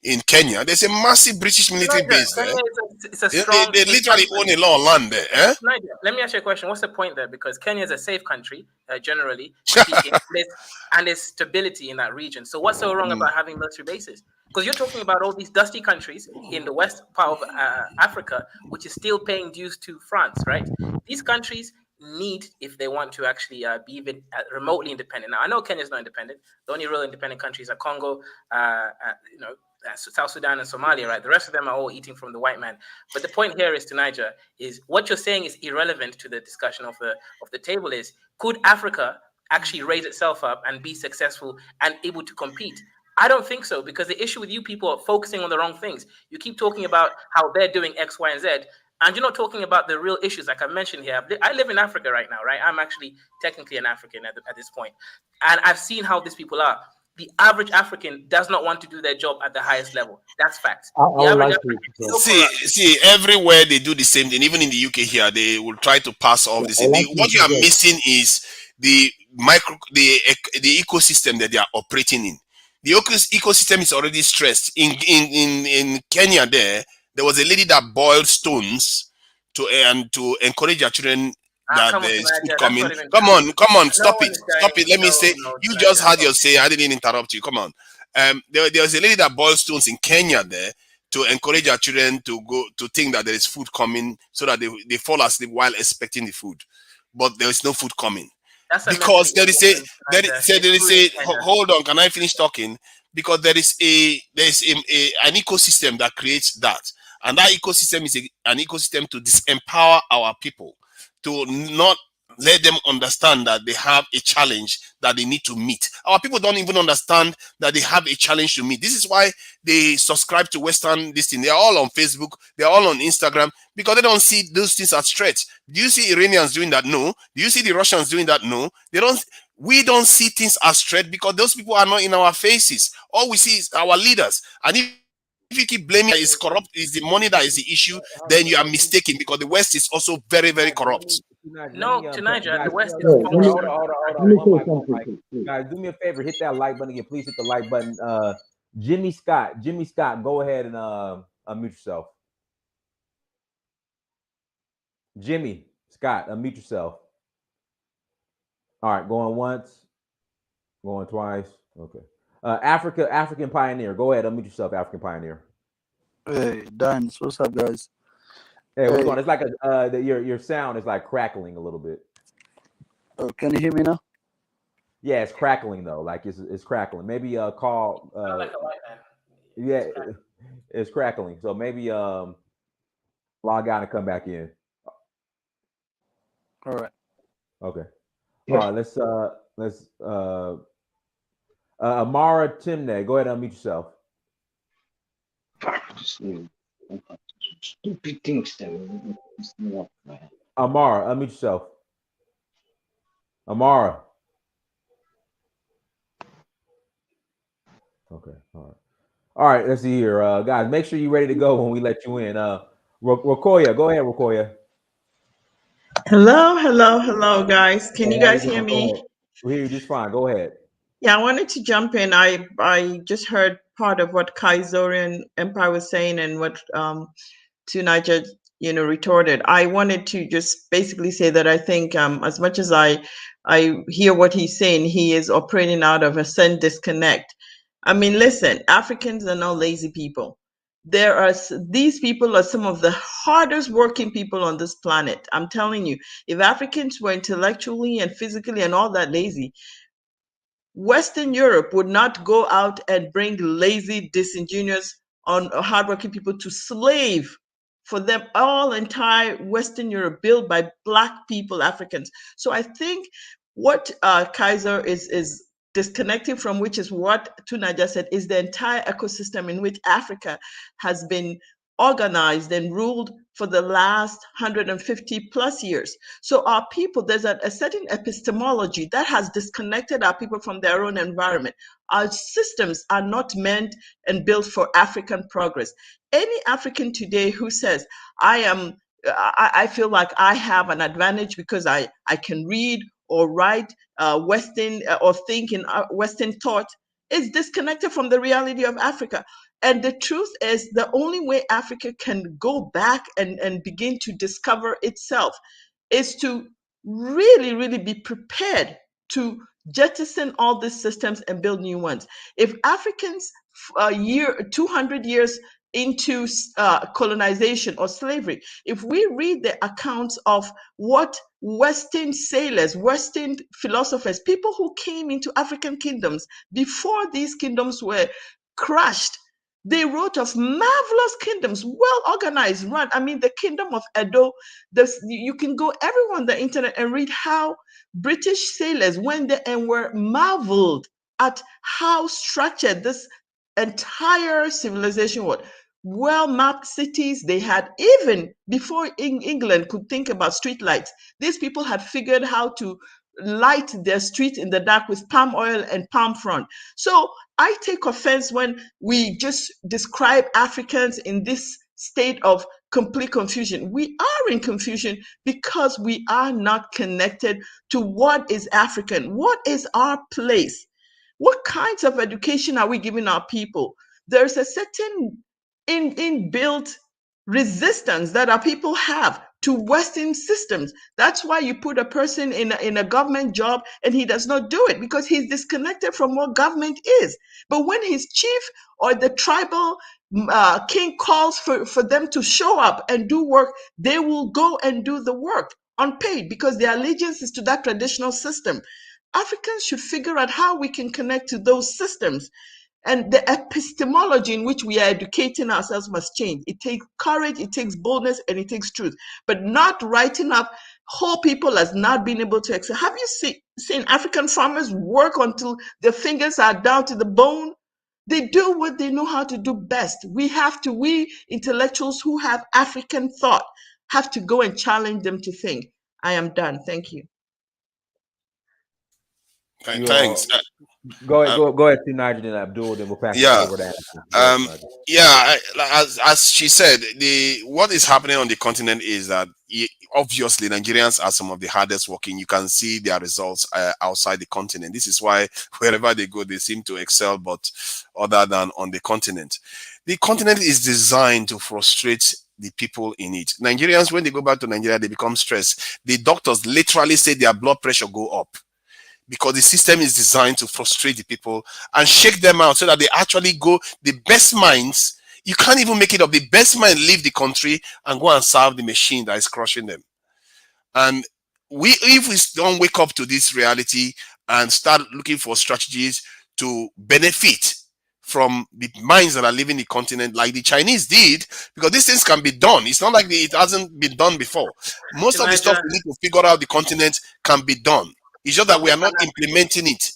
in Kenya. There's a massive British military base there. Kenya it's a They, strong they safe literally country. own a lot of land there. Eh? Niger, let me ask you a question. What's the point there? Because Kenya is a safe country, generally speaking, and there's stability in that region. So what's so wrong about having military bases? Because you're talking about all these dusty countries in the west part of Africa, which is still paying dues to France, right? These countries need, if they want to actually be even remotely independent. Now, I know Kenya's not independent. The only real independent countries are Congo, South Sudan and Somalia, right? The rest of them are all eating from the white man. But the point here is to Niger is what you're saying is irrelevant to the discussion of the table. Is could Africa actually raise itself up and be successful and able to compete? I don't think so, because the issue with you people are focusing on the wrong things. You keep talking about how they're doing X, Y, and Z, and you're not talking about the real issues. Like I've mentioned here, I live in Africa right now, right? I'm actually technically an African at this point. And I've seen how these people are. The average African does not want to do their job at the highest level. That's fact. The average African See, everywhere they do the same thing. Even in the UK here, they will try to pass off this. What you are missing is the ecosystem that they are operating in. The ecosystem is already stressed. In Kenya, there was a lady that boiled stones to encourage her children that there's food coming. Come on, stop it. Let me say, you just had your say. I didn't interrupt you. Come on. There was a lady that boiled stones in Kenya there to encourage her children to go to think that there is food coming, so that they fall asleep while expecting the food, but there is no food coming. Because there is a hold on, can I finish talking? Because there is an ecosystem that creates that, and that ecosystem is an ecosystem to disempower our people, to not let them understand that they have a challenge that they need to meet. Our people don't even understand that they have a challenge to meet. This is why they subscribe to Western this thing. They're all on Facebook, they're all on Instagram, because they don't see those things as threats. Do you see Iranians doing that? No. Do you see the Russians doing that? No. They don't. We don't see things as threat because those people are not in our faces. All we see is our leaders. And if you keep blaming that is corrupt, is the money that is the issue, then you are mistaken, because the West is also very, very corrupt. No, to Niger, the West is hold on. Guys, do me a favor, hit that like button again. Please hit the like button. Jimmy Scott, go ahead and unmute yourself. Jimmy Scott, unmute yourself. All right, going once, going twice. Okay. African Pioneer, go ahead, unmute yourself, African Pioneer. Hey, Dan, what's up, guys? Hey, what's going on? It's like your sound is like crackling a little bit. Oh, can you hear me now? Yeah, it's crackling though. Like it's crackling. Maybe call. like a white man. Yeah, it's crackling. So maybe log out and come back in. All right. Okay. All right. Let's Amara Timne, go ahead and unmute yourself. Stupid things. Amara, unmute yourself. Amara. Okay. All right. Let's see here, guys. Make sure you're ready to go when we let you in. Rokoya, go ahead, Rokoya. Hello, guys. Can you guys hear me? We hear you just fine. Go ahead. Yeah, I wanted to jump in. I just heard part of what Kaisorian Empire was saying and what Tunaja, retorted. I wanted to just basically say that I think as much as I hear what he's saying, he is operating out of a certain disconnect. I mean, listen, Africans are not lazy people. These people are some of the hardest working people on this planet. I'm telling you, if Africans were intellectually and physically and all that lazy, Western Europe would not go out and bring lazy, disingenuous, hardworking people to slave for them. All entire Western Europe built by Black people, Africans. So I think what Kaiser is disconnecting from, which is what Tunaja said, is the entire ecosystem in which Africa has been organized and ruled for the last 150 plus years. So our people, there's a certain epistemology that has disconnected our people from their own environment. Our systems are not meant and built for African progress. Any African today who says, I am I feel like I have an advantage because I can read or write Western or think in Western thought, is disconnected from the reality of Africa. And the truth is, the only way Africa can go back and begin to discover itself is to really, really be prepared to jettison all these systems and build new ones. If Africans, 200 years into colonization or slavery, if we read the accounts of what Western sailors, Western philosophers, people who came into African kingdoms before these kingdoms were crushed, they wrote of marvelous kingdoms, well organized, run. I mean, the kingdom of Edo, you can go everywhere on the internet and read how British sailors went there and were marveled at how structured this entire civilization was. Well mapped cities they had, even before England could think about streetlights. These people had figured how to light their street in the dark with palm oil and palm frond. So I take offense when we just describe Africans in this state of complete confusion. We are in confusion because we are not connected to what is African, what is our place, what kinds of education are we giving our people. There's a certain inbuilt resistance that our people have to Western systems. That's why you put a person in a government job and he does not do it, because he's disconnected from what government is. But when his chief or the tribal king calls for them to show up and do work, they will go and do the work unpaid because their allegiance is to that traditional system. Africans should figure out how we can connect to those systems. And the epistemology in which we are educating ourselves must change. It takes courage, it takes boldness, and it takes truth. But not writing up whole people as not being able to excel. Have you seen African farmers work until their fingers are down to the bone? They do what they know how to do best. We intellectuals who have African thought have to go and challenge them to think. I am done. Thank you. Thanks. Go ahead, to Nigel and Abdul, then we'll pass it over to Adam. As she said, what is happening on the continent is that obviously Nigerians are some of the hardest working. You can see their results outside the continent. This is why wherever they go, they seem to excel, but other than on the continent. The continent is designed to frustrate the people in it. Nigerians, when they go back to Nigeria, they become stressed. The doctors literally say their blood pressure go up, because the system is designed to frustrate the people and shake them out so that they actually go. The best minds, you can't even make it up. The best mind leave the country and go and serve the machine that is crushing them. And if we don't wake up to this reality and start looking for strategies to benefit from the minds that are leaving the continent, like the Chinese did, because these things can be done. It's not like it hasn't been done before. Most of the stuff we need to figure out the continent can be done. It's just that we are not implementing it.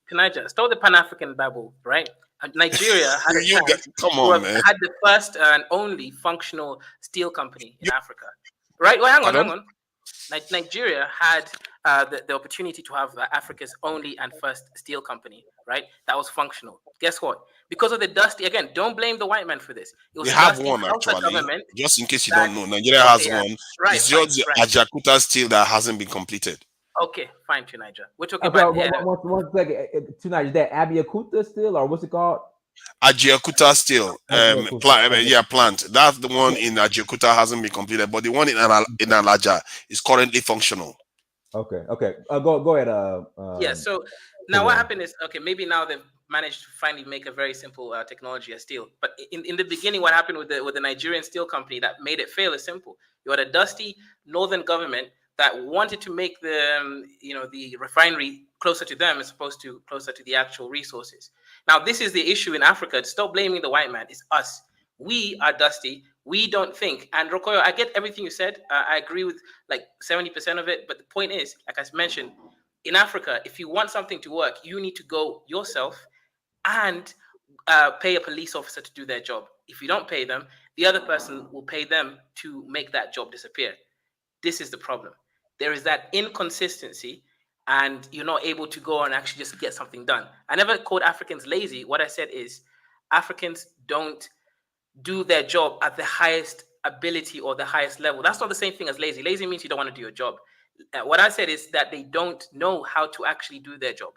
Can I just start the Pan-African Bible, right? Nigeria had had the first and only functional steel company in Africa, right? Well, hang on. Nigeria had the opportunity to have Africa's only and first steel company, right? That was functional. Guess what? Because of the dusty, again, don't blame the white man for this. We have one actually. Just in case you don't know, Nigeria has one. Right, it's just the Ajakuta steel that hasn't been completed. Okay, fine, Tunija. We're talking about one second. Tunija, is that Abiyakuta still, or what's it called? Ajakuta steel, plant. That's the one in Ajakuta hasn't been completed, but the one in Alaja is currently functional. Okay. Go ahead. So now what happened is, maybe now they've managed to finally make a very simple technology of steel. But in the beginning, what happened with the Nigerian steel company that made it fail is simple. You had a dusty northern government that wanted to make the refinery closer to them as opposed to closer to the actual resources. Now, this is the issue in Africa. Stop blaming the white man. It's us. We are dusty. We don't think. And Rokoyo, I get everything you said. I agree with like 70% of it. But the point is, like I mentioned, in Africa, if you want something to work, you need to go yourself and pay a police officer to do their job. If you don't pay them, the other person will pay them to make that job disappear. This is the problem. There is that inconsistency, and you're not able to go and actually just get something done. I never called Africans lazy. What I said is Africans don't do their job at the highest ability or the highest level. That's not the same thing as lazy. Lazy means you don't want to do your job. What I said is that they don't know how to actually do their job.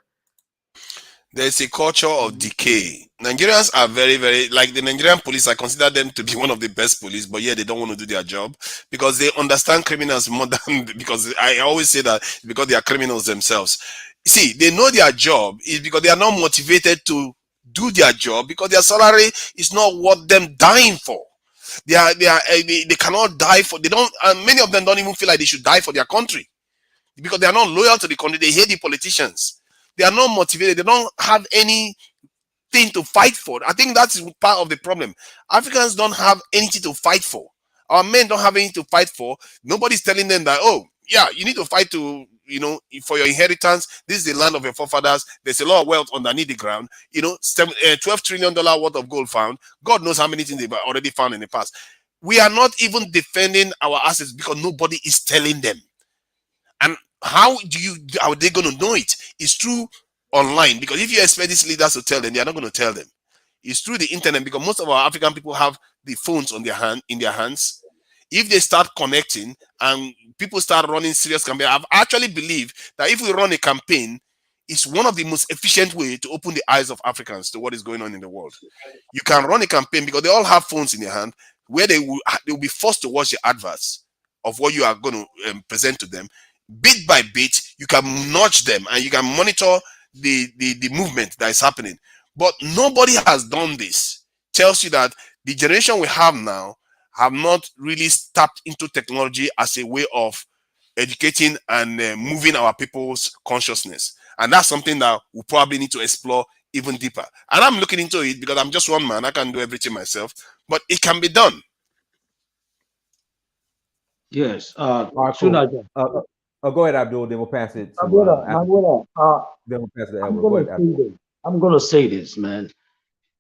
There's a culture of decay. Nigerians are very, very, like the Nigerian police, I consider them to be one of the best police, but yeah, they don't want to do their job because they understand criminals more than, because I always say that because they are criminals themselves. You see, they know their job is because they are not motivated to do their job because their salary is not worth them dying for. They cannot die for, they don't, and many of them don't even feel like they should die for their country because they are not loyal to the country. They hate the politicians. They are not motivated. They don't have anything to fight for. I think that's part of the problem. Africans don't have anything to fight for. Our men don't have anything to fight for. Nobody's telling them that, oh, yeah, you need to fight to, you know, for your inheritance. This is the land of your forefathers. There's a lot of wealth underneath the ground. You know, $12 trillion worth of gold found. God knows how many things they've already found in the past. We are not even defending our assets because nobody is telling them. And how are they going to know it? It's through online, because if you expect these leaders to tell them, they are not going to tell them. It's through the internet, because most of our African people have the phones on in their hands. If they start connecting and people start running serious campaigns, I've actually believed that if we run a campaign, it's one of the most efficient ways to open the eyes of Africans to what is going on in the world. You can run a campaign because they all have phones in their hand, where they will be forced to watch the adverts of what you are going to present to them. Bit by bit, you can nudge them and you can monitor the movement that is happening. But nobody has done this. Tells you that the generation we have now have not really tapped into technology as a way of educating and moving our people's consciousness. And that's something that we probably need to explore even deeper. And I'm looking into it because I'm just one man. I can't do everything myself, but it can be done. Yes. All right, cool. Go ahead, Abdul. Then we'll pass it to then we'll pass it to Edward. I'm gonna say this, man.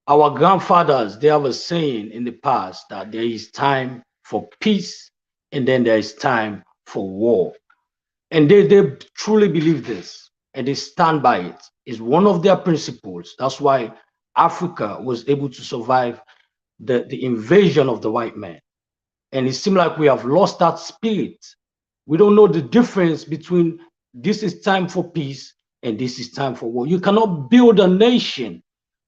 Our grandfathers, they have a saying in the past that there is time for peace and then there is time for war. And they truly believe this and they stand by it. It's one of their principles. That's why Africa was able to survive the invasion of the white man. And it seems like we have lost that spirit. We don't know the difference between this is time for peace and this is time for war. You cannot build a nation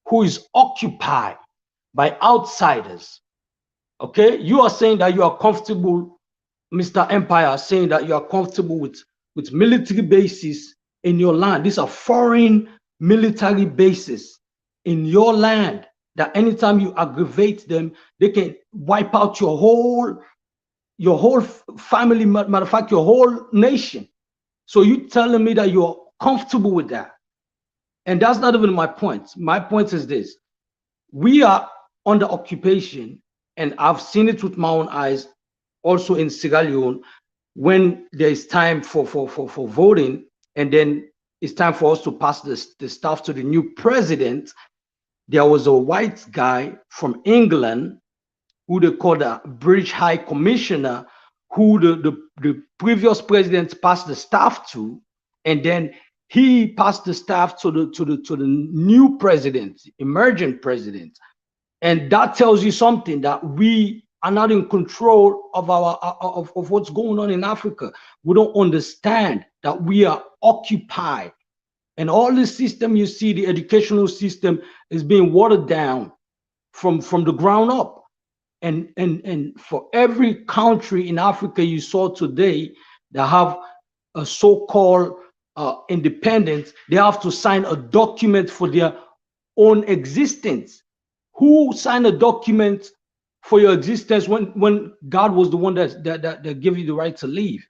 who is occupied by outsiders. Okay, you are saying that you are comfortable, Mr. Empire, saying that you are comfortable with military bases in your land. These are foreign military bases in your land that anytime you aggravate them, they can wipe out your whole family, matter of fact, your whole nation. So you telling me that you're comfortable with that? And that's not even my point. My point is this: we are under occupation, and I've seen it with my own eyes also in Sierra Leone. When there is time for voting, and then it's time for us to pass the stuff to the new president, there was a white guy from England who they called a British High Commissioner, who the previous president passed the staff to, and then he passed the staff to the new president, emergent president. And that tells you something, that we are not in control of of what's going on in Africa. We don't understand that we are occupied. And all the system you see, the educational system, is being watered down from the ground up. And for every country in Africa you saw today that have a so-called independence, they have to sign a document for their own existence. Who signed a document for your existence when God was the one that gave you the right to live?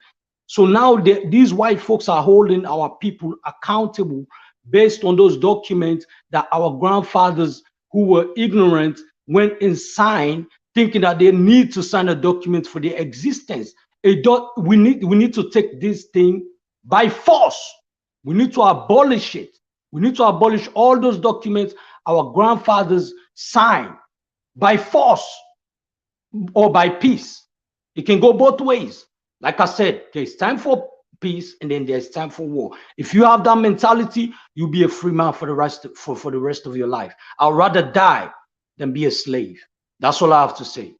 So now these white folks are holding our people accountable based on those documents that our grandfathers, who were ignorant, went and signed, thinking that they need to sign a document for their existence. We need to take this thing by force. We need to abolish it. We need to abolish all those documents our grandfathers signed by force or by peace. It can go both ways. Like I said, there's time for peace and then there's time for war. If you have that mentality, you'll be a free man for the rest of your life. I'd rather die than be a slave. That's all I have to say.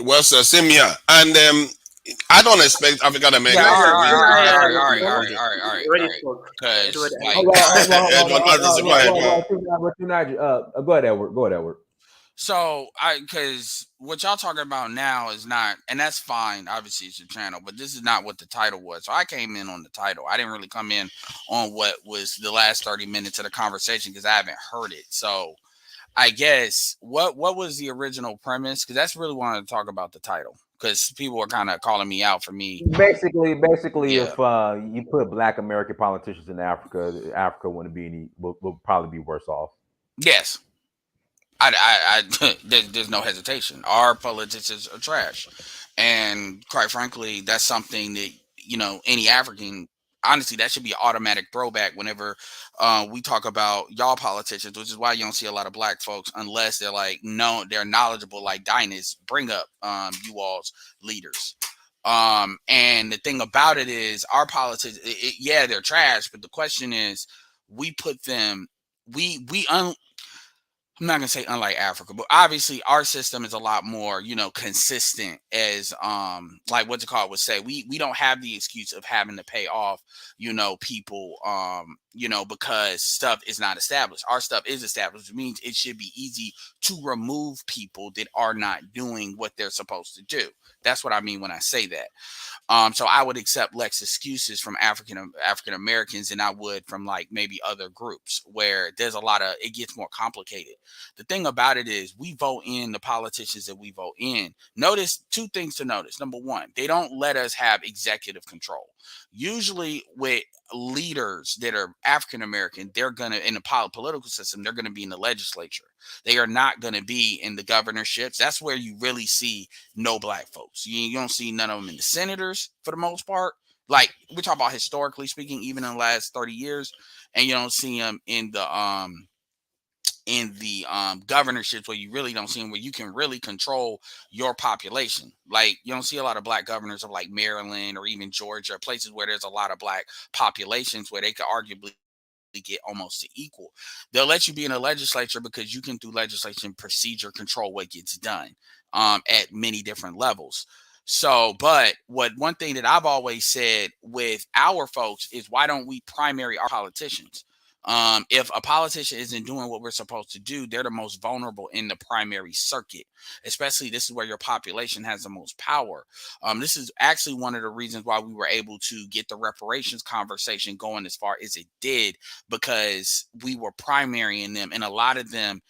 Well, sir, same here. And I don't expect African Yeah, American All to right, Edward, all right, really all right, yeah, all yeah, right, argue all with right, you all me. right, all right, all right, already all right. spoke. Because Edward, like, Hold on, hold on, hold Edward, on, hold just on, go ahead, hold bro. on, go ahead, Edward. Go ahead, Edward. so because what y'all talking about now is not, and that's fine. Obviously, it's your channel, but this is not what the title was. So I came in on the title. I didn't really come in on what was the last 30 minutes of the conversation because I haven't heard it. So I guess what was the original premise? Because that's really wanted to talk about the title. Because people are kind of calling me out for me. Basically, Yeah. if you put Black American politicians in Africa, Africa wouldn't be will probably be worse off. Yes. There's no hesitation. Our politicians are trash, and quite frankly, that's something that any African. Honestly, that should be an automatic throwback whenever we talk about y'all politicians, which is why you don't see a lot of black folks unless they're like no, they're knowledgeable like Dynas. Bring up you all's leaders. And the thing about it is, our politics, yeah, they're trash, but the question is, we put them, I'm not gonna say unlike Africa, but obviously our system is a lot more, consistent as like what's it called would say. We don't have the excuse of having to pay off, people because stuff is not established. Our stuff is established, which means it should be easy to remove people that are not doing what they're supposed to do. That's what I mean when I say that. So I would accept less excuses from African Americans than I would from like maybe other groups where there's a lot of, it gets more complicated. The thing about it is we vote in the politicians that we vote in. Notice two things to notice. Number one, they don't let us have executive control. Usually with leaders that are African American, they're gonna in the political system, they're gonna be in the legislature. They are not gonna be in the governorships. That's where you really see no black folks. You don't see none of them in the senators for the most part. Like we talk about historically speaking, even in the last 30 years, and you don't see them in the governorships where you really don't see them where you can really control your population. Like you don't see a lot of black governors of like Maryland or even Georgia, places where there's a lot of black populations where they could arguably get almost to equal. They'll let you be in a legislature because you can through legislation procedure control what gets done at many different levels. So, but one thing that I've always said with our folks is why don't we primary our politicians? If a politician isn't doing what we're supposed to do, they're the most vulnerable in the primary circuit. Especially, this is where your population has the most power. This is actually one of the reasons why we were able to get the reparations conversation going as far as it did, because we were primarying them, and a lot of them,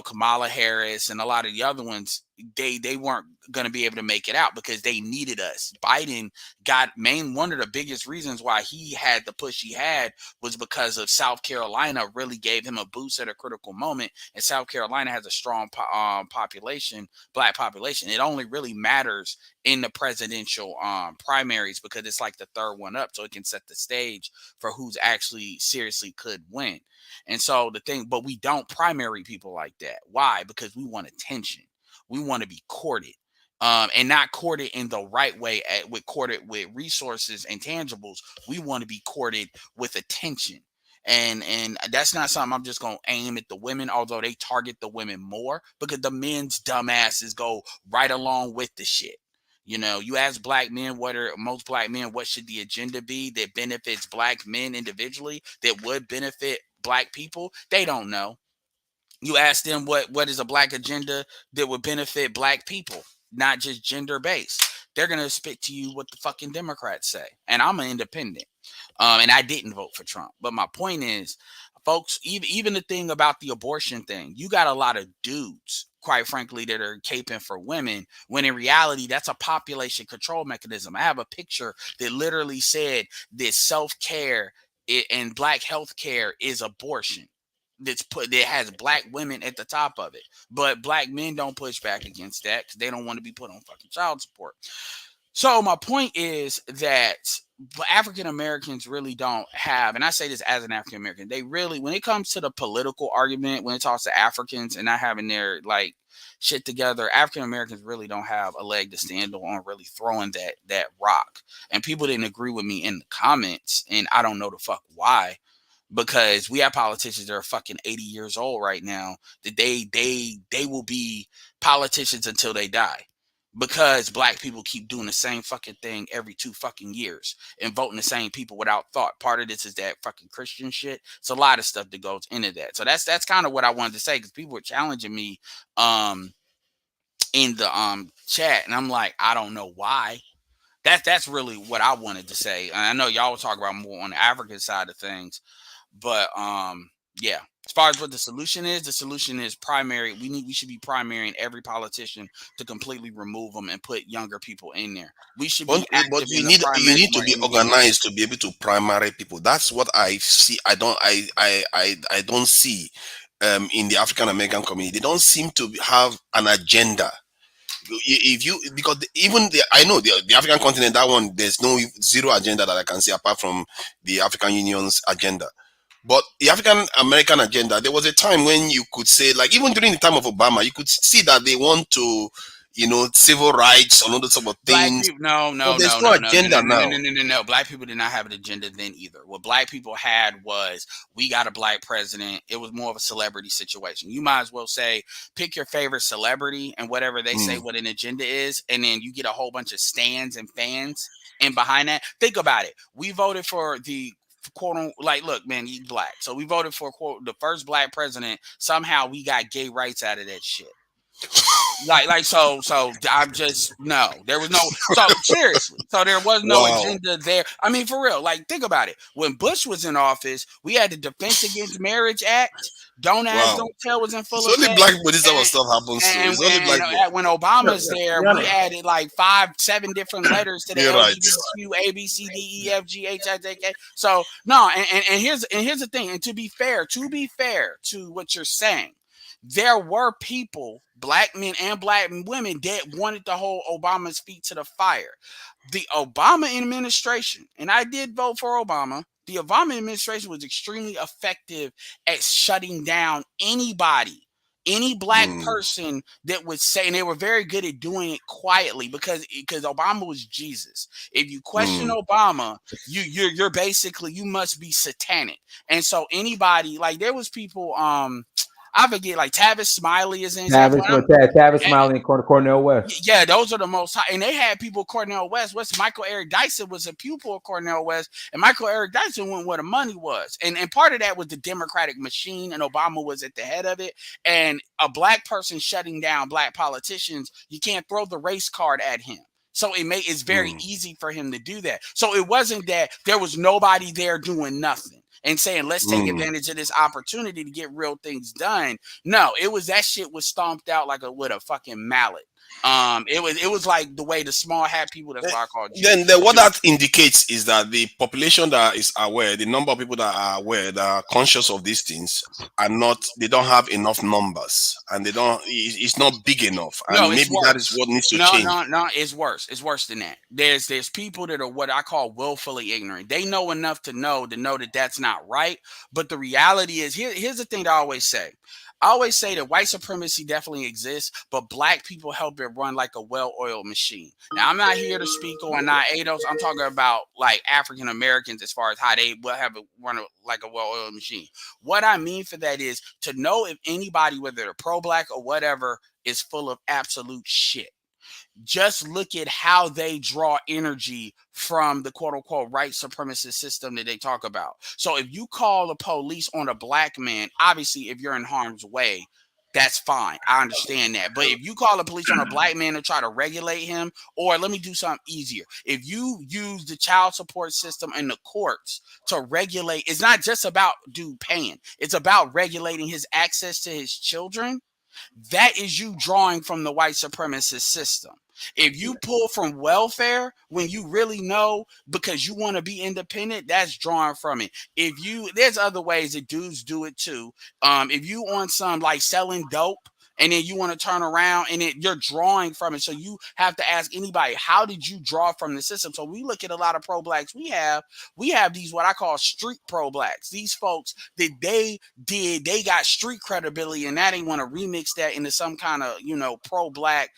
Kamala Harris and a lot of the other ones, they weren't going to be able to make it out because they needed us. Biden got one of the biggest reasons why he had the push he had was because of South Carolina really gave him a boost at a critical moment, and South Carolina has a strong population, black population. It only really matters in the presidential primaries because it's like the third one up, so it can set the stage for who's actually seriously could win. And so the thing, but we don't primary people like that. Why? Because we want attention. We want to be courted. And not courted in the right way, courted with resources and tangibles. We want to be courted with attention. And that's not something I'm just going to aim at the women, although they target the women more because the men's dumbasses go right along with the shit. You ask black men, most black men, what should the agenda be that benefits black men individually, that would benefit black people? They don't know. You ask them what is a black agenda that would benefit black people, not just gender based. They're gonna spit to you what the fucking Democrats say. And I'm an independent, and I didn't vote for Trump. But my point is, folks, even the thing about the abortion thing, you got a lot of dudes, quite frankly, that are caping for women, when in reality that's a population control mechanism. I have a picture that literally said that self-care and black health care is abortion. That has black women at the top of it, but black men don't push back against that because they don't want to be put on fucking child support. So my point is that African Americans really don't have, and I say this as an African American, they really, when it comes to the political argument, when it talks to Africans and not having their like shit together, African Americans really don't have a leg to stand on, really throwing that rock. And people didn't agree with me in the comments, and I don't know the fuck why. Because we have politicians that are fucking 80 years old right now that they will be politicians until they die. because black people keep doing the same fucking thing every 2 fucking years and voting the same people without thought. Part of this is that fucking Christian shit. It's a lot of stuff that goes into that. So that's kind of what I wanted to say, because people were challenging me in the chat, and I'm like, I don't know why. That's really what I wanted to say. And I know y'all were talking about more on the African side of things, but yeah. As far as what the solution is primary. We should be primarying every politician to completely remove them and put younger people in there. We should be active But in the primary. you need to be organized to be able to primary people. That's what I see. I don't see in the African American community. They don't seem to have an agenda. If you, because even I know the African continent, that one, there's no zero agenda that I can see apart from the African Union's agenda. But the African American agenda, there was a time when you could say, like even during the time of Obama, you could see that they want to, civil rights and all those sort of things. No. There's no agenda now. No. Black people did not have an agenda then either. What black people had was, we got a black president. It was more of a celebrity situation. You might as well say, pick your favorite celebrity and whatever they say what an agenda is, and then you get a whole bunch of stands and fans. And behind that, think about it. We voted for the quote, like, look, man, he's black. So we voted for, quote, the first black president. Somehow we got gay rights out of that shit. So I'm just, no, there was no, so seriously, so there was no agenda there. I mean, for real, like, think about it. When Bush was in office, we had the Defense Against Marriage Act. Don't ask, don't tell was in full effect. It's only black people this type of stuff happens to. It's only black people. When Obama's there, we added like 5-7 different letters to the LGBTQ, A, B, C, D, E, F, G, H, I, J, K. So no, and here's the thing. And to be fair to what you're saying, there were people, black men and black women, that wanted to hold Obama's feet to the fire. The Obama administration, and I did vote for Obama, the Obama administration was extremely effective at shutting down any black person that would say, and they were very good at doing it quietly, because Obama was Jesus. If you question Obama, you're basically, you must be satanic. And so anybody, like, there was people, I forget, like Tavis Smiley is in. Tavis Smiley and Cornel West. Yeah, those are the most high. And they had people, Cornel West. Michael Eric Dyson was a pupil of Cornel West, and Michael Eric Dyson went where the money was. And part of that was the Democratic machine, and Obama was at the head of it. And a black person shutting down black politicians, you can't throw the race card at him. So it's very easy for him to do that. So it wasn't that there was nobody there doing nothing and saying, let's take advantage of this opportunity to get real things done. No, it was, that shit was stomped out like with a fucking mallet. It was like the way the small hat people, that's why I call it. Then what that indicates is that the population that is aware, the number of people that are aware, that are conscious of these things, they don't have enough numbers, and it's not big enough. And maybe that is what needs to change. No, it's worse. It's worse than that. There's people that are what I call willfully ignorant. They know enough to know that that's not right. But the reality is, here's the thing that I always say. I always say that white supremacy definitely exists, but black people help it run like a well-oiled machine. Now, I'm not here to speak on ADOS. I'm talking about like African Americans as far as how they will have it run like a well-oiled machine. What I mean for that is to know if anybody, whether they're pro-black or whatever, is full of absolute shit. Just look at how they draw energy from the quote-unquote white supremacist system that they talk about. So if you call the police on a black man, obviously if you're in harm's way, that's fine. I understand that. But if you call the police on a black man to try to regulate him, or let me do something easier. If you use the child support system and the courts to regulate, it's not just about dude paying. It's about regulating his access to his children. That is you drawing from the white supremacist system. If you pull from welfare when you really know because you want to be independent, that's drawing from it. There's other ways that dudes do it too. If you on some like selling dope, and then you want to turn around and you're drawing from it. So you have to ask anybody, how did you draw from the system? So we look at a lot of pro-blacks we have these, what I call street pro-blacks. These folks that they got street credibility, and now they want to remix that into some kind of, pro-black,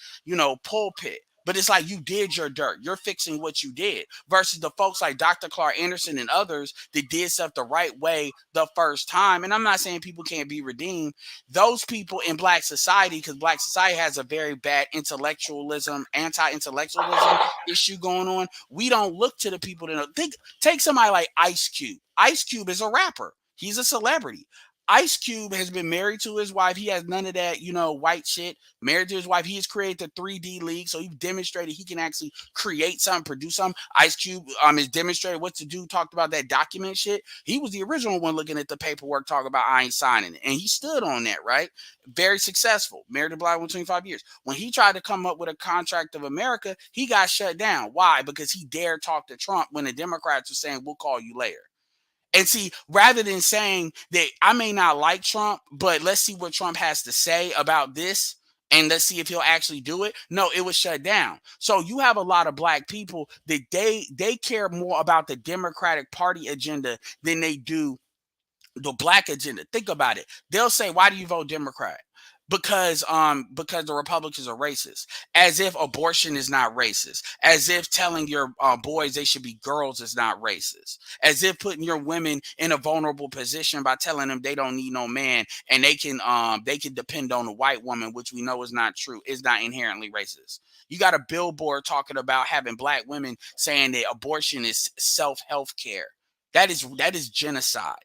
pulpit. But it's like you did your dirt. You're fixing what you did. Versus the folks like Dr. Clark Anderson and others that did stuff the right way the first time. And I'm not saying people can't be redeemed. Those people in Black society, because Black society has a very bad intellectualism, anti-intellectualism issue going on. We don't look to the people that take somebody like Ice Cube. Ice Cube is a rapper. He's a celebrity. Ice Cube has been married to his wife. He has none of that, white shit. Married to his wife. He has created the 3D League, so he demonstrated he can actually create something, produce something. Ice Cube has demonstrated what to do, talked about that document shit. He was the original one looking at the paperwork, talking about I ain't signing it. And he stood on that, right? Very successful. Married to Black woman 25 years. When he tried to come up with a contract of America, he got shut down. Why? Because he dared talk to Trump when the Democrats were saying, we'll call you later. And see, rather than saying that I may not like Trump, but let's see what Trump has to say about this and let's see if he'll actually do it. No, it was shut down. So you have a lot of Black people that they care more about the Democratic Party agenda than they do the Black agenda. Think about it. They'll say, why do you vote Democrat? Because the Republicans are racist, as if abortion is not racist, as if telling your boys they should be girls is not racist, as if putting your women in a vulnerable position by telling them they don't need no man and they can depend on a white woman, which we know is not true, is not inherently racist. You got a billboard talking about having Black women saying that abortion is self-health care. That is genocide.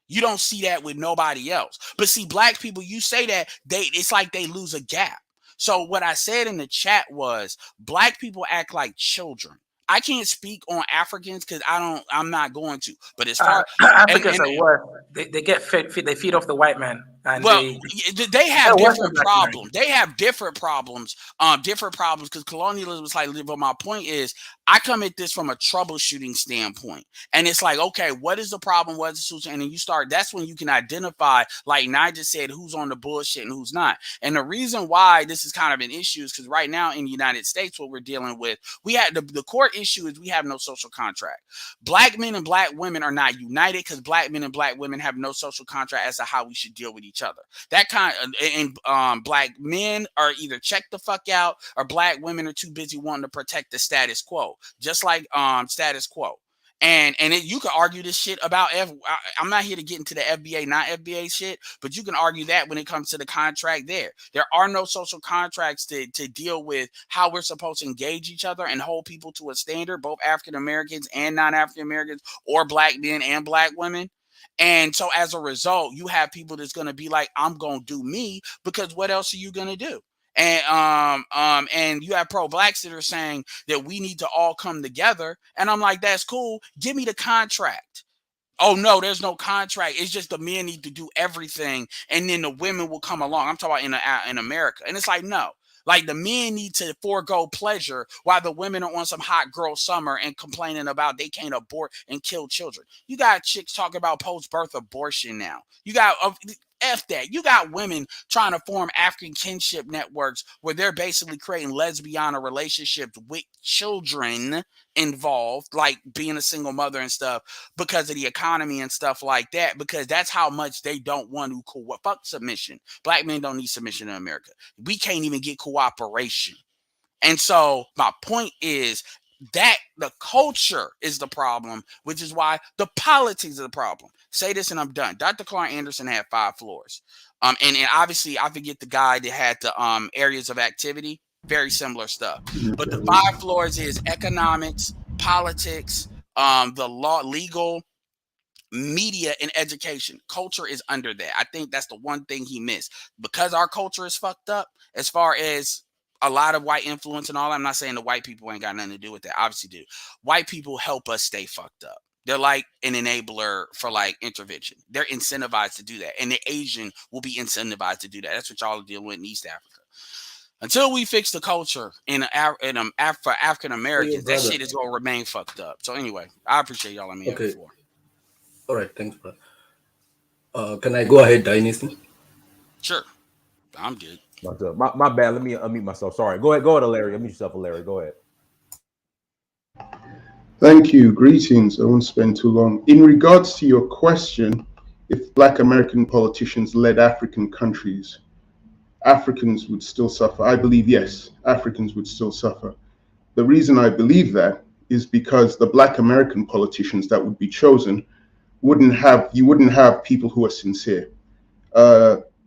You don't see that with nobody else. But see, Black people, you say that, it's like they lose a gap. So what I said in the chat was Black people act like children. I can't speak on Africans because I'm not going to. But as far Africans are worse. They get fed, they feed off the white man. And they have different problems. They have different problems. Because colonialism is like, but my point is, I come at this from a troubleshooting standpoint. And it's like, okay, what is the problem? What is the solution? And then that's when you can identify, like Nigel said, who's on the bullshit and who's not. And the reason why this is kind of an issue is because right now in the United States, what we're dealing with, we had the core issue is we have no social contract. Black men and Black women are not united because Black men and Black women have no social contract as to how we should deal with each other. That kind of, and Black men are either check the fuck out or Black women are too busy wanting to protect the status quo, just like status quo. And you can argue this shit about I'm not here to get into the FBA, not FBA shit, but you can argue that when it comes to the contract there are no social contracts to deal with how we're supposed to engage each other and hold people to a standard, both African Americans and non-African Americans, or Black men and Black women. And so as a result, you have people that's going to be like, I'm going to do me, because what else are you going to do? And you have pro-Blacks that are saying that we need to all come together. And I'm like, that's cool. Give me the contract. Oh, no, there's no contract. It's just the men need to do everything. And then the women will come along. I'm talking about in America. And it's like, no. Like, the men need to forego pleasure while the women are on some hot girl summer and complaining about they can't abort and kill children. You got chicks talking about post-birth abortion now. You got F that. You got women trying to form African kinship networks where they're basically creating lesbian relationships with children involved, like being a single mother and stuff, because of the economy and stuff like that, because that's how much they don't want to fuck submission. Black men don't need submission in America. We can't even get cooperation. And so my point is that the culture is the problem, which is why the politics is the problem. Say this and I'm done. Dr. Clark Anderson had 5 floors. And obviously I forget the guy that had the areas of activity, very similar stuff. But the 5 floors is economics, politics, the law, legal, media, and education. Culture is under that. I think that's the one thing he missed, because our culture is fucked up as far as a lot of white influence and all. I'm not saying the white people ain't got nothing to do with that. Obviously do. White people help us stay fucked up. They're like an enabler for like intervention. They're incentivized to do that. And the Asian will be incentivized to do that. That's what y'all are dealing with in East Africa. Until we fix the culture for African Americans, that shit is going to remain fucked up. So anyway, I appreciate y'all. Okay. All right. Thanks, bro. Can I go ahead, Dynasty? Sure. I'm good. My bad. Let me unmute myself. Sorry. Go ahead, Larry. Unmute yourself, Larry. Go ahead. Thank you. Greetings. I won't spend too long. In regards to your question, if Black American politicians led African countries, Africans would still suffer. I believe, yes, Africans would still suffer. The reason I believe that is because the Black American politicians that would be chosen you wouldn't have people who are sincere.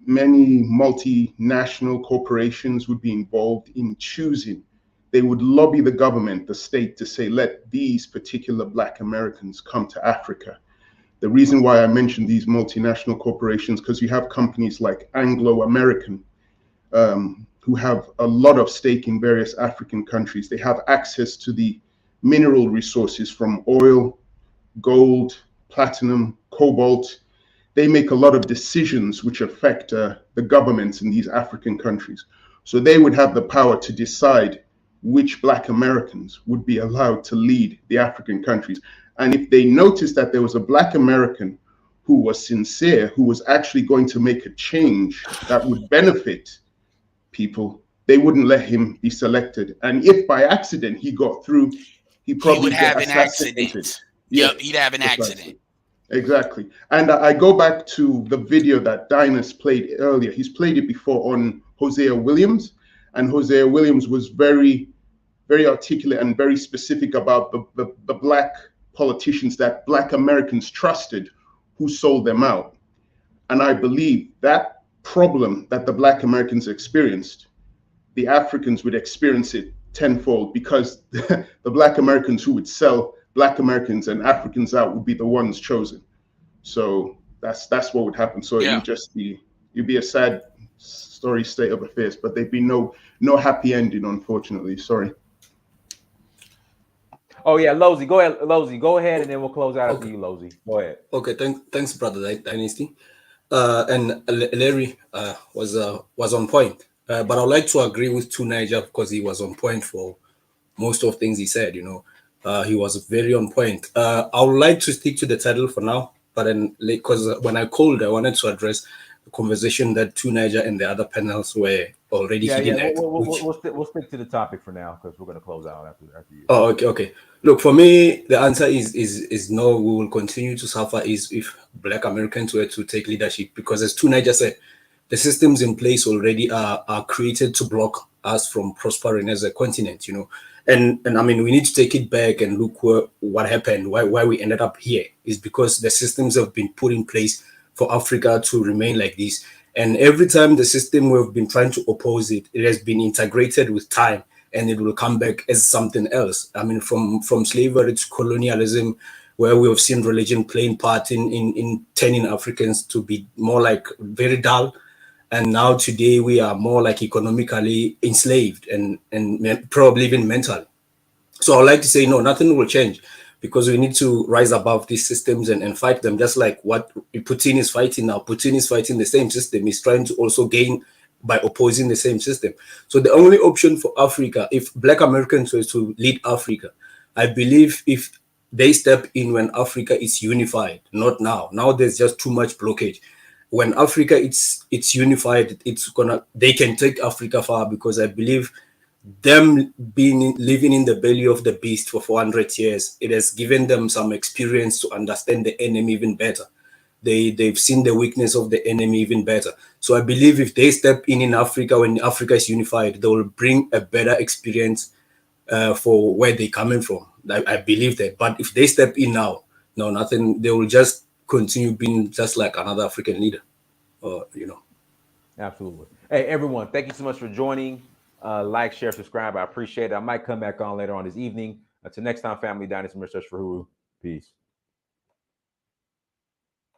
Many multinational corporations would be involved in choosing. They would lobby the government, the state, to say, let these particular Black Americans come to Africa. The reason why I mentioned these multinational corporations, because you have companies like Anglo American, who have a lot of stake in various African countries. They have access to the mineral resources from oil, gold, platinum, cobalt. They make a lot of decisions which affect the governments in these African countries. So they would have the power to decide which Black Americans would be allowed to lead the African countries. And if they noticed that there was a Black American who was sincere, who was actually going to make a change that would benefit people, they wouldn't let him be selected. And if by accident he got through, he probably would have an assassinated. accident. Yeah, Yep, he'd have an precisely. accident. Exactly. And I go back to the video that Dynast played earlier. He's played it before on Hosea Williams, and Hosea Williams was very, very articulate and very specific about the Black politicians that Black Americans trusted who sold them out. And I believe that problem that the Black Americans experienced, the Africans would experience it tenfold, because the Black Americans who would sell Black Americans and Africans out would be the ones chosen. So that's what would happen. So Yeah. it'd be a sad story state of affairs, but there'd be no happy ending, unfortunately. Sorry. Oh yeah, Lozy, go ahead, Lozy, go ahead, and then we'll close out after you, Lozy. Go ahead. Okay, thanks, brother Dynasty. And Larry was on point. But I'd like to agree with Niger, because he was on point for most of things he said. He was very on point. I would like to stick to the title for now, but then, because when I called, I wanted to address the conversation that Niger and the other panels were already hitting at. We'll stick to the topic for now, because we're going to close out after you. Oh, okay. Look, for me, the answer is no. We will continue to suffer if Black Americans were to take leadership, because as Niger said, the systems in place already are created to block us from prospering as a continent. And I mean, we need to take it back and look what happened, why we ended up here, is because the systems have been put in place for Africa to remain like this. And every time the system we've been trying to oppose it, it has been integrated with time, and it will come back as something else. I mean, from slavery to colonialism, where we have seen religion playing part in turning Africans to be more like very dull. And now today we are more like economically enslaved and probably even mentally. So I'd like to say, no, nothing will change, because we need to rise above these systems and fight them, just like what Putin is fighting now. Putin is fighting the same system. He's trying to also gain by opposing the same system. So the only option for Africa, if Black Americans were to lead Africa, I believe if they step in when Africa is unified, not now. Now there's just too much blockage. When Africa it's unified, they can take Africa far, because I believe them living in the belly of the beast for 400 years, it has given them some experience to understand the enemy even better. They've seen the weakness of the enemy even better. So I believe if they step in Africa, when Africa is unified, they will bring a better experience for where they're coming from. I believe that. But if they step in now, no, nothing. They will just continue being just like another African leader. Absolutely. Hey, everyone, thank you so much for joining. Like, share, subscribe. I appreciate it. I might come back on later on this evening. Until next time, family, Dynasty, Mr. Shahuru. Peace.